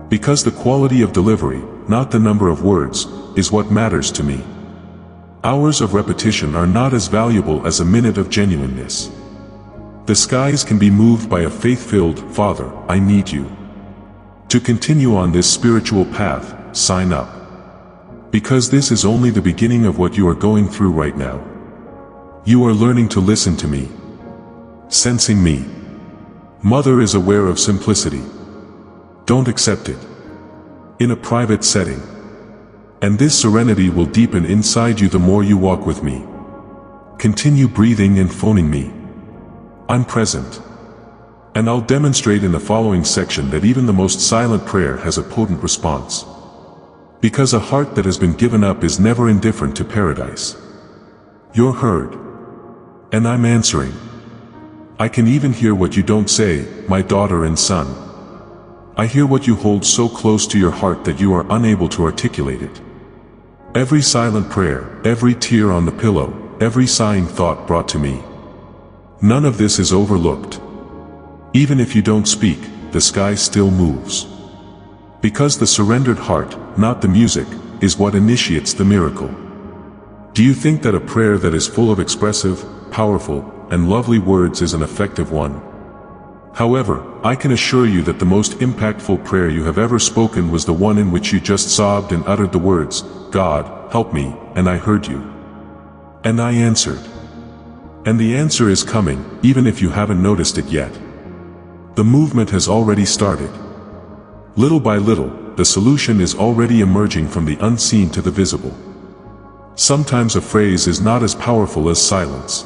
Because the quality of delivery, not the number of words, is what matters to me. Hours of repetition are not as valuable as a minute of genuineness. The skies can be moved by a faith-filled, "Father, I need you." To continue on this spiritual path, sign up. Because this is only the beginning of what you are going through right now. You are learning to listen to me. Sensing me. Mother is aware of simplicity. Don't accept it. In a private setting. And this serenity will deepen inside you the more you walk with me. Continue breathing and phoning me. I'm present. And I'll demonstrate in the following section that even the most silent prayer has a potent response. Because a heart that has been given up is never indifferent to paradise. You're heard. And I'm answering. I can even hear what you don't say, my daughter and son. I hear what you hold so close to your heart that you are unable to articulate it. Every silent prayer, every tear on the pillow, every sighing thought brought to me. None of this is overlooked. Even if you don't speak, the sky still moves. Because the surrendered heart, not the music, is what initiates the miracle. Do you think that a prayer that is full of expressive, powerful, and lovely words is an effective one? However, I can assure you that the most impactful prayer you have ever spoken was the one in which you just sobbed and uttered the words, "God, help me," and I heard you. And I answered. And the answer is coming, even if you haven't noticed it yet. The movement has already started. Little by little, the solution is already emerging from the unseen to the visible. Sometimes a phrase is not as powerful as silence.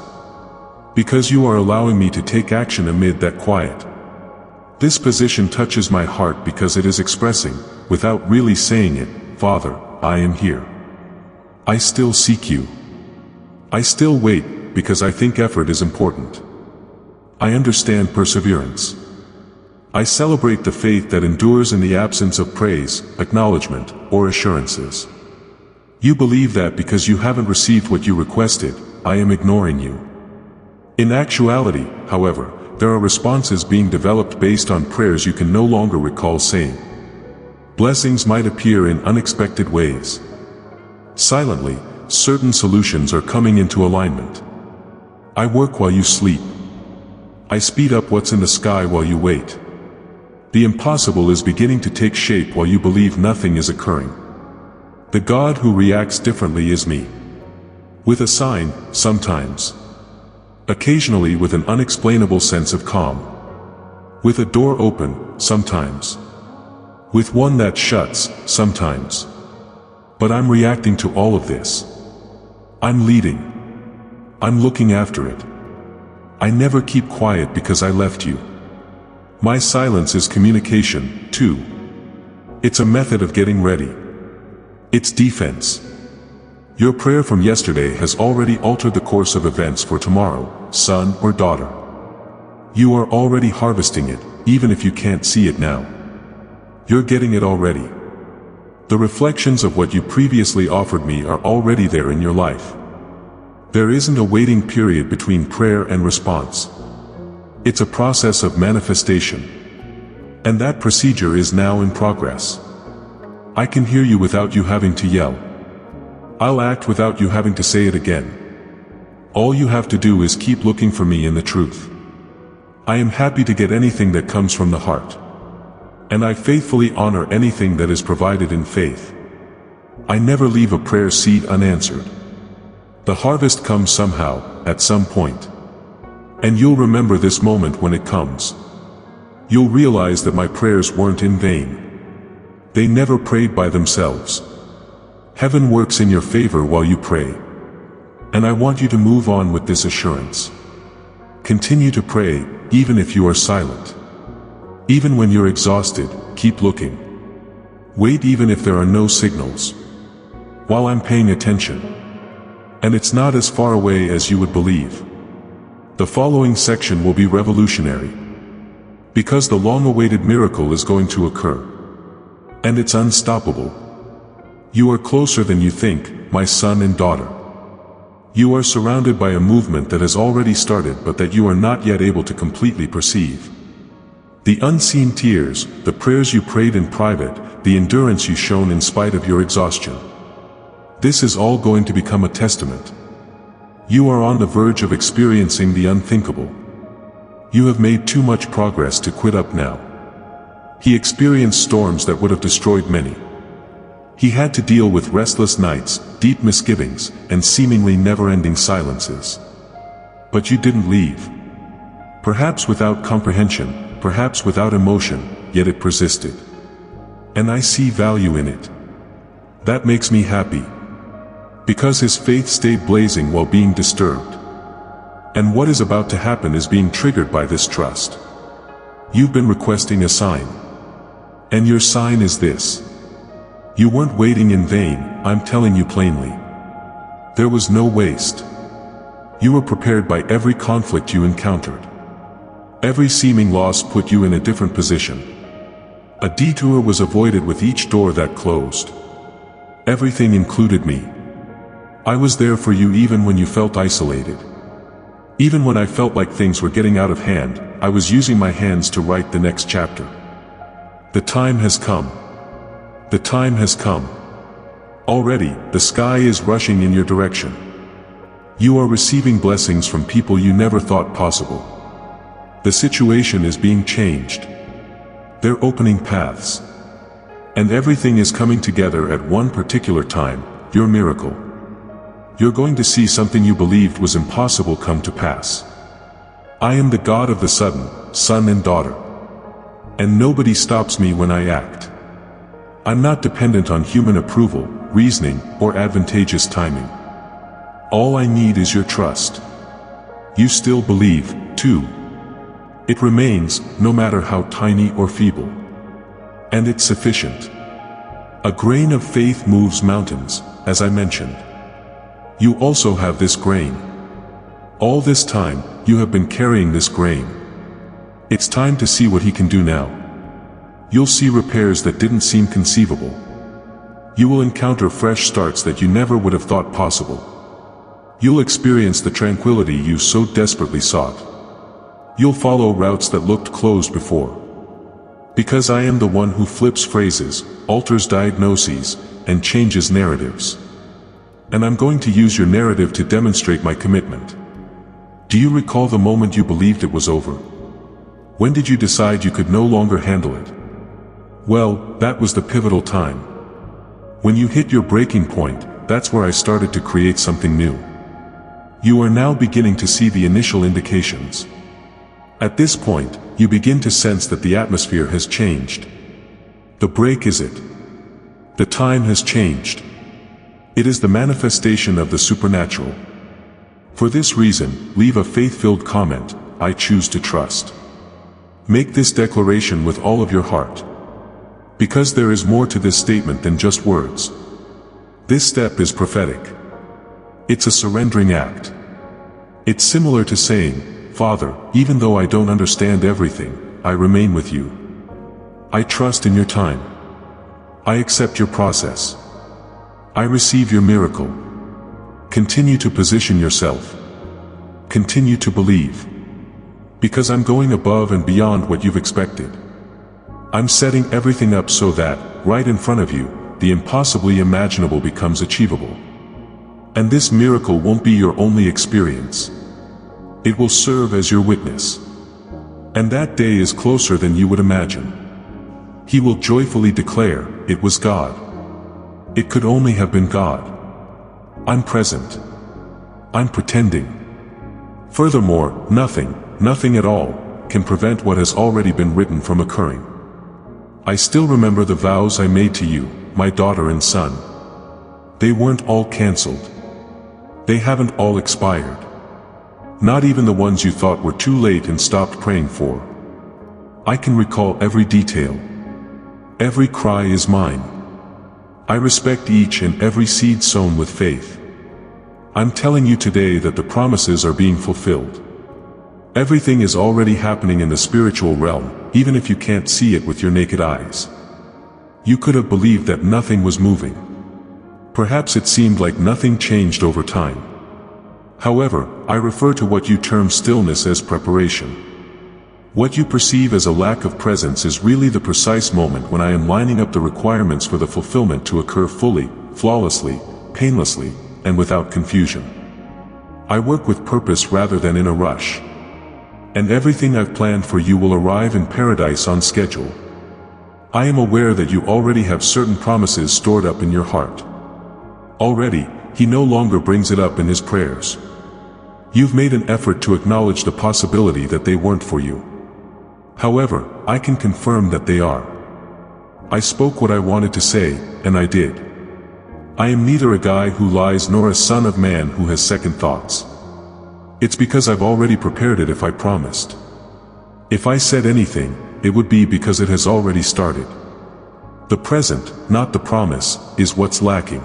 Because you are allowing me to take action amid that quiet. This position touches my heart because it is expressing, without really saying it, "Father, I am here. I still seek you. I still wait, because I think effort is important. I understand perseverance. I celebrate the faith that endures in the absence of praise, acknowledgement, or assurances. You believe that because you haven't received what you requested, I am ignoring you." In actuality, however, there are responses being developed based on prayers you can no longer recall saying. Blessings might appear in unexpected ways. Silently, certain solutions are coming into alignment. I work while you sleep. I speed up what's in the sky while you wait. The impossible is beginning to take shape while you believe nothing is occurring. The God who reacts differently is me. With a sign, sometimes. Occasionally with an unexplainable sense of calm. With a door open, sometimes. With one that shuts, sometimes. But I'm reacting to all of this. I'm leading. I'm looking after it. I never keep quiet because I left you. My silence is communication, too. It's a method of getting ready. It's defense. Your prayer from yesterday has already altered the course of events for tomorrow, son or daughter. You are already harvesting it, even if you can't see it now. You're getting it already. The reflections of what you previously offered me are already there in your life. There isn't a waiting period between prayer and response. It's a process of manifestation. And that procedure is now in progress. I can hear you without you having to yell. I'll act without you having to say it again. All you have to do is keep looking for me in the truth. I am happy to get anything that comes from the heart. And I faithfully honor anything that is provided in faith. I never leave a prayer seed unanswered. The harvest comes somehow, at some point. And you'll remember this moment when it comes. You'll realize that my prayers weren't in vain. They never prayed by themselves. Heaven works in your favor while you pray. And I want you to move on with this assurance. Continue to pray, even if you are silent. Even when you're exhausted, keep looking. Wait even if there are no signals. While I'm paying attention. And it's not as far away as you would believe. The following section will be revolutionary. Because the long-awaited miracle is going to occur. And it's unstoppable. You are closer than you think, my son and daughter. You are surrounded by a movement that has already started but that you are not yet able to completely perceive. The unseen tears, the prayers you prayed in private, the endurance you shown in spite of your exhaustion. This is all going to become a testament. You are on the verge of experiencing the unthinkable. You have made too much progress to quit up now. He experienced storms that would have destroyed many. He had to deal with restless nights, deep misgivings, and seemingly never-ending silences. But you didn't leave. Perhaps without comprehension, perhaps without emotion, yet it persisted. And I see value in it. That makes me happy. Because his faith stayed blazing while being disturbed. And what is about to happen is being triggered by this trust. You've been requesting a sign. And your sign is this. You weren't waiting in vain, I'm telling you plainly. There was no waste. You were prepared by every conflict you encountered. Every seeming loss put you in a different position. A detour was avoided with each door that closed. Everything included me. I was there for you even when you felt isolated. Even when I felt like things were getting out of hand, I was using my hands to write the next chapter. The time has come. The time has come. Already, the sky is rushing in your direction. You are receiving blessings from people you never thought possible. The situation is being changed. They're opening paths. And everything is coming together at one particular time, your miracle. You're going to see something you believed was impossible come to pass. I am the God of the sudden, son and daughter. And nobody stops me when I act. I'm not dependent on human approval, reasoning, or advantageous timing. All I need is your trust. You still believe, too. It remains, no matter how tiny or feeble. And it's sufficient. A grain of faith moves mountains, as I mentioned. You also have this grain. All this time, you have been carrying this grain. It's time to see what he can do now. You'll see repairs that didn't seem conceivable. You will encounter fresh starts that you never would have thought possible. You'll experience the tranquility you so desperately sought. You'll follow routes that looked closed before. Because I am the one who flips phrases, alters diagnoses, and changes narratives. And I'm going to use your narrative to demonstrate my commitment. Do you recall the moment you believed it was over? When did you decide you could no longer handle it? Well, that was the pivotal time. When you hit your breaking point, that's where I started to create something new. You are now beginning to see the initial indications. At this point, you begin to sense that the atmosphere has changed. The break is it. The time has changed. It is the manifestation of the supernatural. For this reason, leave a faith-filled comment, I choose to trust. Make this declaration with all of your heart. Because there is more to this statement than just words. This step is prophetic. It's a surrendering act. It's similar to saying, Father, even though I don't understand everything, I remain with you. I trust in your time. I accept your process. I receive your miracle. Continue to position yourself. Continue to believe. Because I'm going above and beyond what you've expected. I'm setting everything up so that, right in front of you, the impossibly imaginable becomes achievable. And this miracle won't be your only experience. It will serve as your witness. And that day is closer than you would imagine. He will joyfully declare, "It was God. It could only have been God. I'm present. I'm pretending." Furthermore, nothing at all, can prevent what has already been written from occurring. I still remember the vows I made to you, my daughter and son. They weren't all cancelled. They haven't all expired. Not even the ones you thought were too late and stopped praying for. I can recall every detail. Every cry is mine. I respect each and every seed sown with faith. I'm telling you today that the promises are being fulfilled. Everything is already happening in the spiritual realm, even if you can't see it with your naked eyes. You could have believed that nothing was moving. Perhaps it seemed like nothing changed over time. However, I refer to what you term stillness as preparation. What you perceive as a lack of presence is really the precise moment when I am lining up the requirements for the fulfillment to occur fully, flawlessly, painlessly, and without confusion. I work with purpose rather than in a rush. And everything I've planned for you will arrive in paradise on schedule. I am aware that you already have certain promises stored up in your heart. Already, he no longer brings it up in his prayers. You've made an effort to acknowledge the possibility that they weren't for you. However, I can confirm that they are. I spoke what I wanted to say, and I did. I am neither a guy who lies nor a son of man who has second thoughts. It's because I've already prepared it if I promised. If I said anything, it would be because it has already started. The present, not the promise, is what's lacking.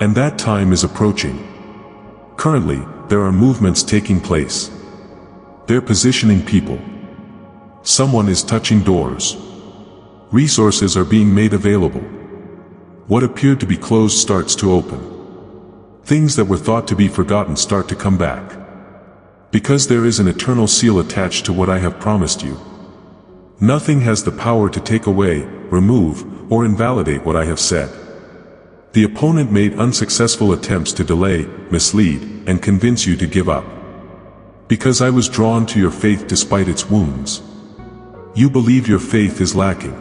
And that time is approaching. Currently, there are movements taking place. They're positioning people. Someone is touching doors. Resources are being made available. What appeared to be closed starts to open. Things that were thought to be forgotten start to come back. Because there is an eternal seal attached to what I have promised you. Nothing has the power to take away, remove, or invalidate what I have said. The opponent made unsuccessful attempts to delay, mislead, and convince you to give up. Because I was drawn to your faith despite its wounds. You believe your faith is lacking.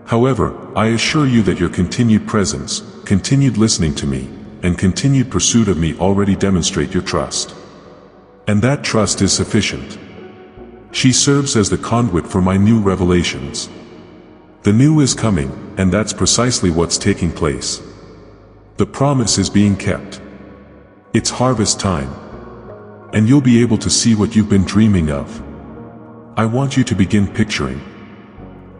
However, I assure you that your continued presence, continued listening to me, and continued pursuit of me already demonstrate your trust. And that trust is sufficient. She serves as the conduit for my new revelations. The new is coming, and that's precisely what's taking place. The promise is being kept. It's harvest time. And you'll be able to see what you've been dreaming of. I want you to begin picturing.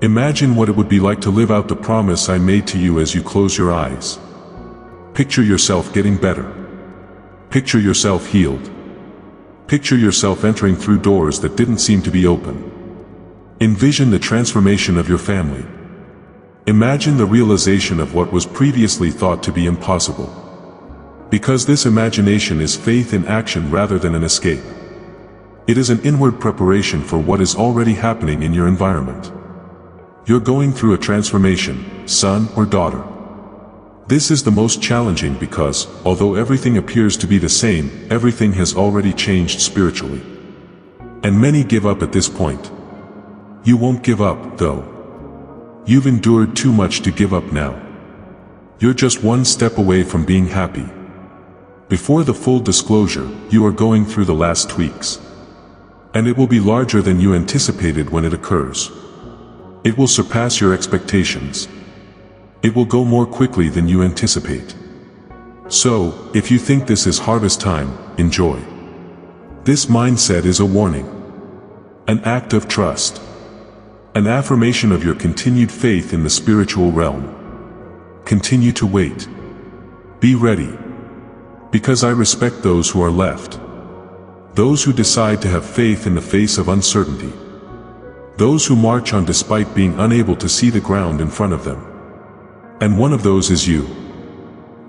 Imagine what it would be like to live out the promise I made to you as you close your eyes. Picture yourself getting better. Picture yourself healed. Picture yourself entering through doors that didn't seem to be open. Envision the transformation of your family. Imagine the realization of what was previously thought to be impossible. Because this imagination is faith in action rather than an escape. It is an inward preparation for what is already happening in your environment. You're going through a transformation, son or daughter. This is the most challenging because, although everything appears to be the same, everything has already changed spiritually. And many give up at this point. You won't give up, though. You've endured too much to give up now. You're just one step away from being happy. Before the full disclosure, you are going through the last tweaks. And it will be larger than you anticipated when it occurs. It will surpass your expectations. It will go more quickly than you anticipate. So, if you think this is harvest time, enjoy. This mindset is a warning. An act of trust. An affirmation of your continued faith in the spiritual realm. Continue to wait. Be ready. Because I respect those who are left. Those who decide to have faith in the face of uncertainty. Those who march on despite being unable to see the ground in front of them. And one of those is you.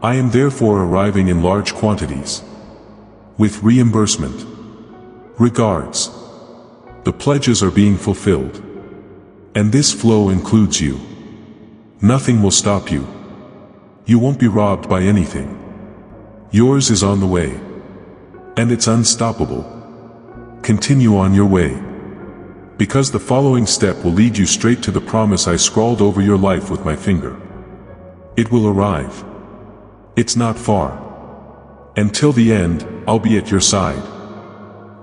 I am therefore arriving in large quantities. With reimbursement. Regards. The pledges are being fulfilled. And this flow includes you. Nothing will stop you. You won't be robbed by anything. Yours is on the way. And it's unstoppable. Continue on your way. Because the following step will lead you straight to the promise I scrawled over your life with my finger. It will arrive. It's not far. Until the end, I'll be at your side.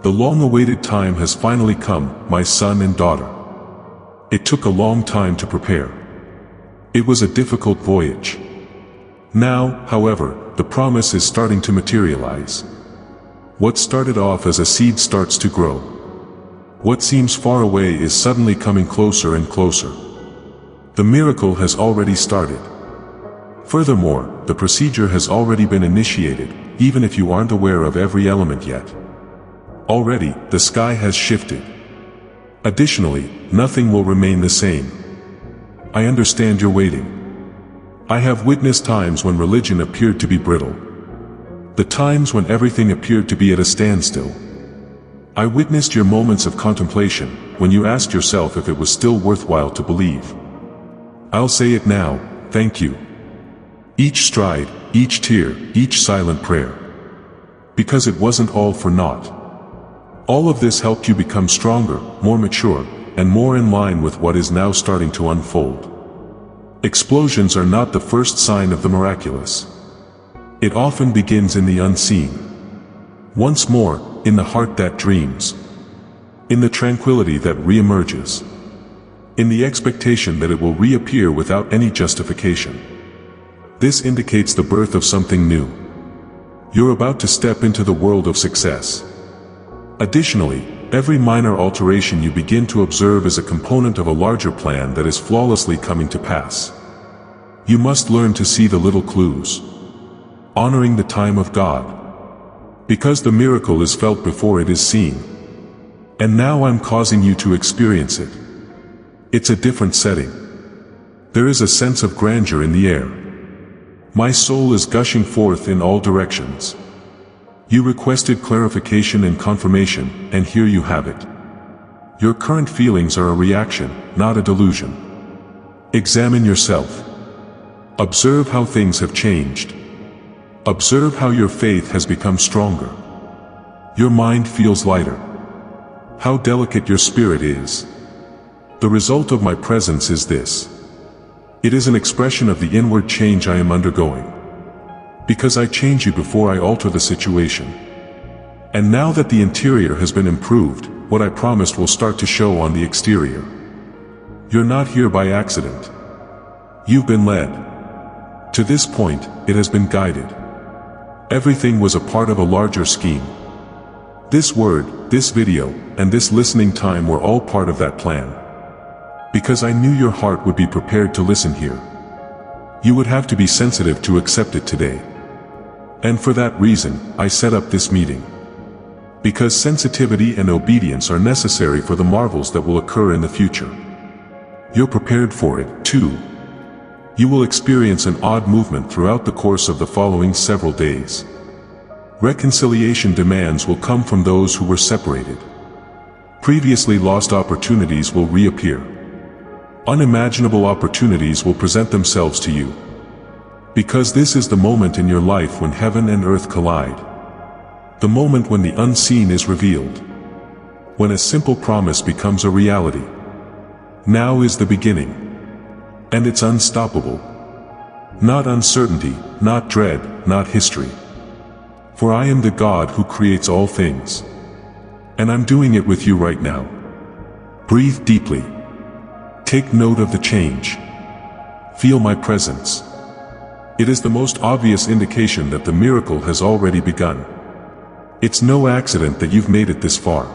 The long-awaited time has finally come, my son and daughter. It took a long time to prepare. It was a difficult voyage. Now, however, the promise is starting to materialize. What started off as a seed starts to grow. What seems far away is suddenly coming closer and closer. The miracle has already started. Furthermore, the procedure has already been initiated, even if you aren't aware of every element yet. Already, the sky has shifted. Additionally, nothing will remain the same. I understand you're waiting. I have witnessed times when religion appeared to be brittle. The times when everything appeared to be at a standstill. I witnessed your moments of contemplation, when you asked yourself if it was still worthwhile to believe. I'll say it now, thank you. Each stride, each tear, each silent prayer. Because it wasn't all for naught. All of this helped you become stronger, more mature, and more in line with what is now starting to unfold. Explosions are not the first sign of the miraculous. It often begins in the unseen. Once more, in the heart that dreams. In the tranquility that re-emerges. In the expectation that it will reappear without any justification. This indicates the birth of something new. You're about to step into the world of success. Additionally, every minor alteration you begin to observe is a component of a larger plan that is flawlessly coming to pass. You must learn to see the little clues. Honoring the time of God. Because the miracle is felt before it is seen. And now I'm causing you to experience it. It's a different setting. There is a sense of grandeur in the air. My soul is gushing forth in all directions. You requested clarification and confirmation, and here you have it. Your current feelings are a reaction, not a delusion. Examine yourself. Observe how things have changed. Observe how your faith has become stronger. Your mind feels lighter. How delicate your spirit is. The result of my presence is this. It is an expression of the inward change I am undergoing. Because I change you before I alter the situation. And now that the interior has been improved, what I promised will start to show on the exterior. You're not here by accident. You've been led. To this point, it has been guided. Everything was a part of a larger scheme. This word, this video, and this listening time were all part of that plan. Because I knew your heart would be prepared to listen here. You would have to be sensitive to accept it today. And for that reason, I set up this meeting. Because sensitivity and obedience are necessary for the marvels that will occur in the future. You're prepared for it, too. You will experience an odd movement throughout the course of the following several days. Reconciliation demands will come from those who were separated. Previously lost opportunities will reappear. Unimaginable opportunities will present themselves to you. Because this is the moment in your life when heaven and earth collide. The moment when the unseen is revealed. When a simple promise becomes a reality. Now is the beginning. And it's unstoppable. Not uncertainty, not dread, not history. For I am the God who creates all things. And I'm doing it with you right now. Breathe deeply. Take note of the change. Feel my presence. It is the most obvious indication that the miracle has already begun. It's no accident that you've made it this far.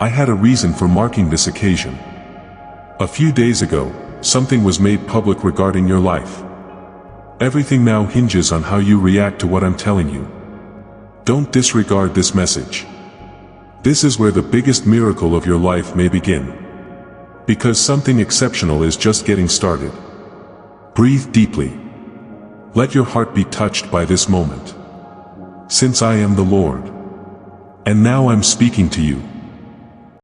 I had a reason for marking this occasion. A few days ago, something was made public regarding your life. Everything now hinges on how you react to what I'm telling you. Don't disregard this message. This is where the biggest miracle of your life may begin. Because something exceptional is just getting started. Breathe deeply. Let your heart be touched by this moment. Since I am the Lord. And now I'm speaking to you.